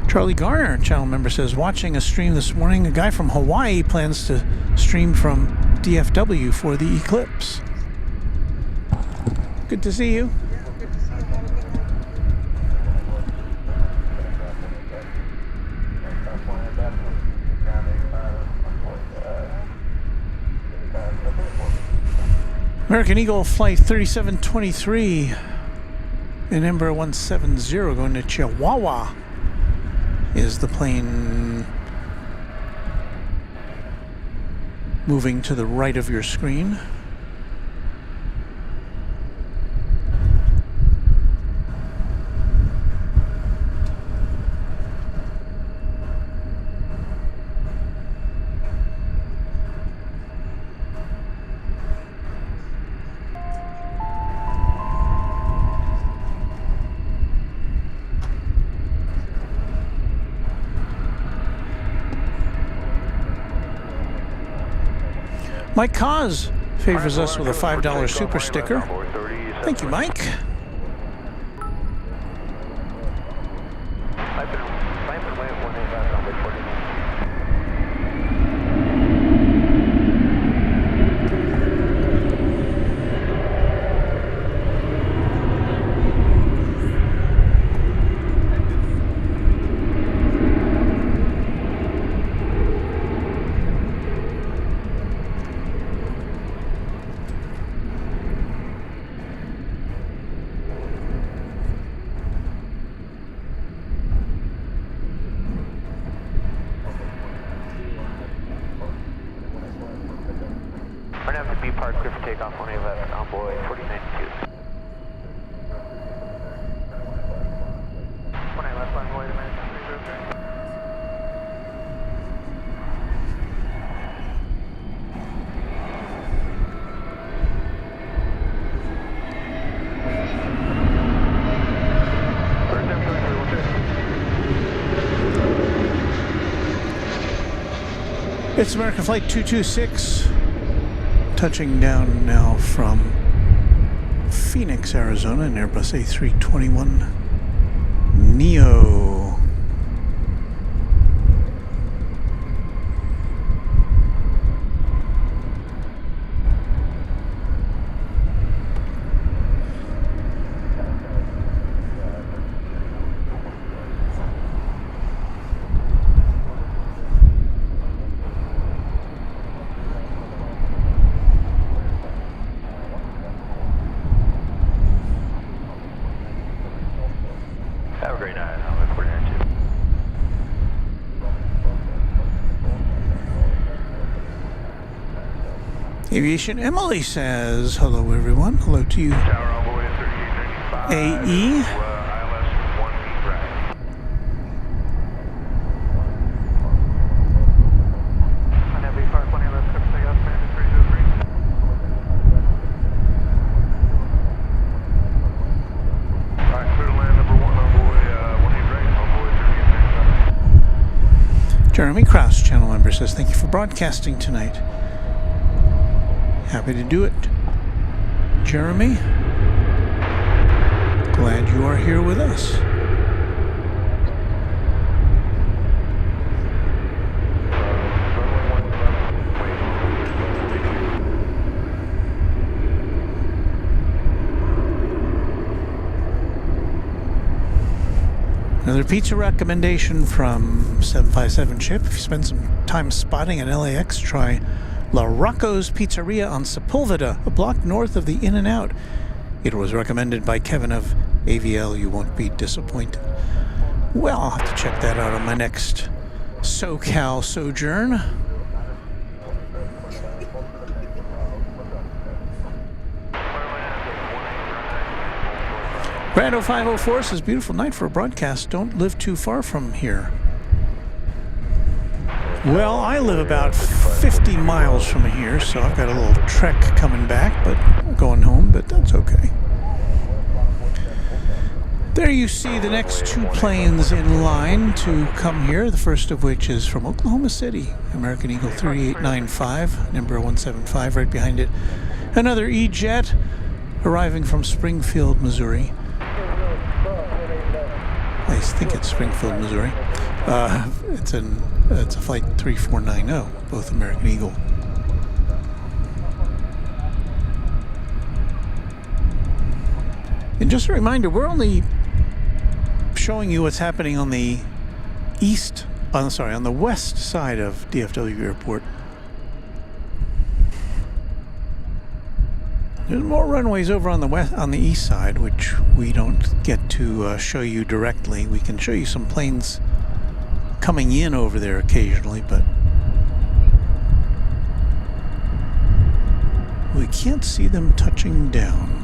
Charlie Garner, channel member, says, watching a stream this morning. A guy from Hawaii plans to stream from DFW for the eclipse. Good to see you. Yeah, good to see you. American Eagle flight 3723 in Embraer 170 going to Chihuahua is the plane moving to the right of your screen. Mike Cause favors us with a $5 super sticker. Thank you, Mike. It's American Flight 226, touching down now from Phoenix, Arizona, in Airbus A321 Neo. Aviation Emily says, hello everyone. Hello to you. Tower envoy 3895. AE. ILS 1 feet right. Heavy Park 1 ILS, takeoff, Bandit 303. Alright, clear to land number 1 envoy 18 right, envoy 3895. Jeremy Krause, channel member, says, thank you for broadcasting tonight. Happy to do it. Jeremy, glad you are here with us. Another pizza recommendation from 757 Chip. If you spend some time spotting at LAX, try La Rocco's Pizzeria on Sepulveda, a block north of the In-N-Out. It was recommended by Kevin of AVL. You won't be disappointed. Well, I'll have to check that out on my next SoCal sojourn. Brando 504 says, beautiful night for a broadcast. Don't live too far from here. Well, I live about 50 miles from here, so I've got a little trek coming back, but going home, but that's okay. There you see the next two planes in line to come here, the first of which is from Oklahoma City, American Eagle 3895, number 175 right behind it. Another E-Jet arriving from Springfield, Missouri. I think it's Springfield, Missouri. It's a flight 3490, both American Eagle. And just a reminder, we're only showing you what's happening on the on the west side of DFW Airport. There's more runways over on the east side, which we don't get to show you directly. We can show you some planes coming in over there occasionally, but we can't see them touching down.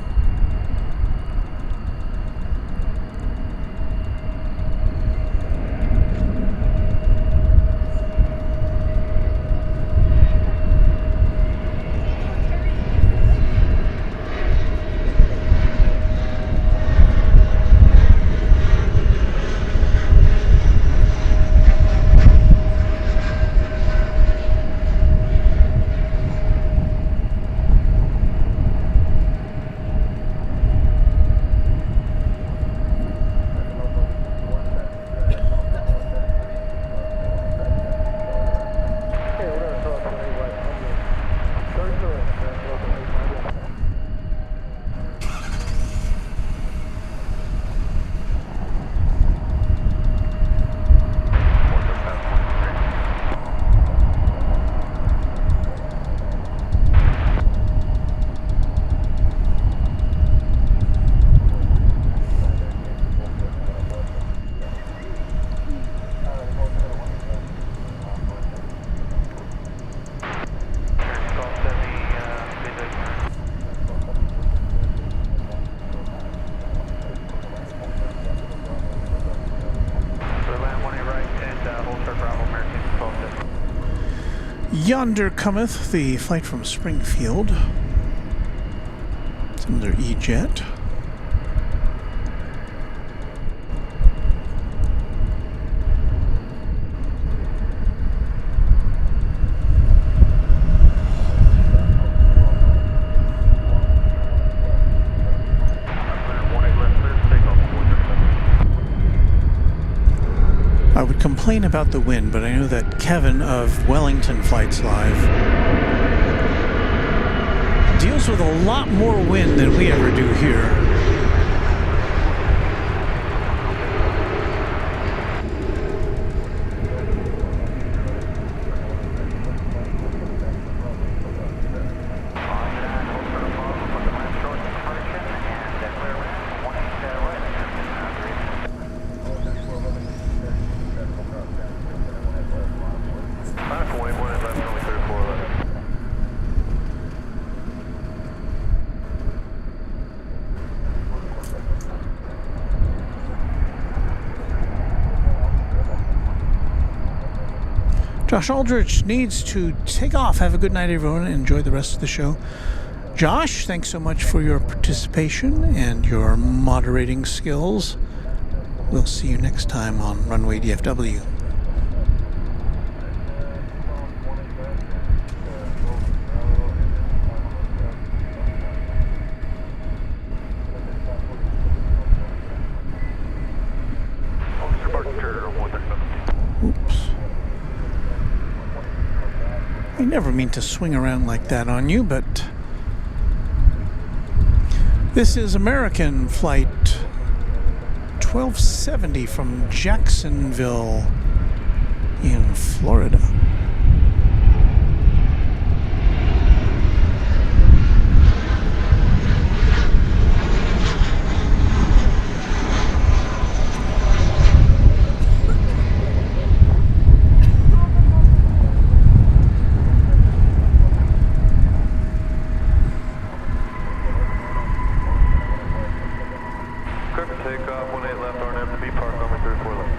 Yonder cometh the flight from Springfield. It's another E-Jet. I would complain about the wind, but I know that Kevin of Wellington Flights Live deals with a lot more wind than we ever do here. Josh Aldrich needs to take off. Have a good night, everyone, and enjoy the rest of the show. Josh, thanks so much for your participation and your moderating skills. We'll see you next time on Runway DFW. Oops. I never mean to swing around like that on you, but this is American Flight 1270 from Jacksonville in Florida. Takeoff, 18 left, RNF to be parked on my 34 left.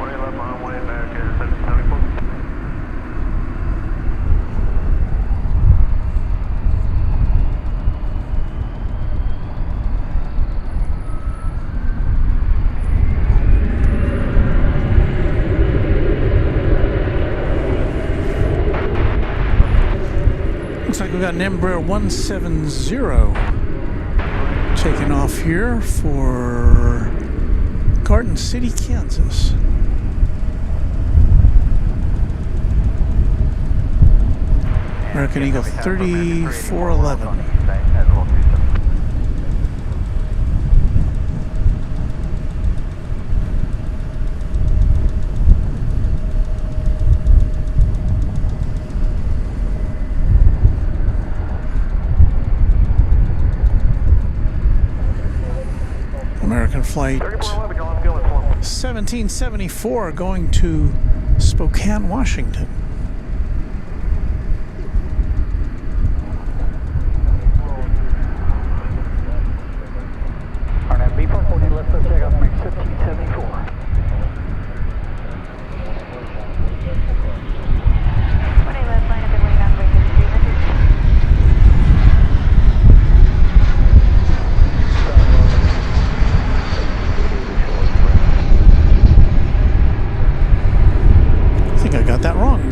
18 left, on 18 back, 74. Looks like we've got an Embraer 170 taking off here for Garden City, Kansas. American Eagle 3411. American Flight 1774 going to Spokane, Washington.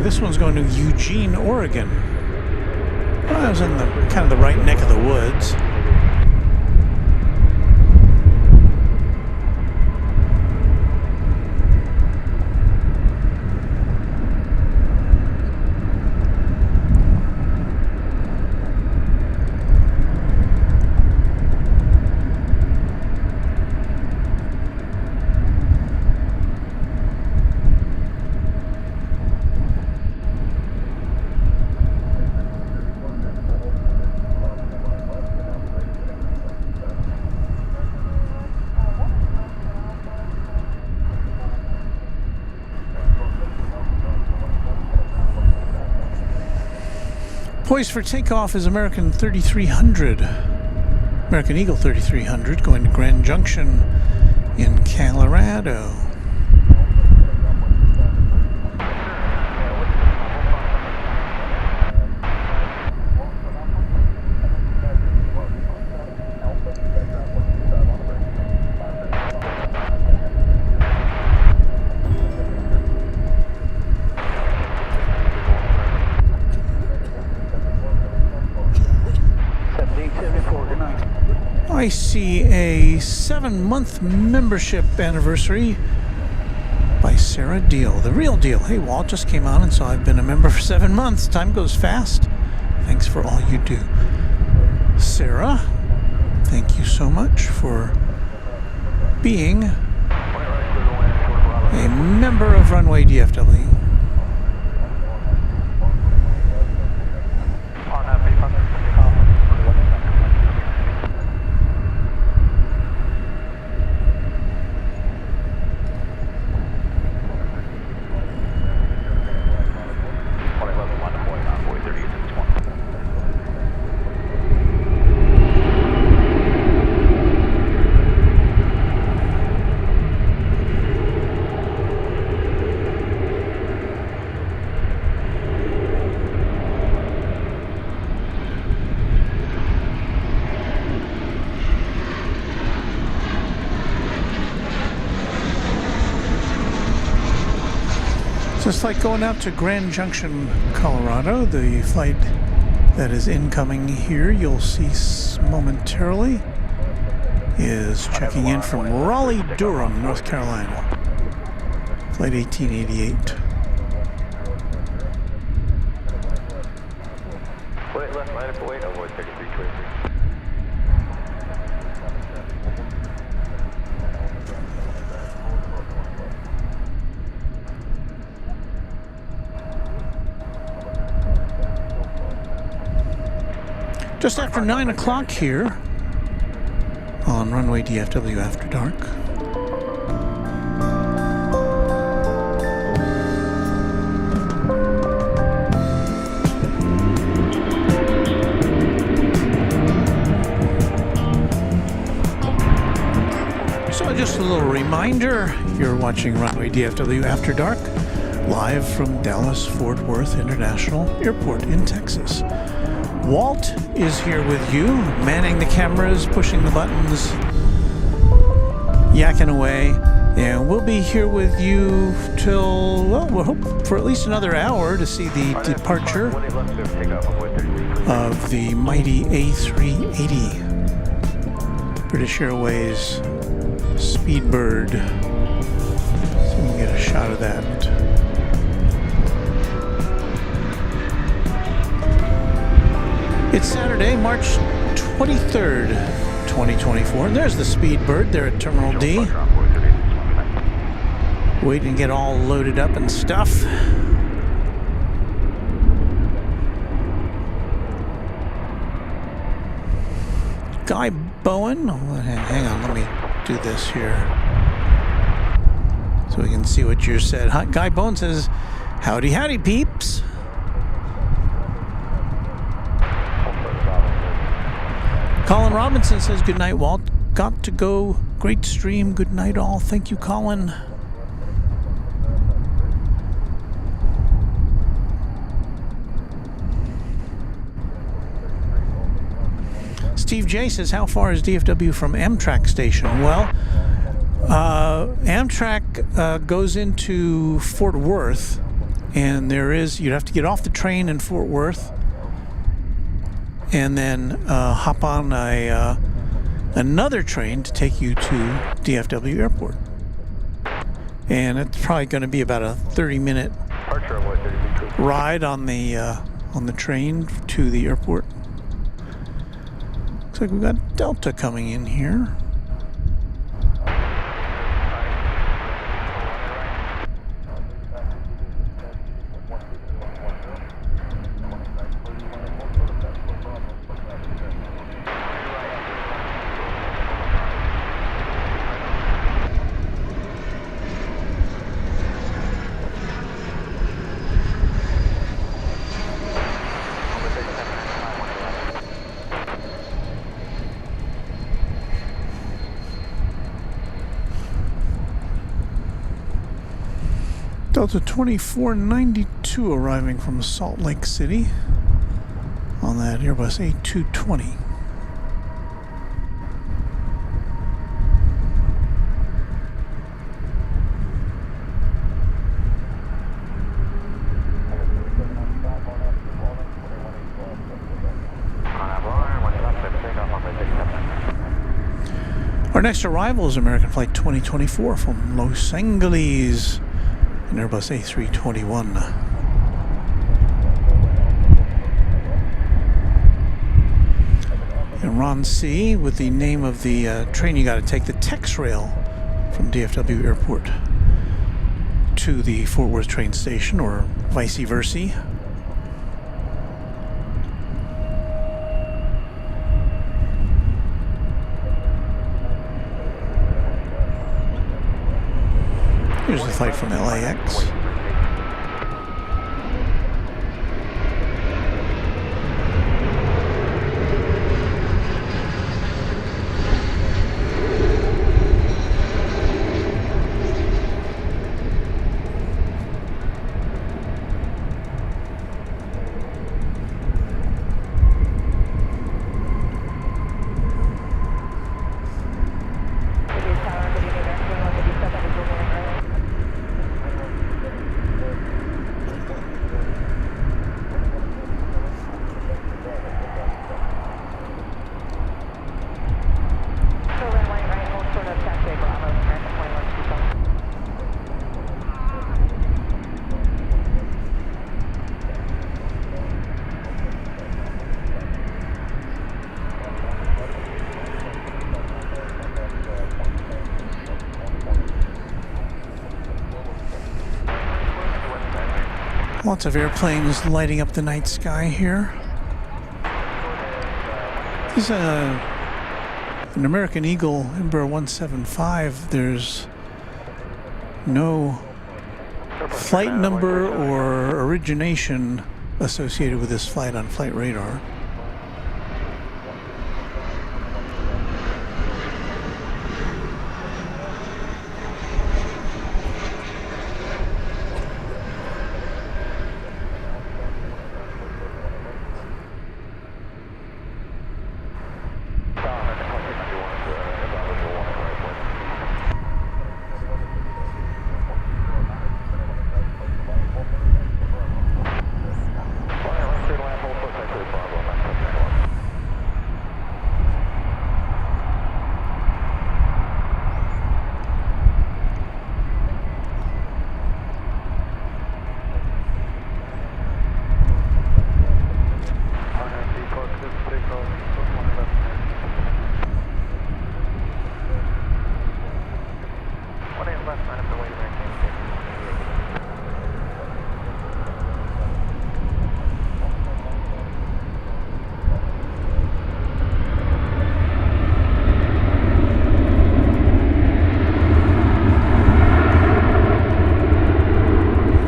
This one's going to Eugene, Oregon. Well, I was in the kind of the right neck of the woods. Poised for takeoff is American 3300. American Eagle 3300 going to Grand Junction in Colorado. I see a 7-month membership anniversary by Sarah Deal, the real deal. Hey, Walt just came on and saw I've been a member for 7 months. Time goes fast. Thanks for all you do. Sarah, thank you so much for being a member of Runway DFW. Just like going out to Grand Junction, Colorado, the flight that is incoming here, you'll see momentarily, is checking in from Raleigh-Durham, North Carolina. Flight 1888. Wait, left minus away, avoid 3323. Just after 9 o'clock here on Runway DFW After Dark. So just a little reminder, you're watching Runway DFW After Dark, live from Dallas-Fort Worth International Airport in Texas. Walt is here with you, manning the cameras, pushing the buttons, yakking away, and we'll be here with you till, well, we'll hope for at least another hour to see the departure of the mighty A380, British Airways Speedbird. So we can get a shot of that. It's Saturday, March 23rd, 2024, and there's the Speedbird there at Terminal D. Waiting to get all loaded up and stuff. Guy Bowen, hang on, let me do this here so we can see what you said. Guy Bowen says, howdy, howdy, peeps. Colin Robinson says, good night, Walt. Got to go. Great stream. Good night, all. Thank you, Colin. Steve J says, how far is DFW from Amtrak station? Well, Amtrak goes into Fort Worth, and you'd have to get off the train in Fort Worth and then hop on another train to take you to DFW Airport. And it's probably going to be about a 30-minute ride on the train to the airport. Looks like we've got Delta coming in here. Delta 2492 arriving from Salt Lake City on that Airbus A220. Our next arrival is American Flight 2024 from Los Angeles, an Airbus A321. And Ron C. with the name of the train you got to take, the Tex Rail from DFW Airport to the Fort Worth train station, or vice versa. Here's the flight from LAX. Lots of airplanes lighting up the night sky here. This is an American Eagle Embraer 175. There's no flight number or origination associated with this flight on flight radar.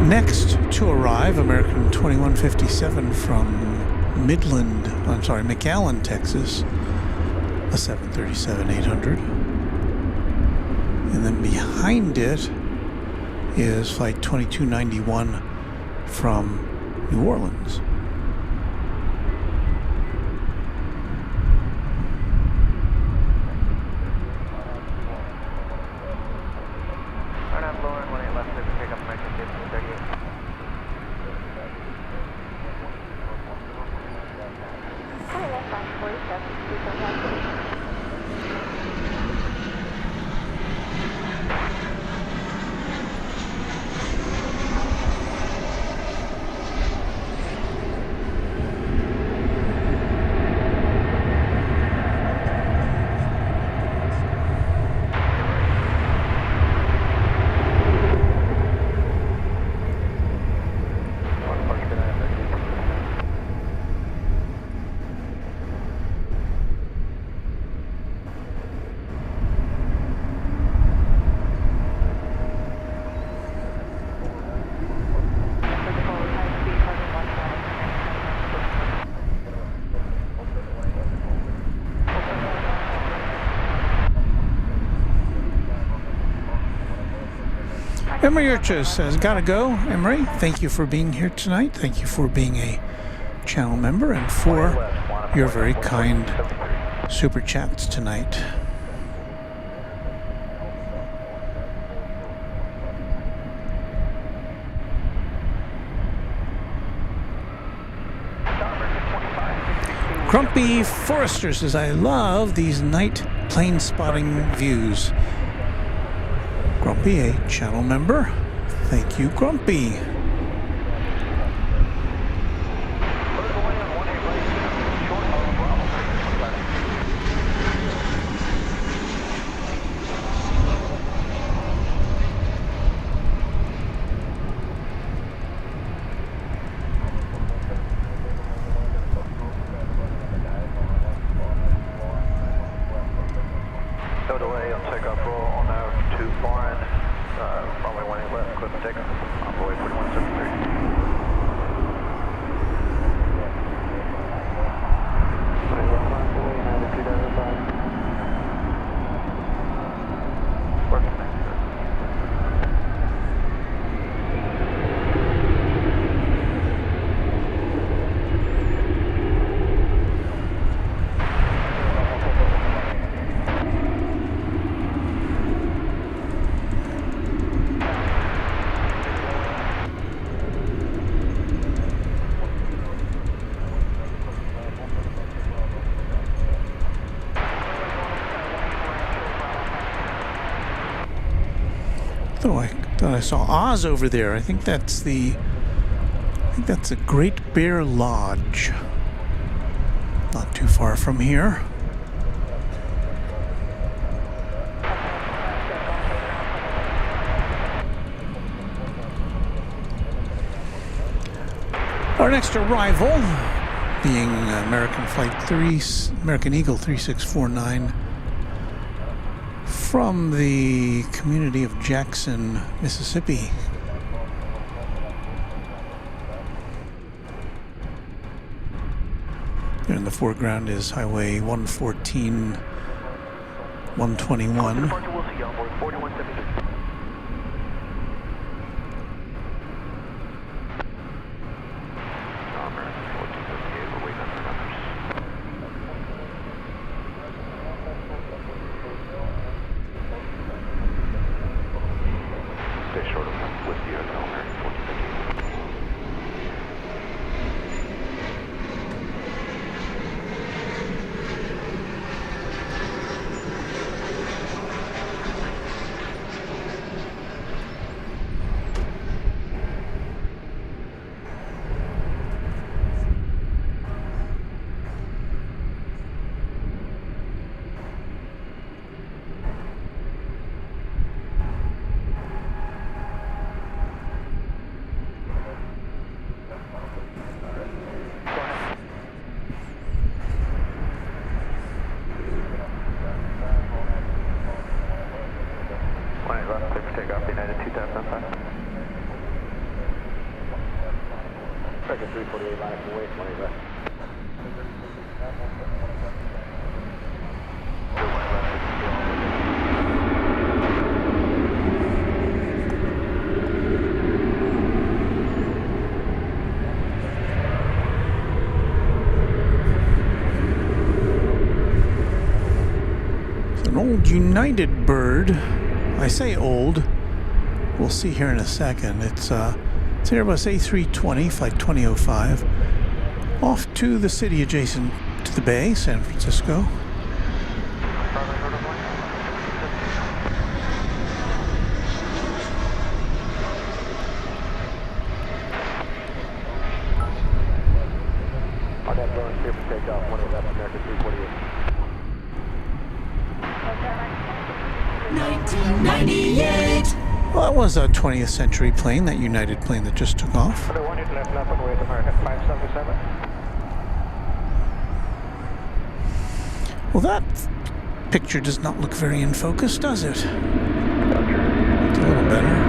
Next to arrive, American 2157 from McAllen, Texas, a 737-800. And then behind it is flight 2291 from New Orleans. Emery Urcha says, gotta go. Emery, thank you for being here tonight. Thank you for being a channel member and for your very kind super chats tonight. Grumpy Forrester says, I love these night plane spotting views. Grumpy, a channel member. Thank you, Grumpy. Oh, I thought I saw Oz over there. I think that's a Great Bear Lodge. Not too far from here. Our next arrival being American Eagle 3649 from the community of Jackson, Mississippi. There in the foreground is Highway 114, 121. United bird. I say old. We'll see here in a second. It's Airbus A320, flight 2005, off to the city adjacent to the bay, San Francisco. Well, that was a 20th century plane, that United plane that just took off. Well, that picture does not look very in focus, does it? It's a little better.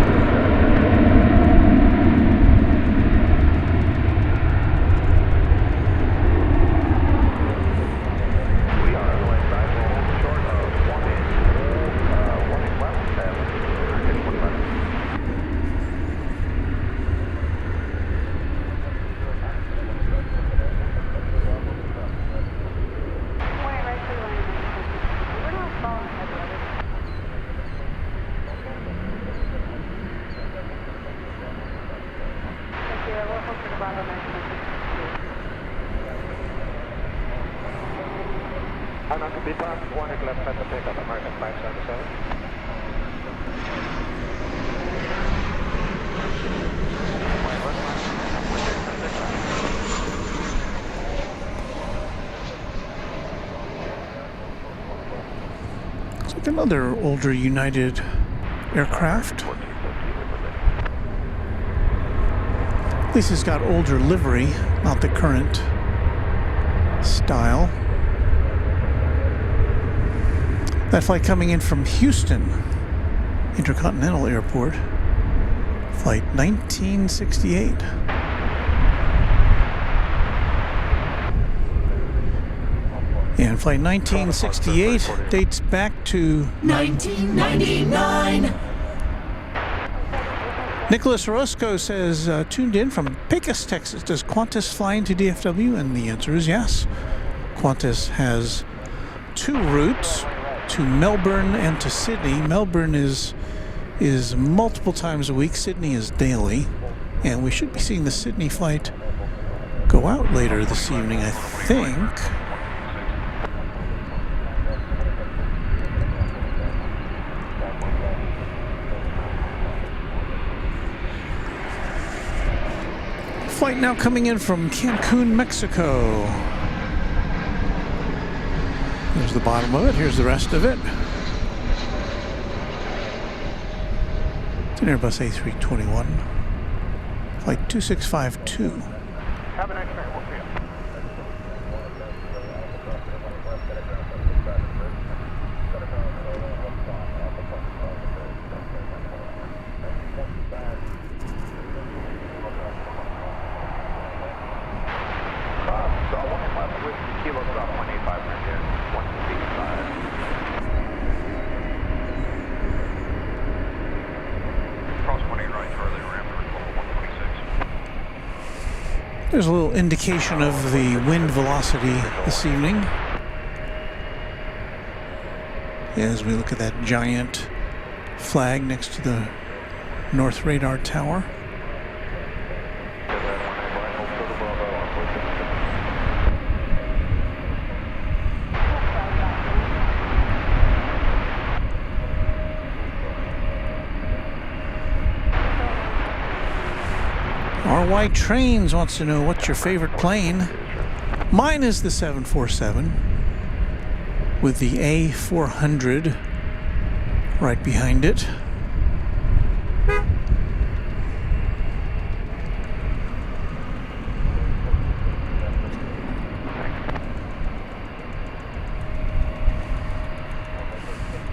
It's like another older United aircraft. At least it's got older livery, not the current style. That flight coming in from Houston Intercontinental Airport, flight 1968. And flight 1968 dates back to 1999. Nicholas Orozco says, tuned in from Pecos, Texas. Does Qantas fly into DFW? And the answer is yes. Qantas has two routes, to Melbourne and to Sydney. Melbourne is multiple times a week. Sydney is daily. And we should be seeing the Sydney flight go out later this evening, I think. Flight now coming in from Cancun, Mexico. There's the bottom of it. Here's the rest of it. It's an Airbus A321, flight 2652. There's a little indication of the wind velocity this evening as we look at that giant flag next to the North Radar Tower. Our White Trains wants to know what's your favorite plane. Mine is the 747 with the A400 right behind it.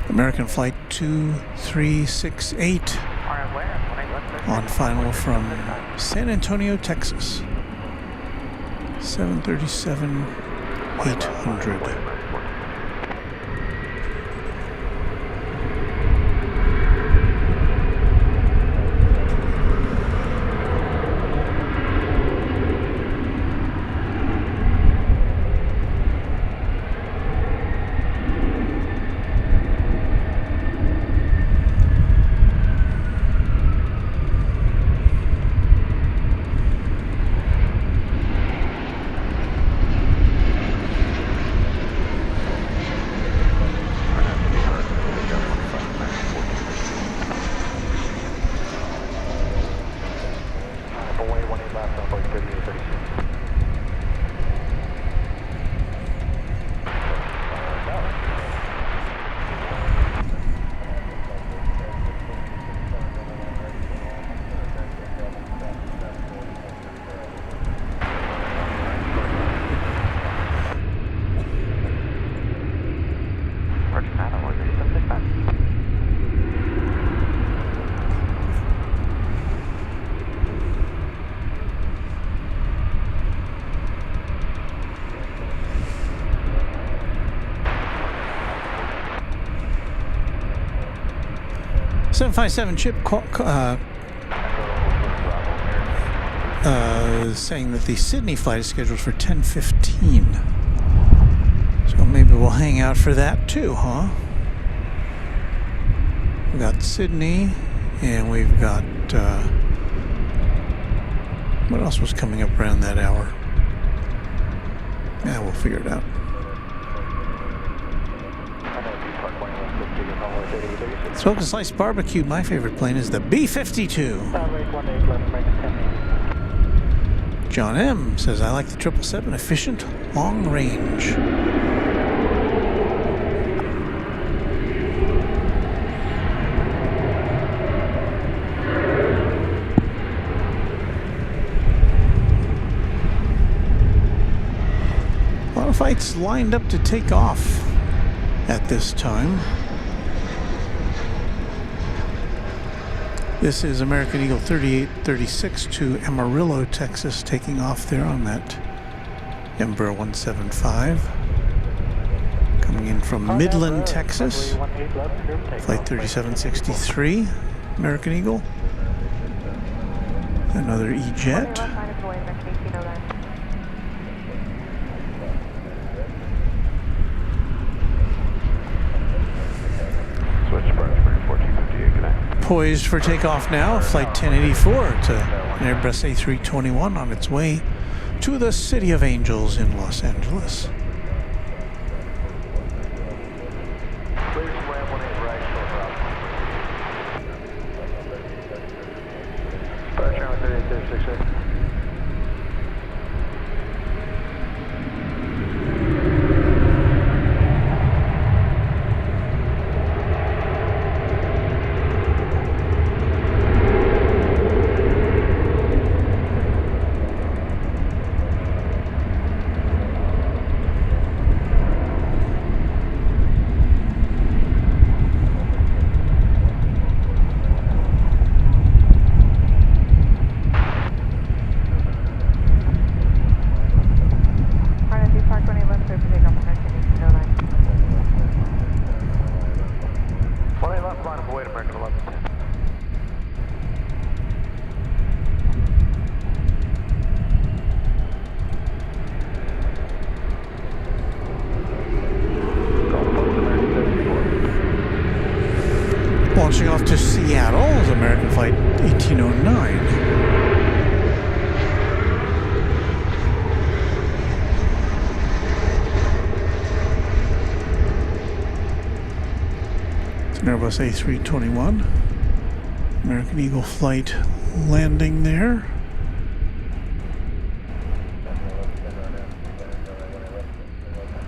American Flight 2368 on final from San Antonio, Texas. 737-800. .757 chip saying that the Sydney flight is scheduled for 10:15. So maybe we'll hang out for that too, huh? We've got Sydney, and we've got what else was coming up around that hour? Yeah, we'll figure it out. Smoke and Slice Barbecue, my favorite plane is the B-52. John M. says, I like the 777, efficient, long range. A lot of flights lined up to take off at this time. This is American Eagle 3836 to Amarillo, Texas, taking off there on that Embraer 175. Coming in from Midland, Texas. Flight 3763, American Eagle. Another E-Jet. Poised for takeoff now, Flight 1084 to an Airbus A321 on its way to the City of Angels in Los Angeles. flight 1809. It's an Airbus A321. American Eagle flight landing there.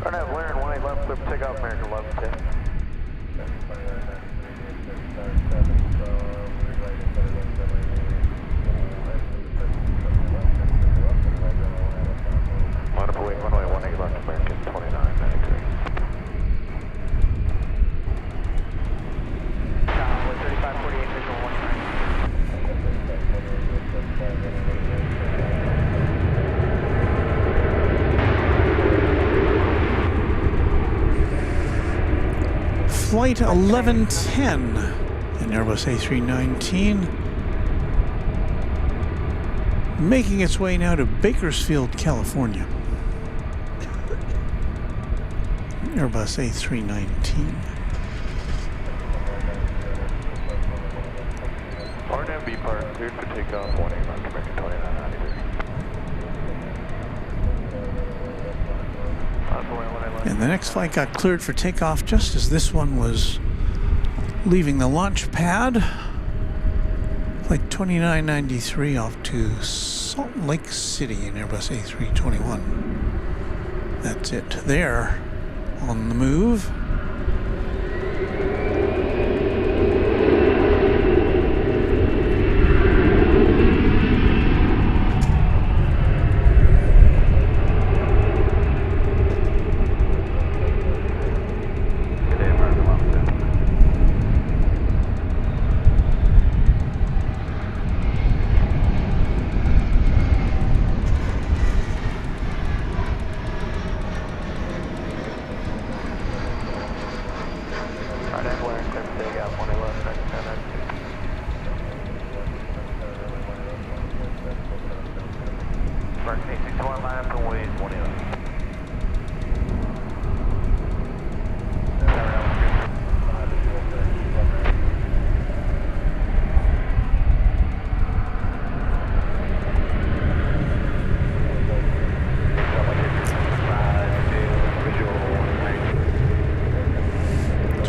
Runway Blair, 18 left, clear for takeoff, American 1110. Runway 18 left, American 2993. With 3548, visual 19. Flight 1110, an Airbus A319, making its way now to Bakersfield, California. Airbus A319. RNB part, cleared for takeoff, 18 left, American 2993. And the next flight got cleared for takeoff just as this one was leaving the launch pad. Flight 2993 off to Salt Lake City in Airbus A321. That's it there on the move.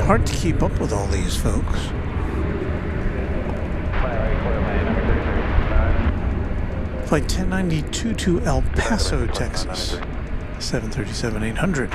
Hard to keep up with all these folks. Flight 1092 to El Paso, Texas. 737-800.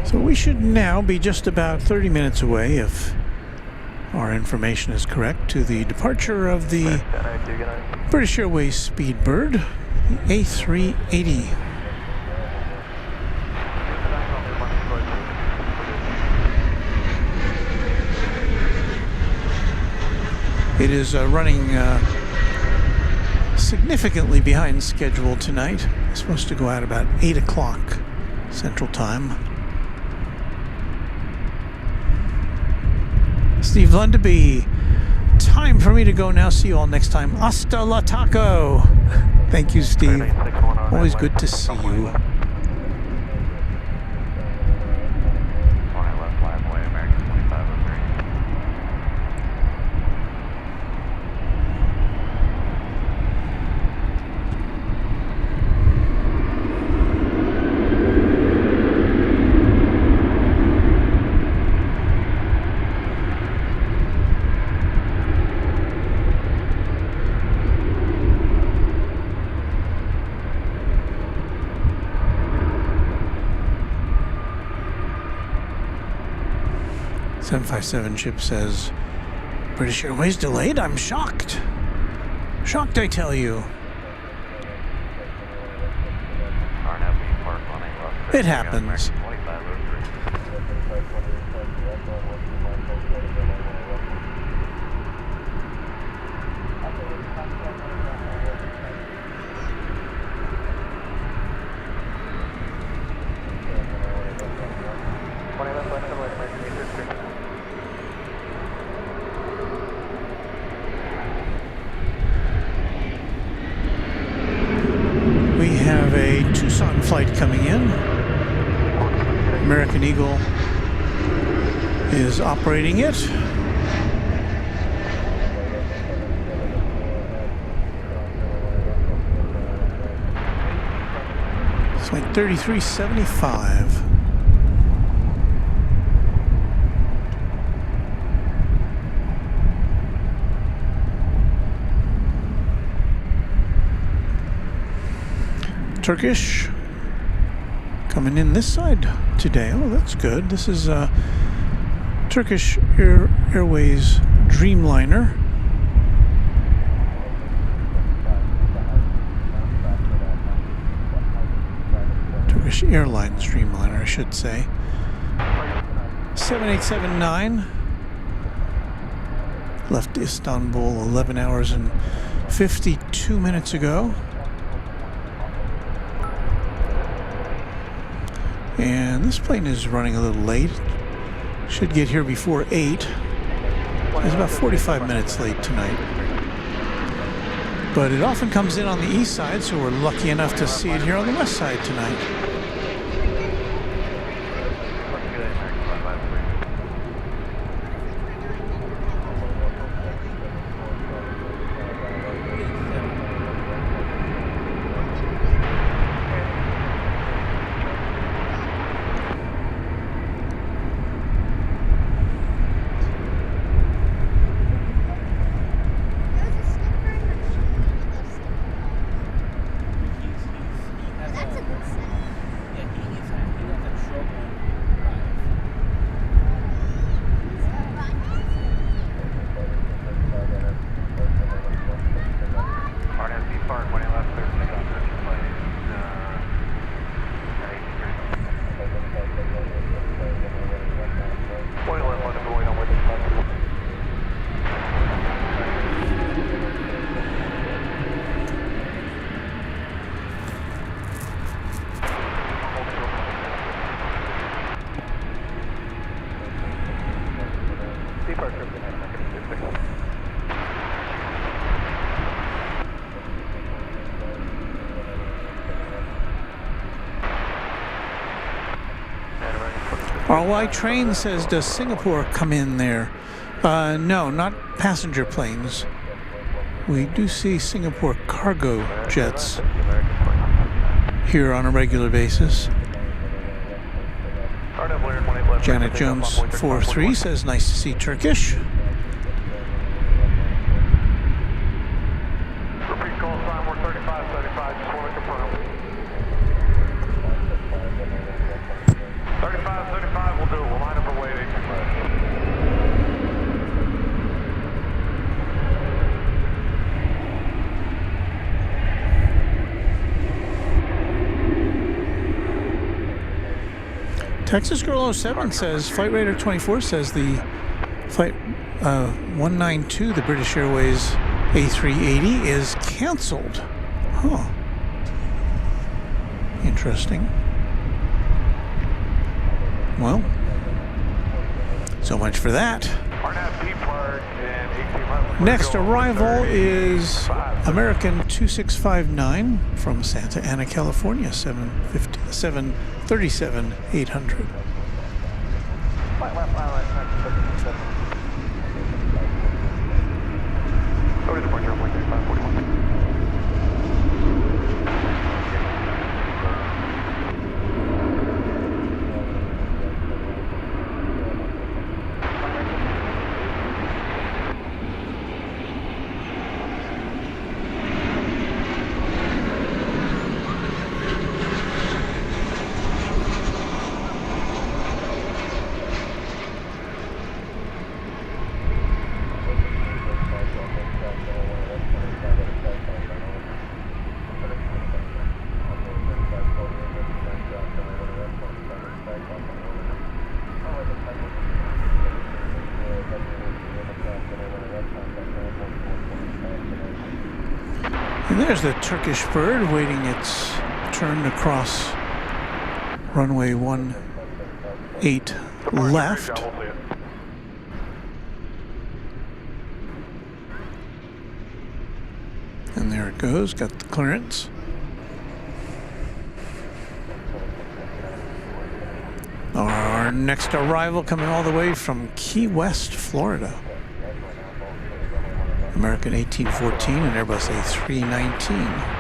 So we should now be just about 30 minutes away, if our information is correct, to the departure of the British Airways Speedbird, the A380. It is running significantly behind schedule tonight. It's supposed to go out about 8 o'clock Central Time. Steve Lundaby, time for me to go now. See you all next time. Hasta la taco. Thank you, Steve. Always good to see you. .757 ship says British Airways delayed. I'm shocked. Shocked, I tell you. It happens. We have a Tucson flight coming in. American Eagle is operating it. It's like 3375. Turkish coming in this side today. Oh, that's good. This is Turkish Airways Dreamliner. Turkish Airlines Dreamliner, I should say. 7879 left Istanbul 11 hours and 52 minutes ago. And this plane is running a little late. Should get here before 8. It's about 45 minutes late tonight. But it often comes in on the east side, so we're lucky enough to see it here on the west side tonight. RY Train says, does Singapore come in there? No, not passenger planes. We do see Singapore cargo jets here on a regular basis. Janet Jones 43 says, nice to see Turkish. Repeat call sign, we're 3535, just want to confirm. 3535 will do it, we'll line up for waiting. Texas Girl 07 says, Flight Radar 24 says the Flight 192, the British Airways A380, is canceled. Huh. Interesting. Well, so much for that. Next arrival is American 2659 from Santa Ana, California, 737-800. And there's the Turkish bird waiting its turn to cross runway 18 left. And there it goes, got the clearance. Our next arrival coming all the way from Key West, Florida. American 1814 and Airbus A319.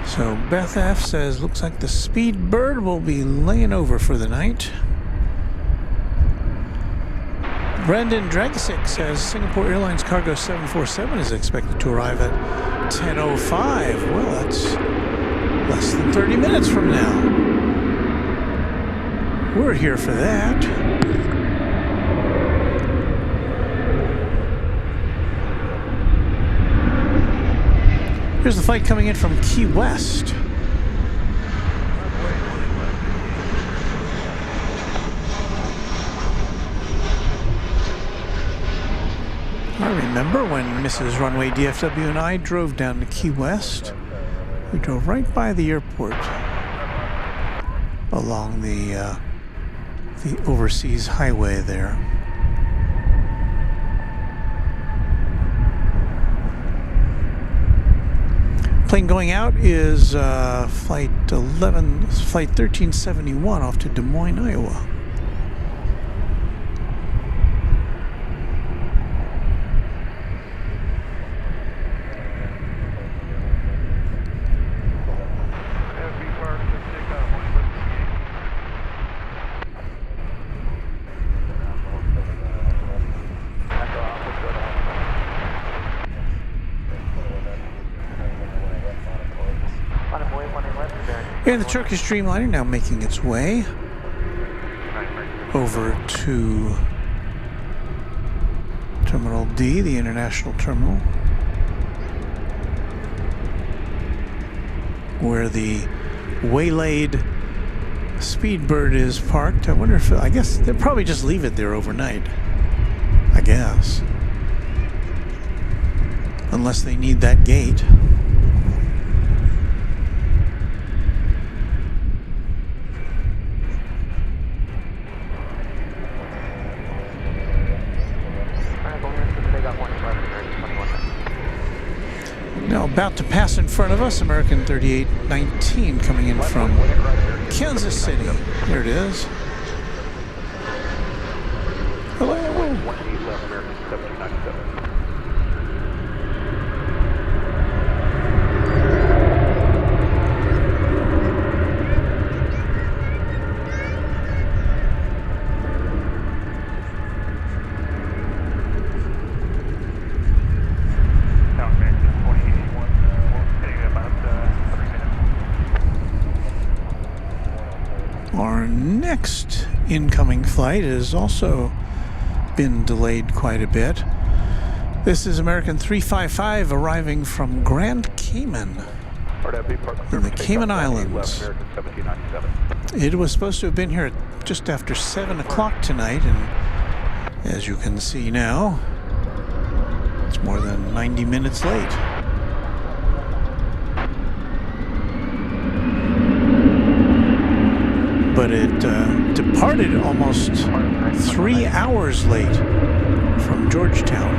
So Beth F says, looks like the Speed Bird will be laying over for the night. Brendan Dragsic says Singapore Airlines Cargo 747 is expected to arrive at 10:05. Well, that's less than 30 minutes from now. We're here for that. Here's the flight coming in from Key West. I remember when Mrs. Runway DFW and I drove down to Key West. We drove right by the airport along the overseas highway there. Plane going out is flight 1371 off to Des Moines, Iowa. And the Turkish Dreamliner now making its way over to Terminal D, the international terminal, where the waylaid Speedbird is parked. I wonder if, I guess they'll probably just leave it there overnight, I guess. Unless they need that gate. Now about to pass in front of us, American 3819 coming in from Kansas City. There it is. Hello. Our next incoming flight has also been delayed quite a bit. This is American 355 arriving from Grand Cayman in the Cayman Islands. It was supposed to have been here at just after 7 o'clock tonight, and as you can see now, it's more than 90 minutes late. But it departed almost 3 hours late from Georgetown.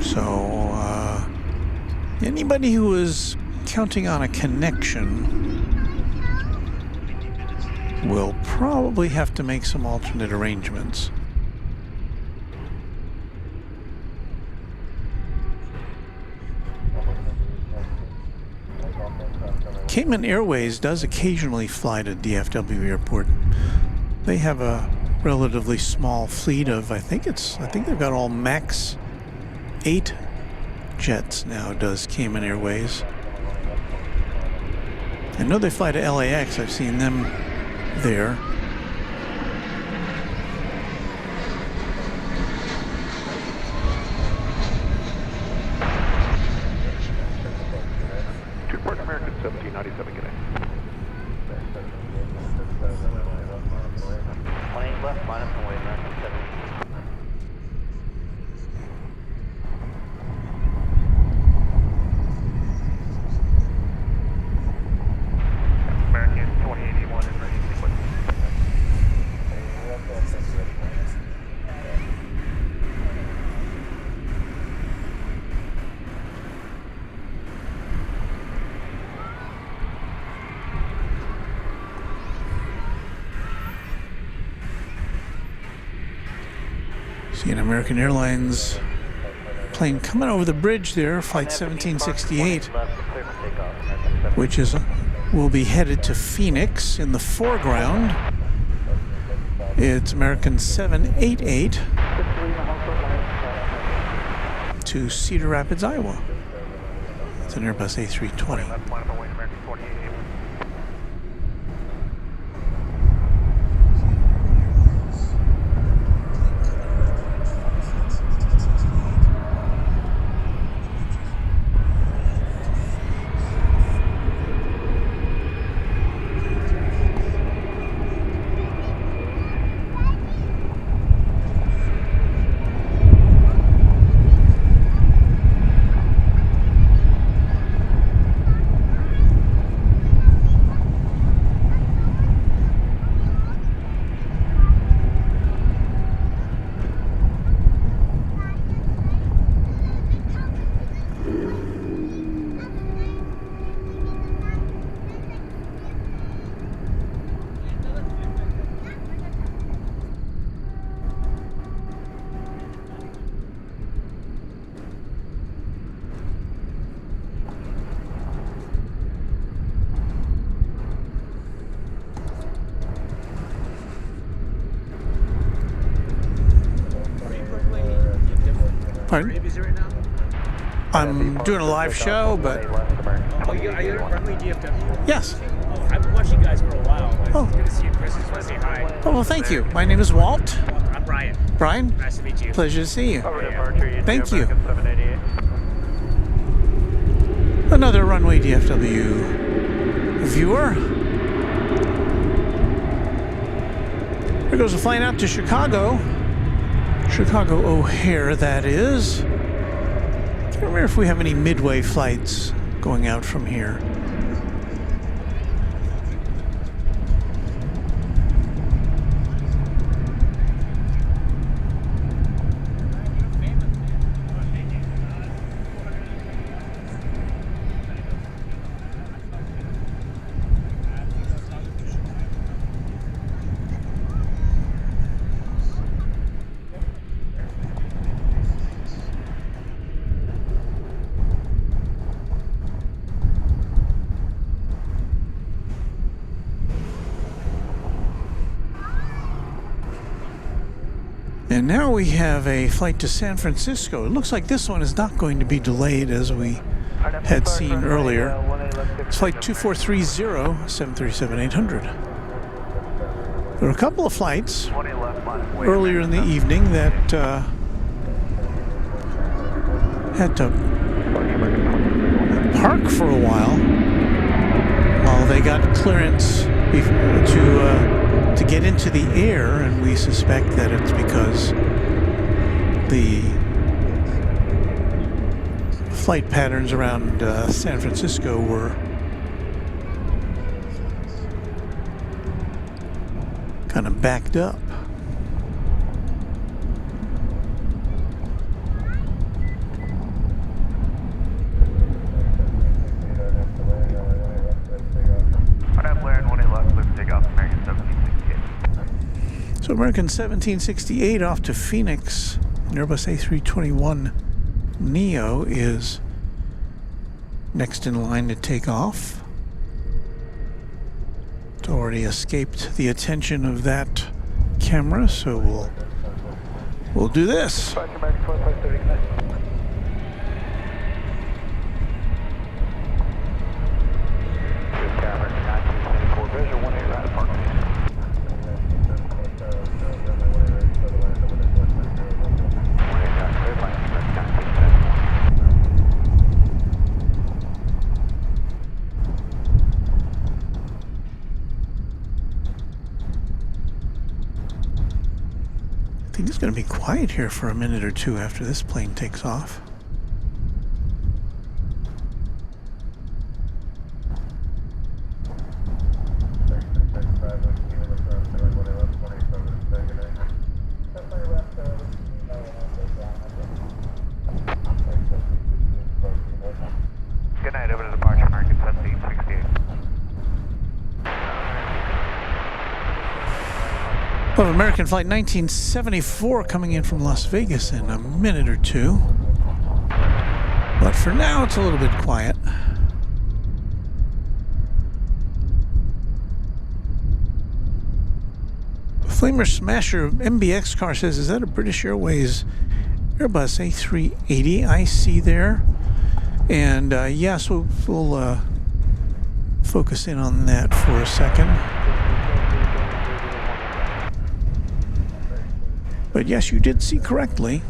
So anybody who is counting on a connection will probably have to make some alternate arrangements. Cayman Airways does occasionally fly to DFW Airport. They have a relatively small fleet of, I think they've got all MAX 8 jets now, does Cayman Airways. I know they fly to LAX. I've seen them there. American 1797, get in. 28 left, minus one way, American 17. American 2081 is ready to sequence. See an American Airlines plane coming over the bridge there, Flight 1768, which will be headed to Phoenix. In the foreground, it's American 788 to Cedar Rapids, Iowa. It's an Airbus A320. Pardon? I'm doing a live show, but... Oh, are you at Runway DFW? Yes. Oh, I've been watching you guys for a while. Oh. It's good to see you, Chris. I just want to say hi. Oh, well, thank you. My name is Walt. I'm Brian. Brian? Nice to meet you. Pleasure to see you. Over departure, Thank you. American 788. Another Runway DFW viewer. There goes a flight out to Chicago. Chicago O'Hare, that is. Can't remember if we have any midway flights going out from here. And now we have a flight to San Francisco. It looks like this one is not going to be delayed as we had seen earlier. It's flight 2430, 737-800. There were a couple of flights earlier in the evening that had to park for a while they got clearance to get into the air, and we suspect that it's because the flight patterns around San Francisco were kind of backed up. So American 1768 off to Phoenix. An Airbus A321 Neo is next in line to take off. It's already escaped the attention of that camera, so we'll do this. Treasure 18 right at park. I think it's going to be quiet here for a minute or two after this plane takes off. Good night, over to departure, American 1768. Well, American Flight 1974 coming in from Las Vegas in a minute or two. But for now, it's a little bit quiet. Flamer Smasher MBX car says, is that a British Airways Airbus A380 I see there? And yes, we'll focus in on that for a second. But yes, you did see correctly.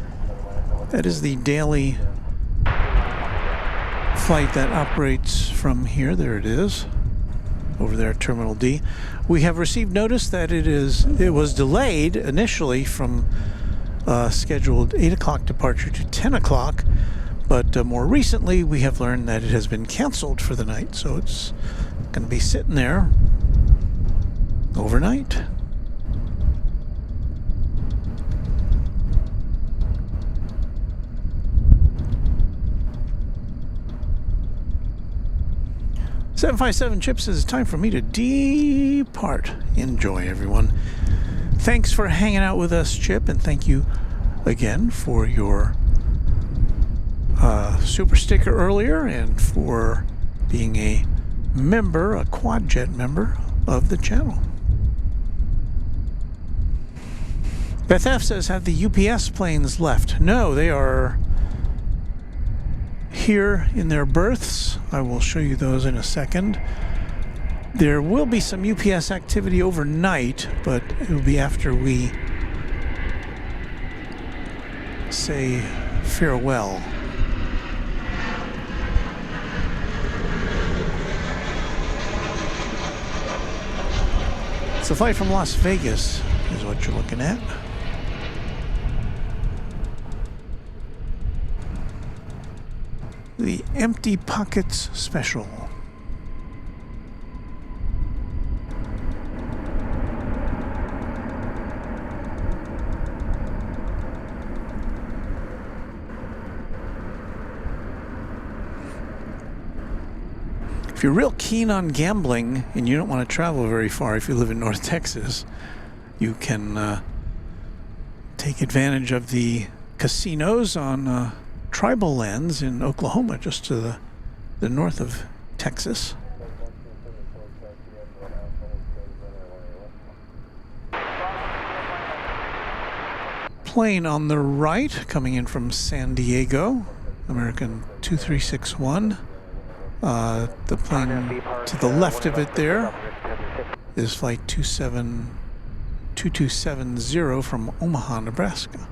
That is the daily flight that operates from here. There it is, over there at Terminal D. We have received notice that it was delayed initially from scheduled 8 o'clock departure to 10 o'clock, but more recently we have learned that it has been canceled for the night, so it's going to be sitting there overnight. $757 Chip says it's time for me to depart. Enjoy, everyone. Thanks for hanging out with us, Chip, and thank you again for your super sticker earlier and for being a member, a QuadJet member of the channel. Beth F says, have the UPS planes left? No, they are here in their berths. I will show you those in a second. There will be some UPS activity overnight, but it will be after we say farewell. It's a flight from Las Vegas is what you're looking at. The Empty Pockets Special. If you're real keen on gambling and you don't want to travel very far, if you live in North Texas, you can take advantage of the casinos on Tribal Lands in Oklahoma, just to the north of Texas. Plane on the right coming in from San Diego, American 2361. The plane to the left of it there is flight 2270 from Omaha, Nebraska.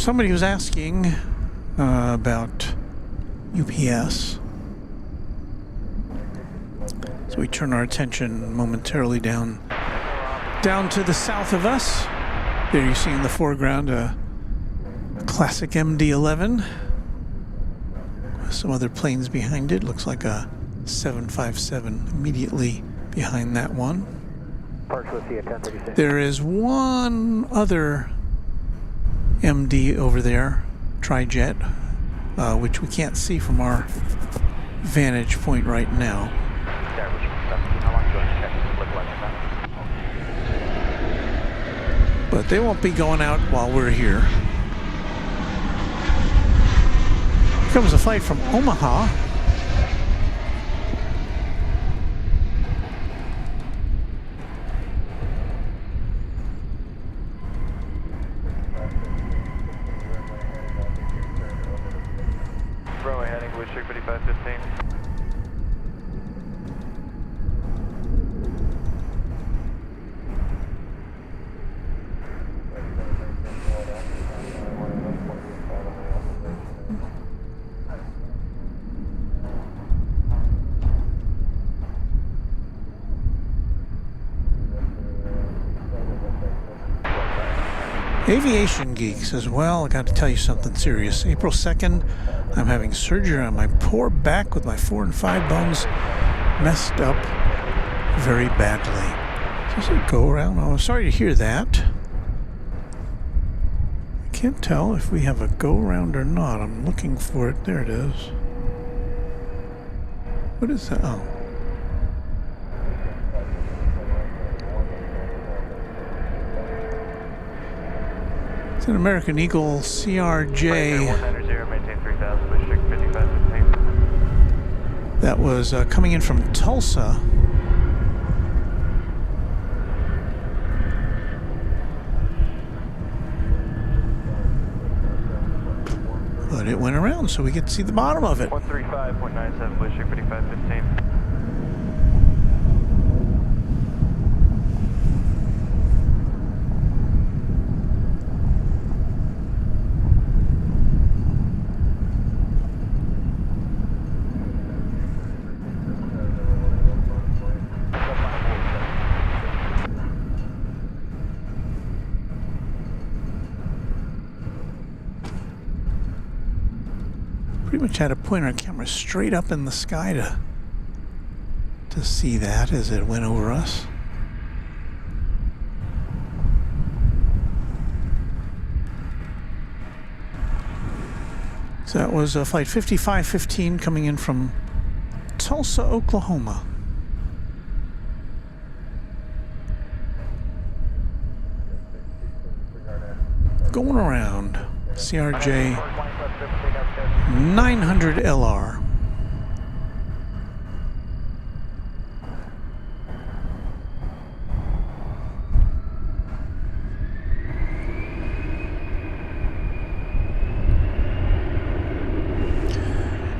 somebody was asking about UPS. So we turn our attention momentarily down to the south of us. There you see in the foreground a classic MD-11. Some other planes behind it. Looks like a 757 immediately behind that one. There is one other MD over there, tri-jet, which we can't see from our vantage point right now. But they won't be going out while we're here. Here comes a flight from Omaha. Runway heading with 5515. Aviation Geek says, well, I got to tell you something serious. April 2nd, I'm having surgery on my poor back with my 4 and 5 bones messed up very badly. Does it go around? Oh, I'm sorry to hear that. I can't tell if we have a go around or not. I'm looking for it. There it is. What is that? Oh. It's an American Eagle CRJ that was coming in from Tulsa. But it went around, so we get to see the bottom of it. 135.97, Blizzard 5515. Pretty much had to point our camera straight up in the sky to see that as it went over us. So that was flight 5515 coming in from Tulsa, Oklahoma. Going around CRJ 900 LR.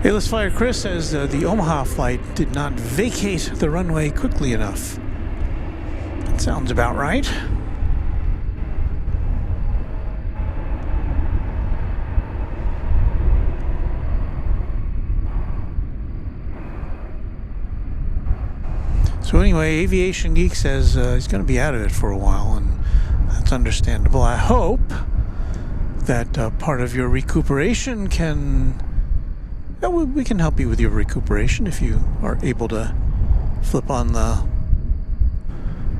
Hey-less Flyer Chris says the Omaha flight did not vacate the runway quickly enough. That sounds about right. So anyway, Aviation Geek says he's going to be out of it for a while, and that's understandable. I hope that part of your recuperation can... we can help you with your recuperation if you are able to flip on the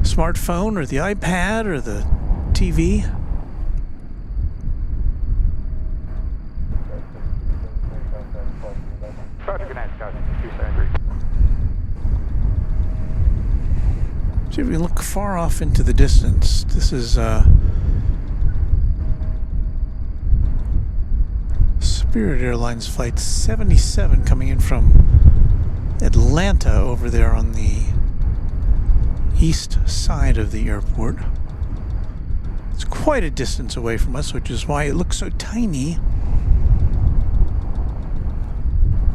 smartphone or the iPad or the TV. See if we look far off into the distance. This is Spirit Airlines Flight 77 coming in from Atlanta over there on the east side of the airport. It's quite a distance away from us, which is why it looks so tiny.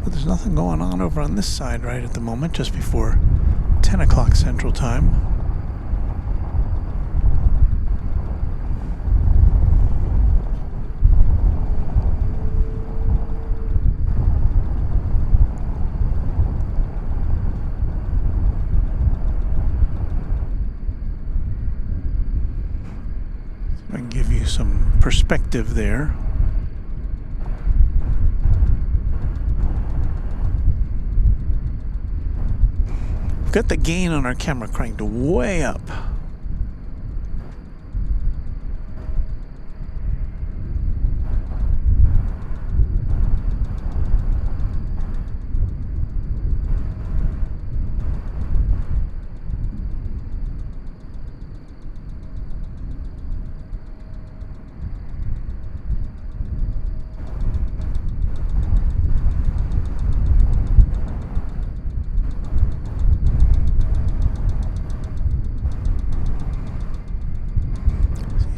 But there's nothing going on over on this side right at the moment, just before 10 o'clock Central Time. some perspective there. We've got the gain on our camera cranked way up.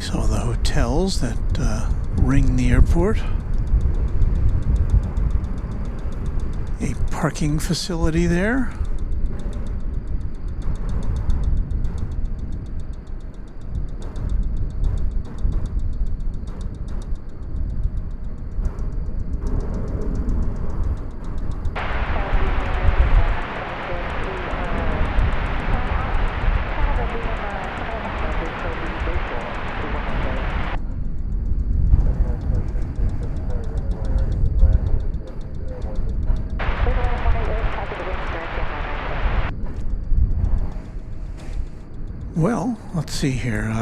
Some of the hotels that ring the airport. A parking facility there. Well, let's see here.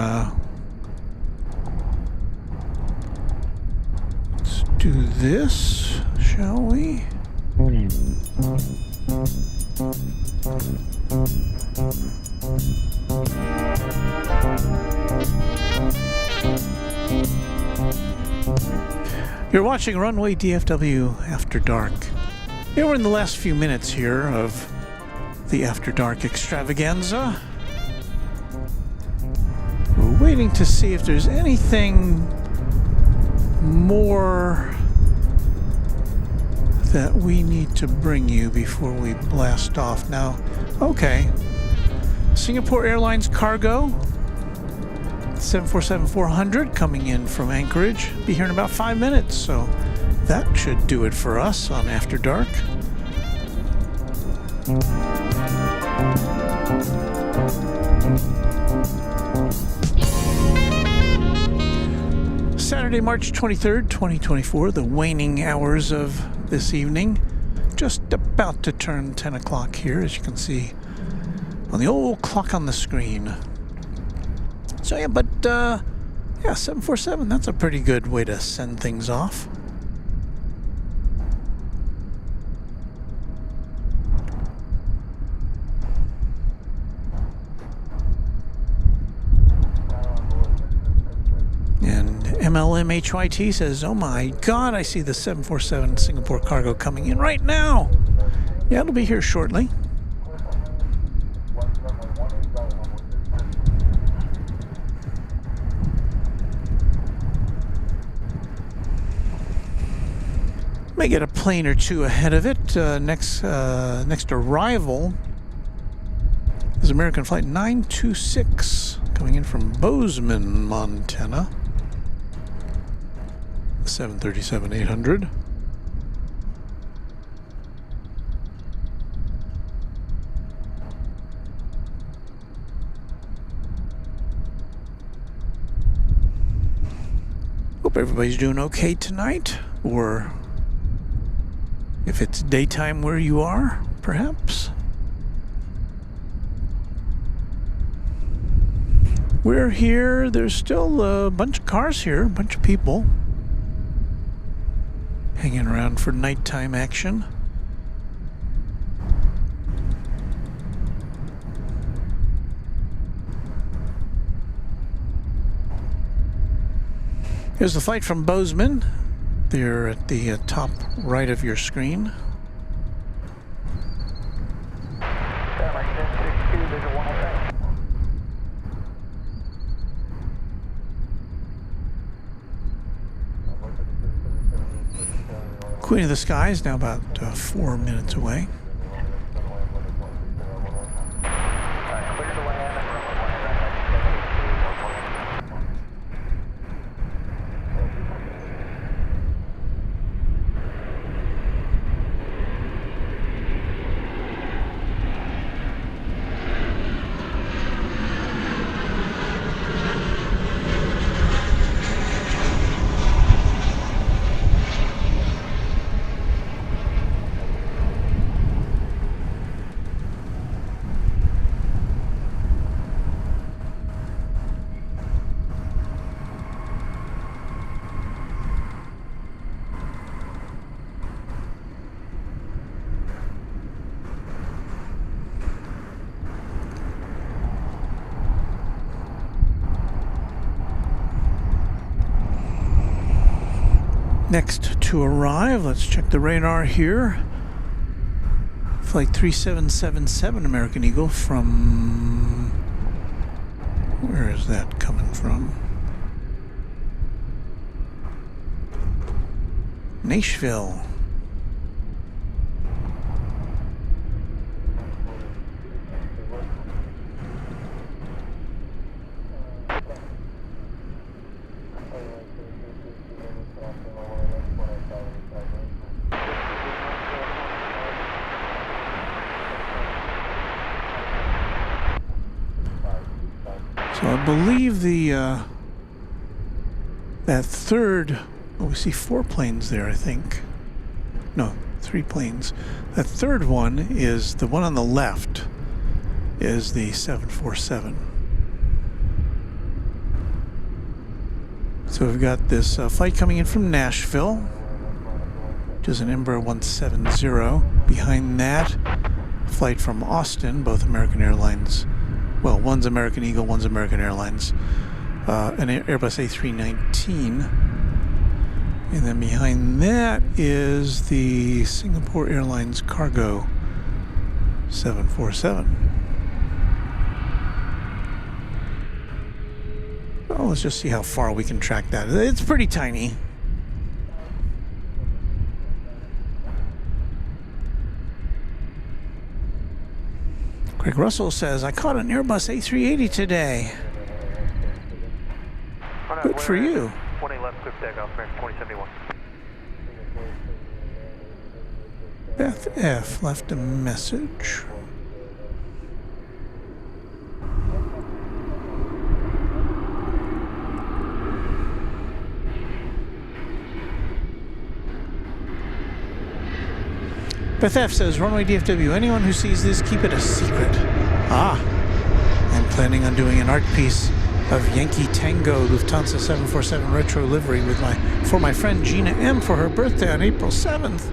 Let's do this, shall we? You're watching Runway DFW After Dark. Yeah, we're in the last few minutes here of the After Dark extravaganza. We're waiting to see if there's anything more that we need to bring you before we blast off. Now, okay. Singapore Airlines cargo, 747-400 coming in from Anchorage. Be here in about 5 minutes, so that should do it for us on After Dark. Saturday, March 23rd, 2024, the waning hours of this evening. Just about to turn 10 o'clock here, as you can see on the old clock on the screen. So yeah, but yeah, 747, that's a pretty good way to send things off. And MLMHYT says, oh my god, I see the 747 Singapore cargo coming in right now. Yeah, it'll be here shortly. May get a plane or two ahead of it. Next arrival is American Flight 926 coming in from Bozeman, Montana. 737-800. Hope everybody's doing okay tonight, or if it's daytime where you are, perhaps. We're here. There's still a bunch of cars here, a bunch of people hanging around for nighttime action. Here's the flight from Bozeman. They're at the top right of your screen. Queen of the Sky is now about 4 minutes away. Next to arrive, let's check the radar here. Flight 3777 American Eagle from... Where is that coming from? Nashville. So I believe that third, oh, we see 4 planes there, I think. No, 3 planes. That third one is the one on the left, is the 747. So we've got this flight coming in from Nashville, which is an Embraer 170. Behind that, a flight from Austin, both American Airlines. Well, one's American Eagle, one's American Airlines. An Airbus A319. And then behind that is the Singapore Airlines Cargo 747. Well, let's just see how far we can track that. It's pretty tiny. Craig Russell says, I caught an Airbus A380 today. Good for you. 20 left, quick takeoff, 2071. Beth F. left a message. Beth F. says, Runway DFW, anyone who sees this, keep it a secret. Ah, I'm planning on doing an art piece of Yankee Tango Lufthansa 747 retro livery for my friend Gina M. for her birthday on April 7th.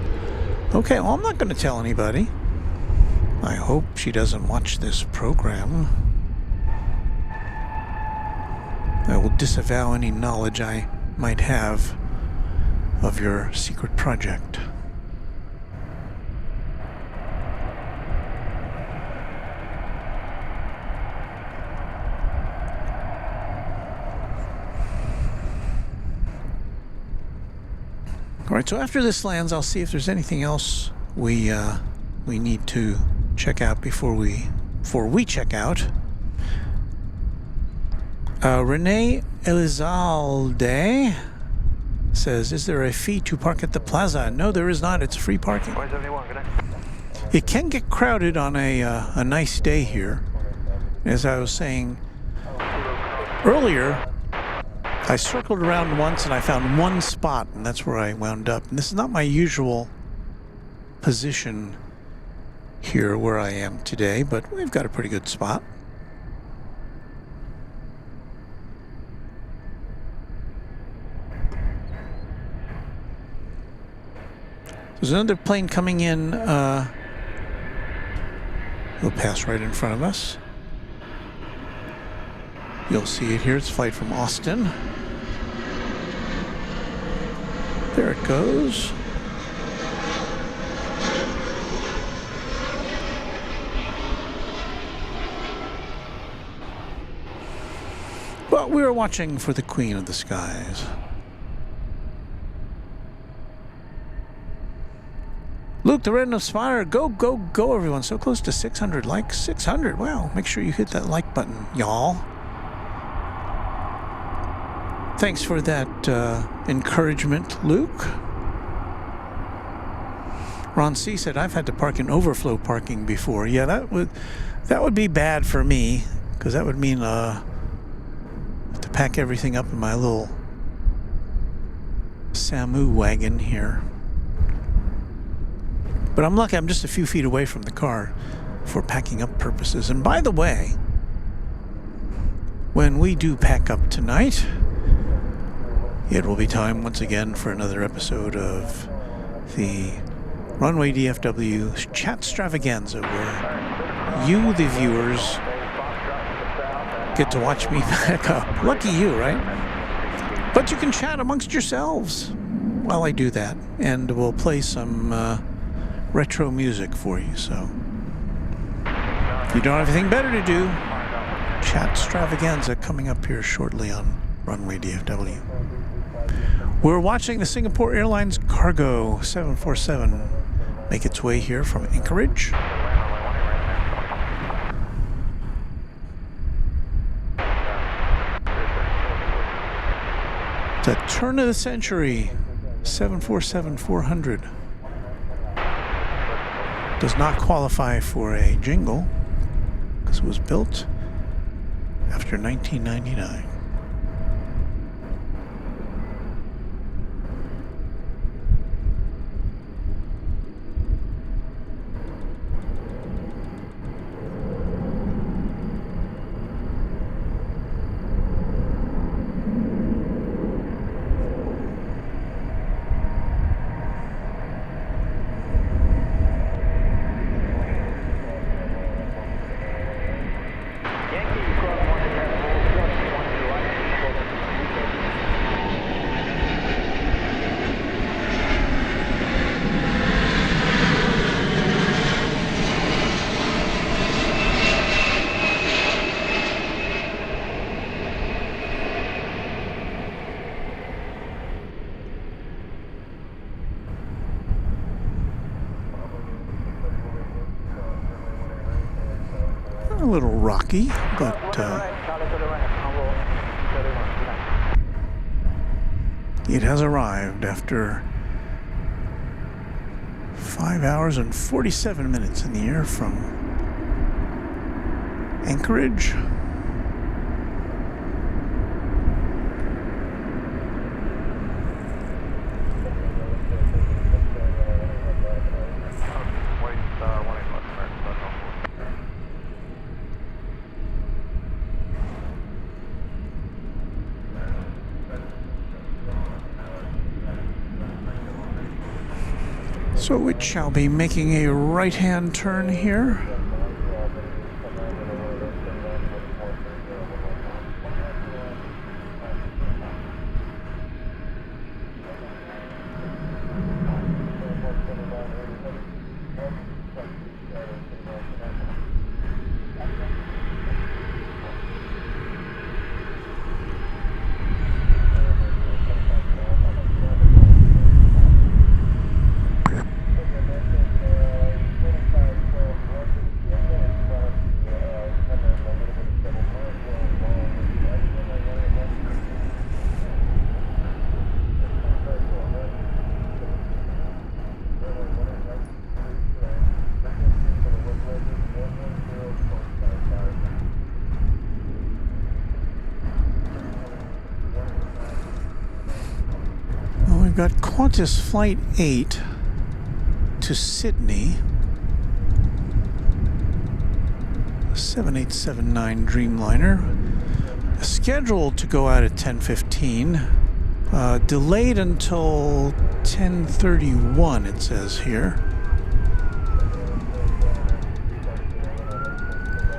Okay, well, I'm not going to tell anybody. I hope she doesn't watch this program. I will disavow any knowledge I might have of your secret project. All right, so after this lands, I'll see if there's anything else we need to check out before we check out. Renee Elizalde says, is there a fee to park at the Plaza? No, there is not. It's free parking. 2071, good night. It can get crowded on a nice day here. As I was saying earlier, I circled around once and I found one spot, and that's where I wound up. And this is not my usual position here where I am today, but we've got a pretty good spot. There's another plane coming in. It'll pass right in front of us. You'll see it here. It's a flight from Austin. There it goes. But we were watching for the Queen of the Skies. Luke, the Red Spire, go, go, go, everyone. So close to 600 likes. 600, wow. Make sure you hit that like button, y'all. Thanks for that encouragement, Luke. Ron C. said, I've had to park in overflow parking before. Yeah, that would be bad for me, because that would mean I have to pack everything up in my little Samu wagon here. But I'm lucky I'm just a few feet away from the car for packing up purposes. And by the way, when we do pack up tonight, it will be time once again for another episode of the Runway DFW Chat Stravaganza, where you, the viewers, get to watch me pack up. Lucky you, right? But you can chat amongst yourselves. while I do that, and we'll play some retro music for you. So if you don't have anything better to do, chat extravaganza coming up here shortly on Runway DFW. We're watching the Singapore Airlines Cargo 747 make its way here from Anchorage. The turn of the century 747-400 does not qualify for a jingle because it was built after 1999. A little rocky, but it has arrived after 5 hours and 47 minutes in the air from Anchorage. So it shall be making a right-hand turn here. We've got Qantas Flight 8 to Sydney, 7879 Dreamliner, scheduled to go out at 10:15, delayed until 10:31 it says here.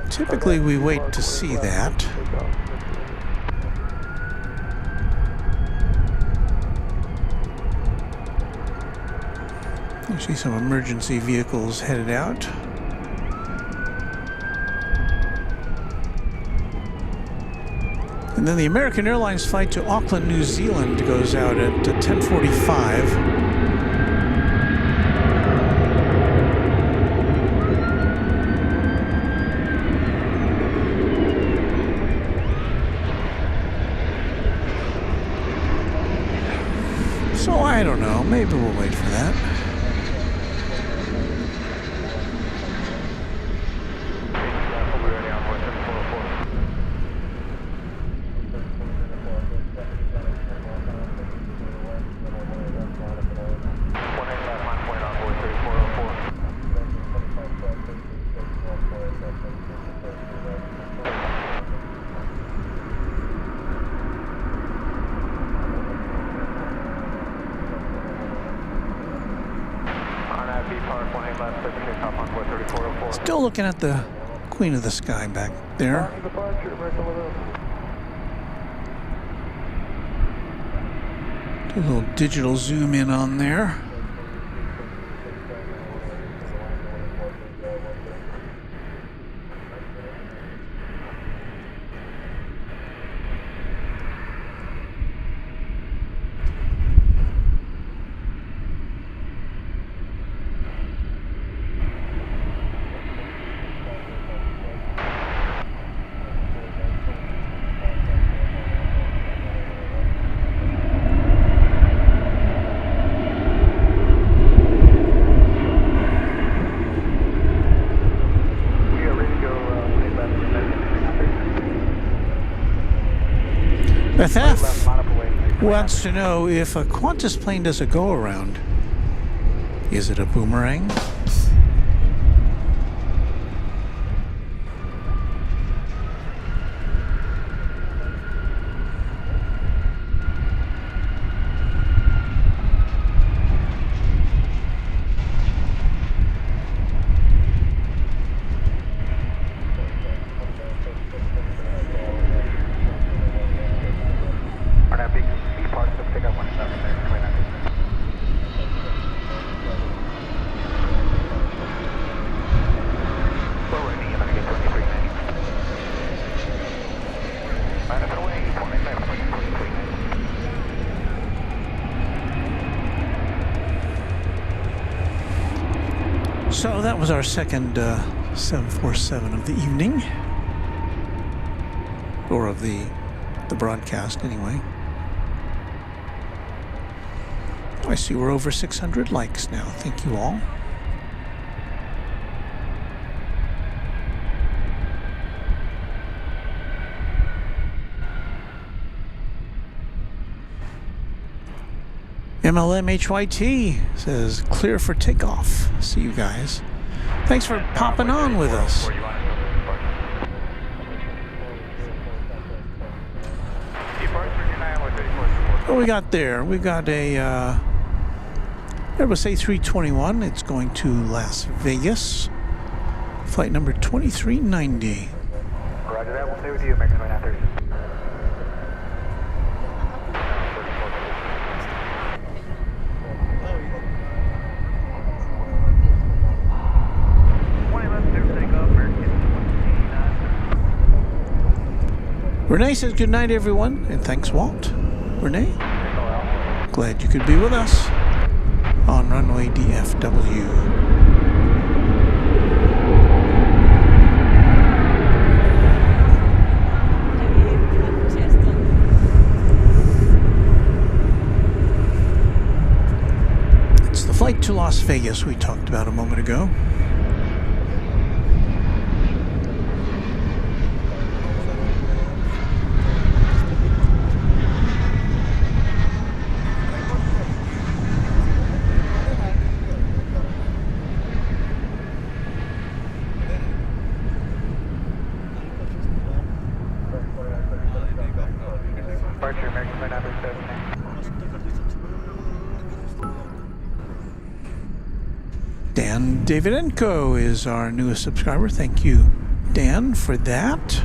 Typically we wait to see that. I see some emergency vehicles headed out. And then the American Airlines flight to Auckland, New Zealand goes out at 10:45. So I don't know, maybe we'll wait for that. Still looking at the Queen of the Sky back there. Do a little digital zoom in on there. Beth F wants to know if a Qantas plane does a go-around, is it a boomerang? So that was our second 747 of the evening, or of the broadcast anyway. I see we're over 600 likes now. Thank you all. MLMHYT says clear for takeoff. See you guys. Thanks for popping on with us. What we got there? We got a Airbus A321. It's going to Las Vegas. Flight number 2390. Roger that. We'll stay with you, American 2930. Renee says good night, everyone, and thanks, Walt. Renee, glad you could be with us on Runway DFW. It's the flight to Las Vegas we talked about a moment ago. Dan Davidenko is our newest subscriber. Thank you, Dan, for that.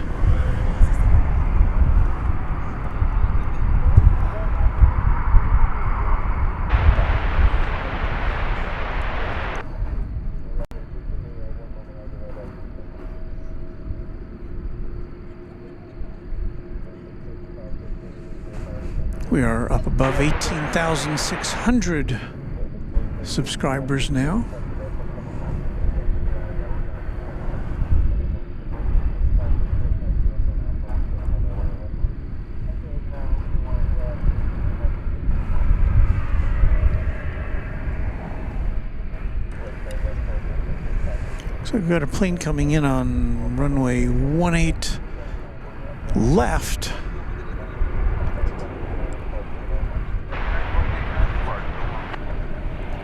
We are up above 18,600 subscribers now. So we've got a plane coming in on runway 18 left.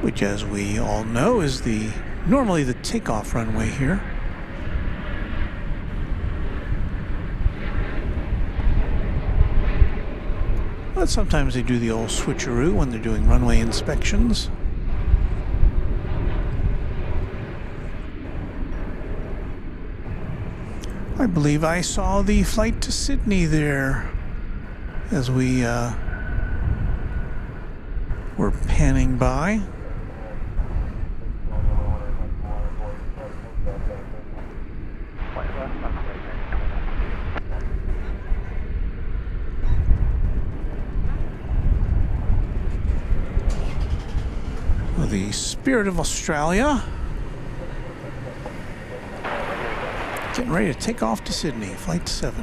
Which, as we all know, is normally the takeoff runway here. But sometimes they do the old switcheroo when they're doing runway inspections. I believe I saw the flight to Sydney there as we We're panning by. The Spirit of Australia. Getting ready to take off to Sydney, Flight 7.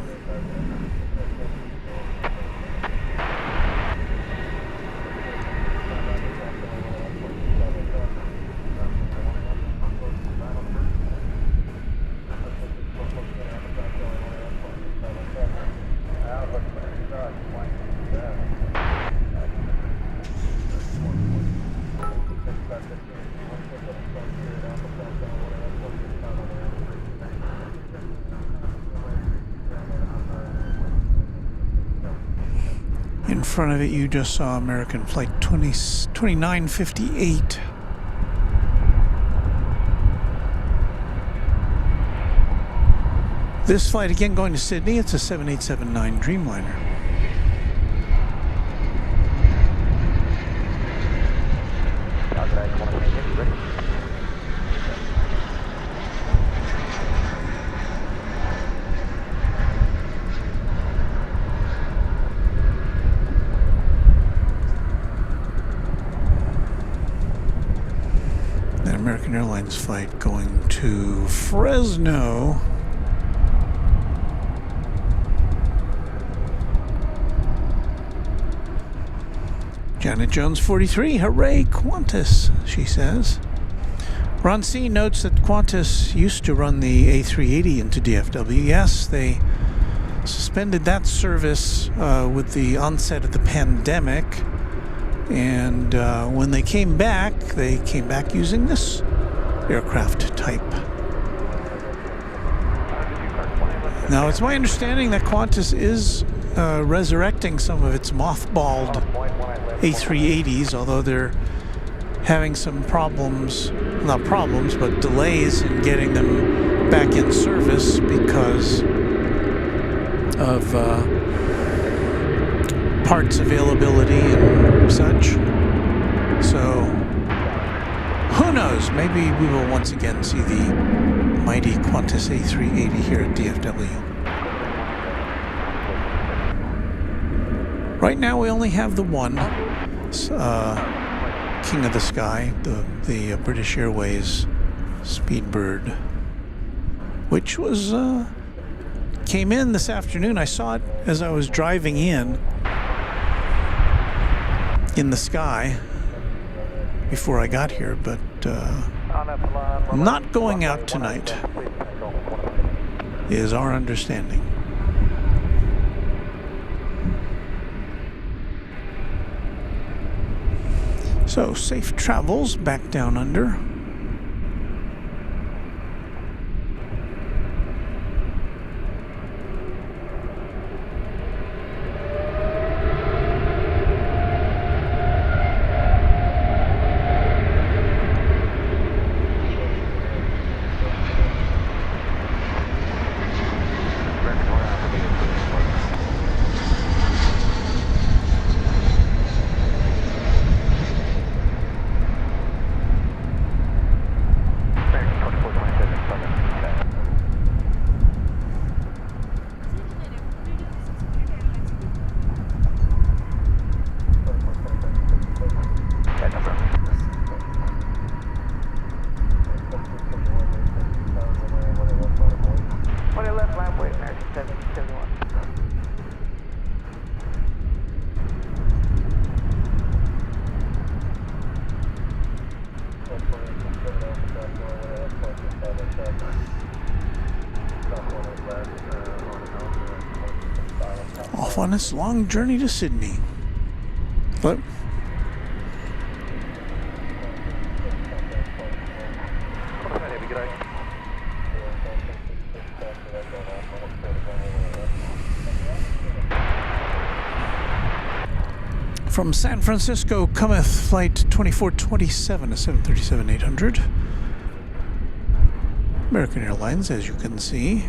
In front of it, you just saw American Flight 2958. This flight again going to Sydney. It's a 7879 Dreamliner. American Airlines flight going to Fresno. Janet Jones 43, hooray Qantas, she says. Ron C notes that Qantas used to run the A380 into DFW. Yes, they suspended that service with the onset of the pandemic. And when they came back using this aircraft type. Now, it's my understanding that Qantas is resurrecting some of its mothballed A380s, although they're having some problems, not problems, but delays in getting them back in service because of parts availability and such. So who knows, maybe we will once again see the mighty Qantas A380 here at DFW. Right now we only have the one King of the Sky, the British Airways Speedbird, which was came in this afternoon. I saw it as I was driving in the sky before I got here, but not going out tonight is our understanding. So, safe travels back down under. Off on this long journey to Sydney. But from San Francisco cometh flight 2427, a 737-800. American Airlines, as you can see.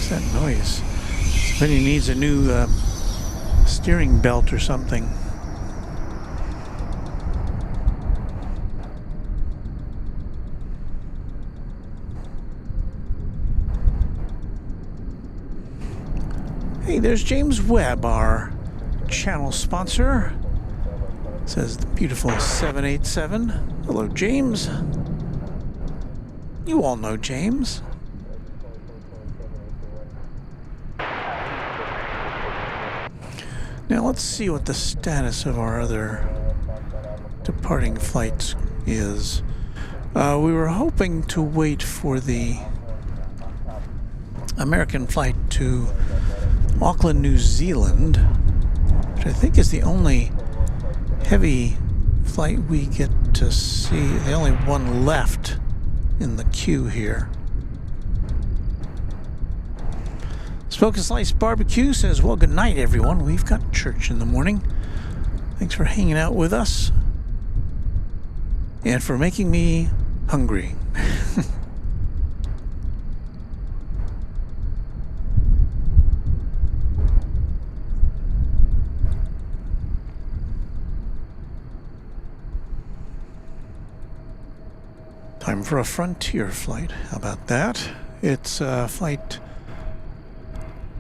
What's that noise? Somebody needs a new steering belt or something. Hey, there's James Webb, our channel sponsor. Says the beautiful 787. Hello, James. You all know James. Now let's see what the status of our other departing flights is. We were hoping to wait for the American flight to Auckland, New Zealand, which I think is the only heavy flight we get to see, the only one left in the queue here. Smoke and Slice Barbecue says, well, good night, everyone. We've got church in the morning. Thanks for hanging out with us and for making me hungry. Time for a Frontier flight. How about that? It's flight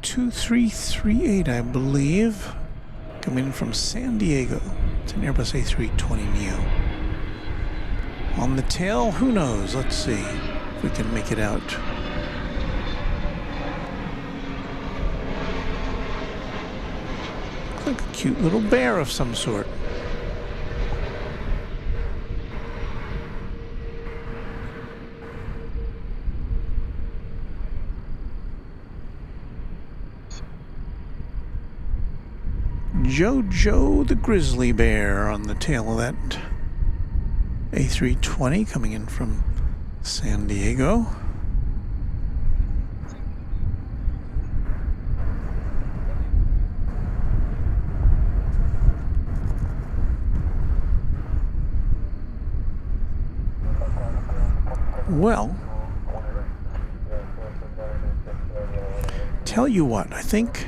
2338, I believe, coming in from San Diego. It's an Airbus A320neo. On the tail, who knows? Let's see if we can make it out. Looks like a cute little bear of some sort. Jojo the grizzly bear on the tail of that A320 coming in from San Diego. Well, tell you what, I think.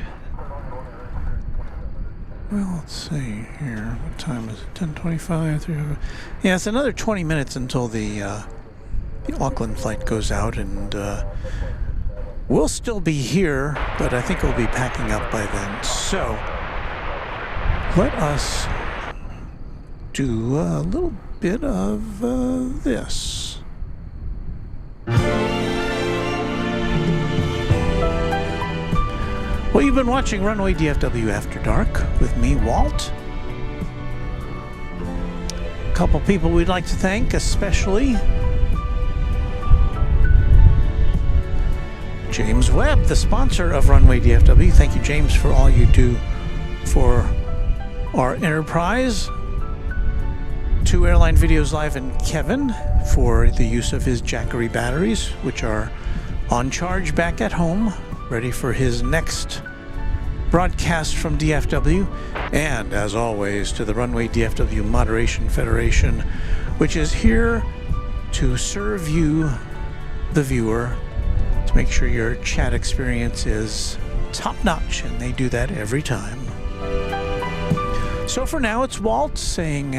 Well, let's see here. What time is it? 10:25. Yeah, it's another 20 minutes until the Auckland flight goes out, and we'll still be here, but I think we'll be packing up by then. So let us do a little bit of this. Well, you've been watching Runway DFW After Dark with me, Walt. A couple people we'd like to thank, especially James Webb, the sponsor of Runway DFW. Thank you, James, for all you do for our enterprise. 2 Airline Videos Live and Kevin for the use of his Jackery batteries, which are on charge back at home, ready for his next broadcast from DFW. And as always, to the Runway DFW Moderation Federation, which is here to serve you, the viewer, to make sure your chat experience is top-notch, and they do that every time. So for now, it's Walt saying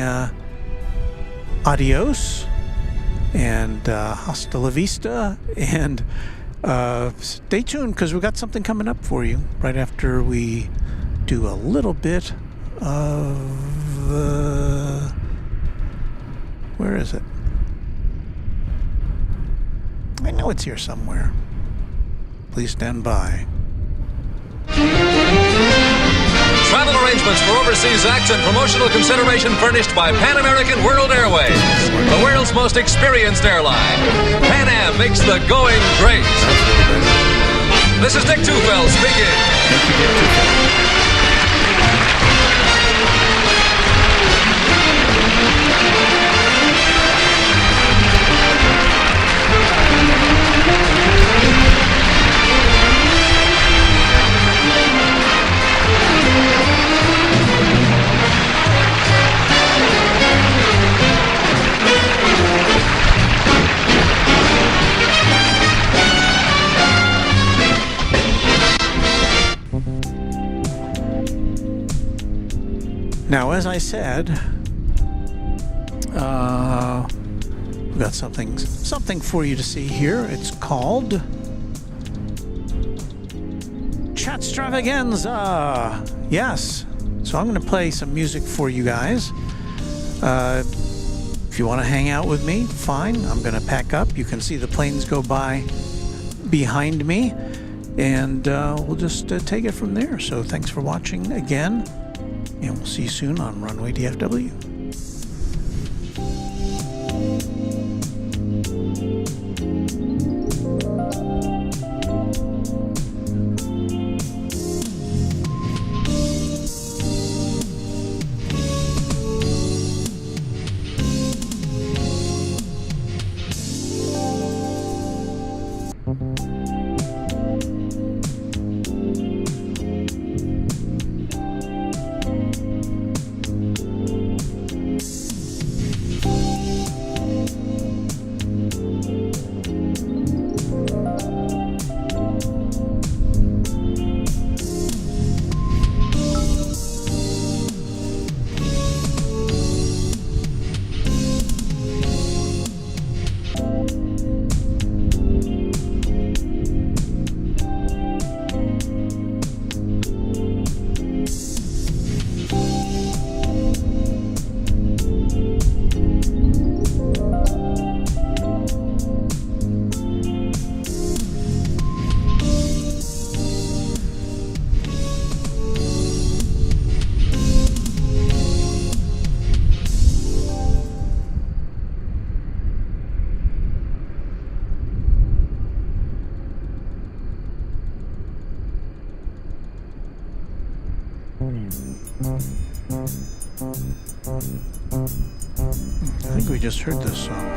adios and hasta la vista, and stay tuned because we've got something coming up for you right after we do a little bit of where is it? I know it's here somewhere. Please stand by. Travel arrangements for overseas acts and promotional consideration furnished by Pan American World Airways, the world's most experienced airline. Pan Am makes the going great. This is Dick Tufeld speaking. as I said, we've got something for you to see here. It's called Chatstravaganza. Yes. So I'm going to play some music for you guys. If you want to hang out with me, fine. I'm going to pack up. You can see the planes go by behind me, and we'll just take it from there. So thanks for watching again, and we'll see you soon on Runway DFW. I think we just heard this song.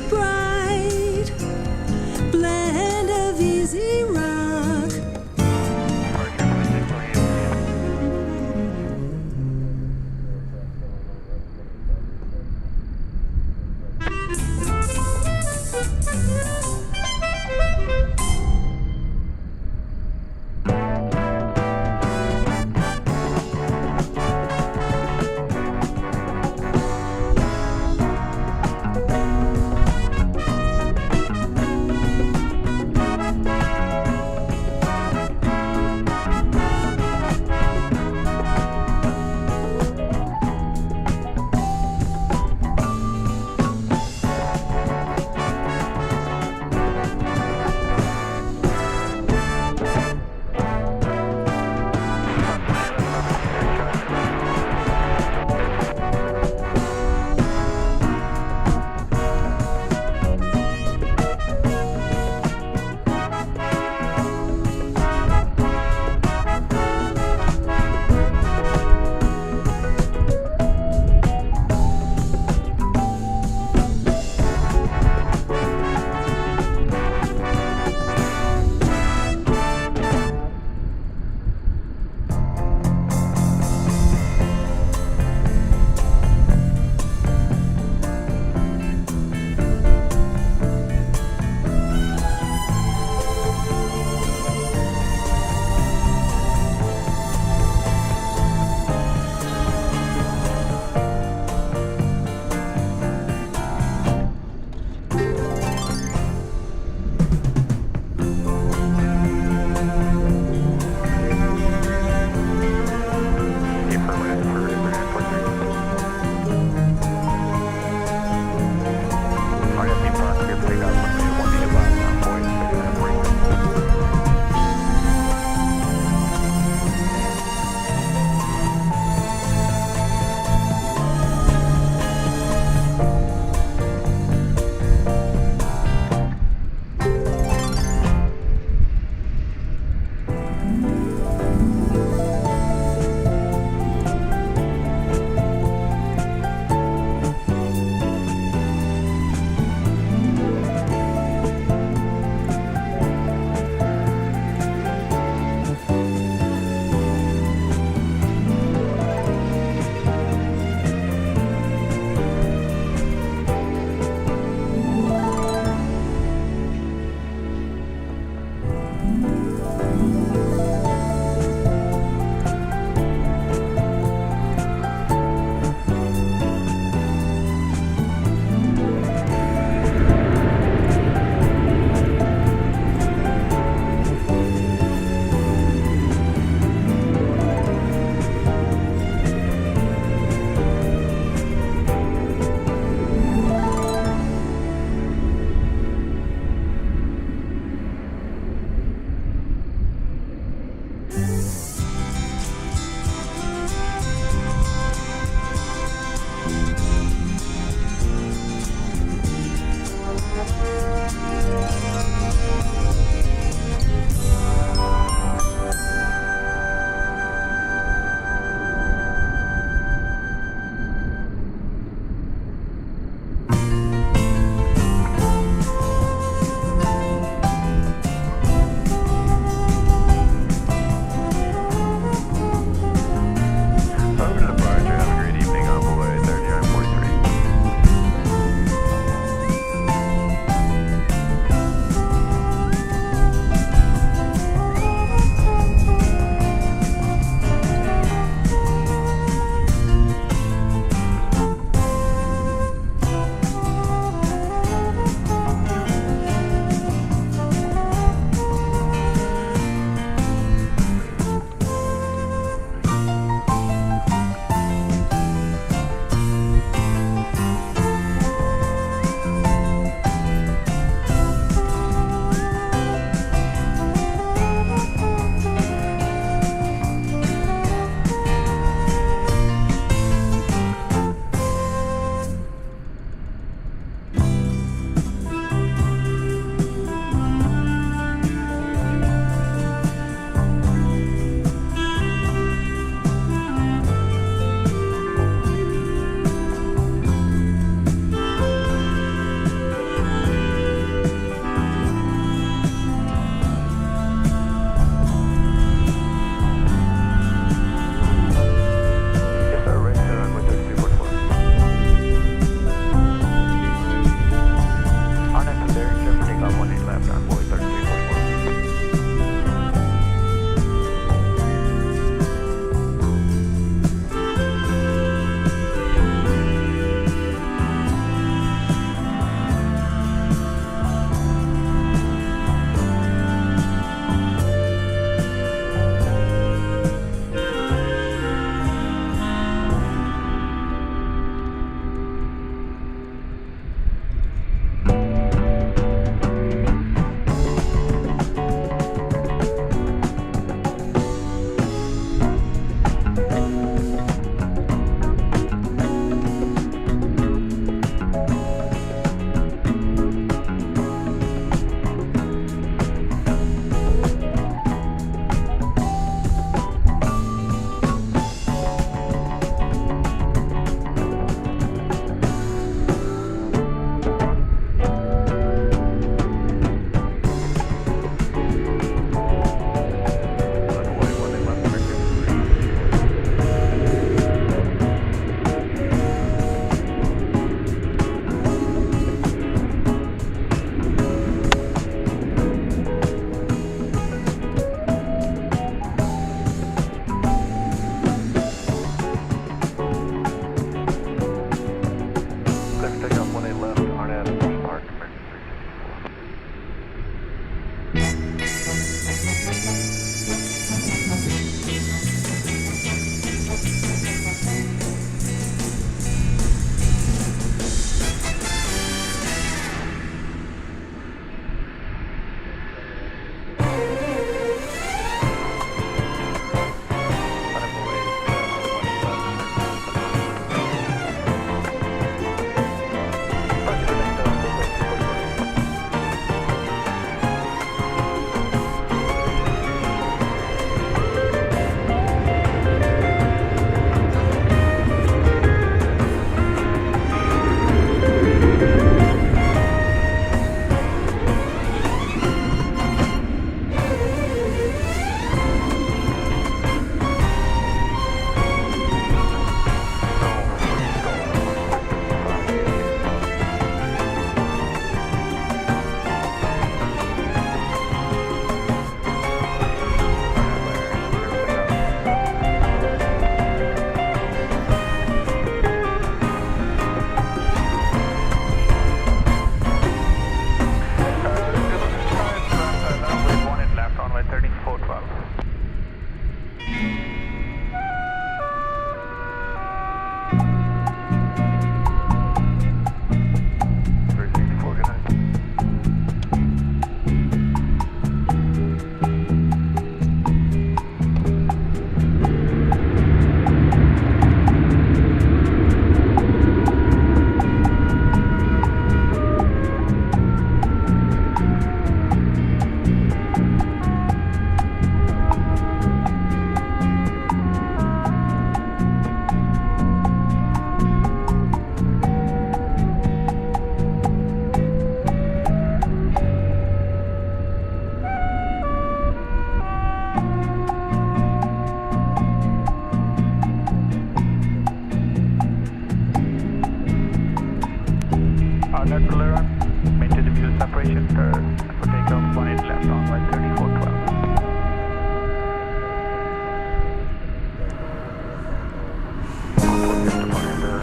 bright blend of easy rock.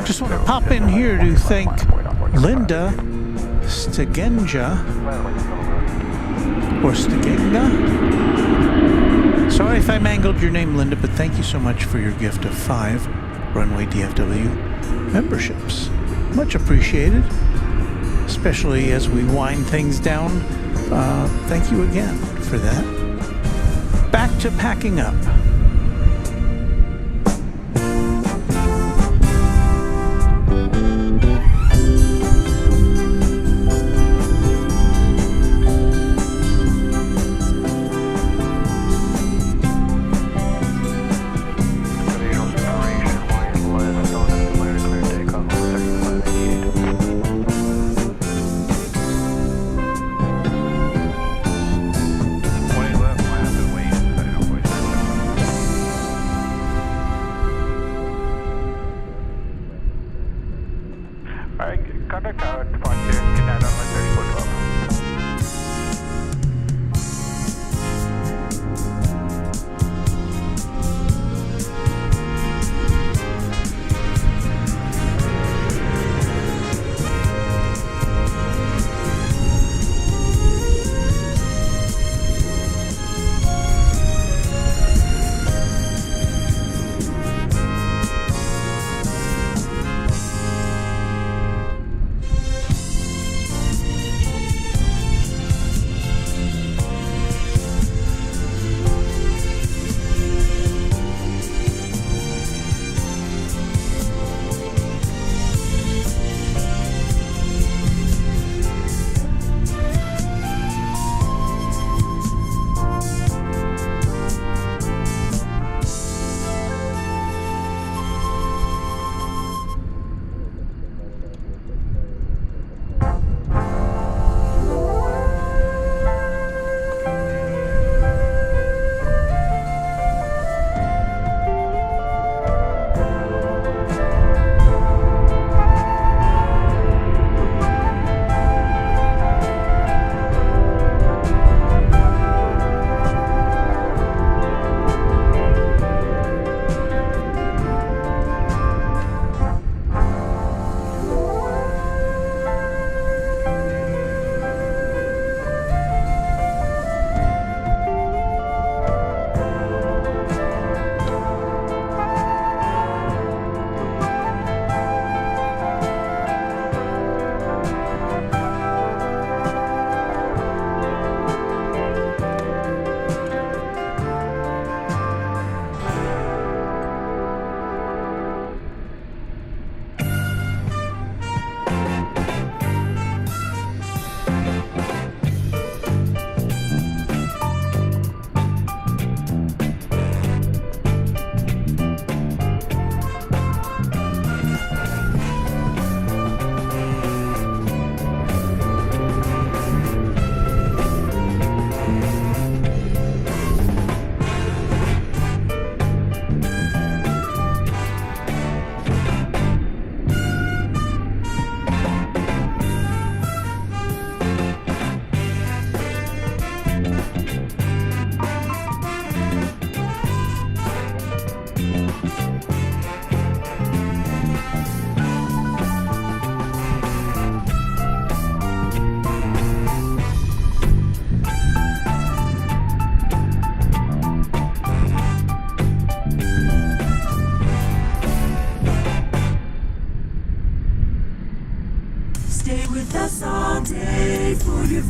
Just want to pop in here to thank Linda Stegenja, or Stegenga. Sorry if I mangled your name, Linda, but thank you so much for your gift of 5 Runway DFW memberships. Much appreciated, especially as we wind things down. Thank you again for that. Back to packing up.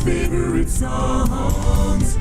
favorite songs.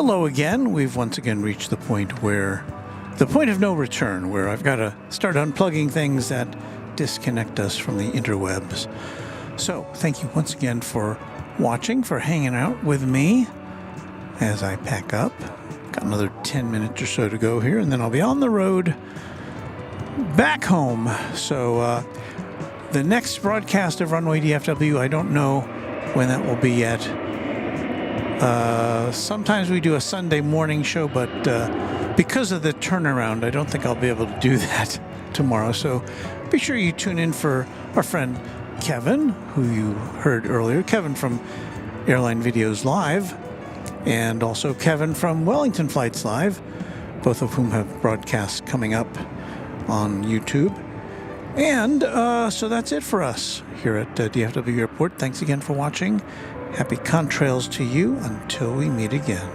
Hello again. We've once again reached the point of no return, where I've got to start unplugging things that disconnect us from the interwebs. So, thank you once again for watching, for hanging out with me as I pack up. Got another 10 minutes or so to go here, and then I'll be on the road back home. So, the next broadcast of Runway DFW, I don't know when that will be yet. Sometimes we do a Sunday morning show, but because of the turnaround, I don't think I'll be able to do that tomorrow. So be sure you tune in for our friend Kevin, who you heard earlier, Kevin from Airline Videos Live, and also Kevin from Wellington Flights Live, both of whom have broadcasts coming up on YouTube. And so that's it for us here at DFW Airport. Thanks again for watching. Happy contrails to you until we meet again.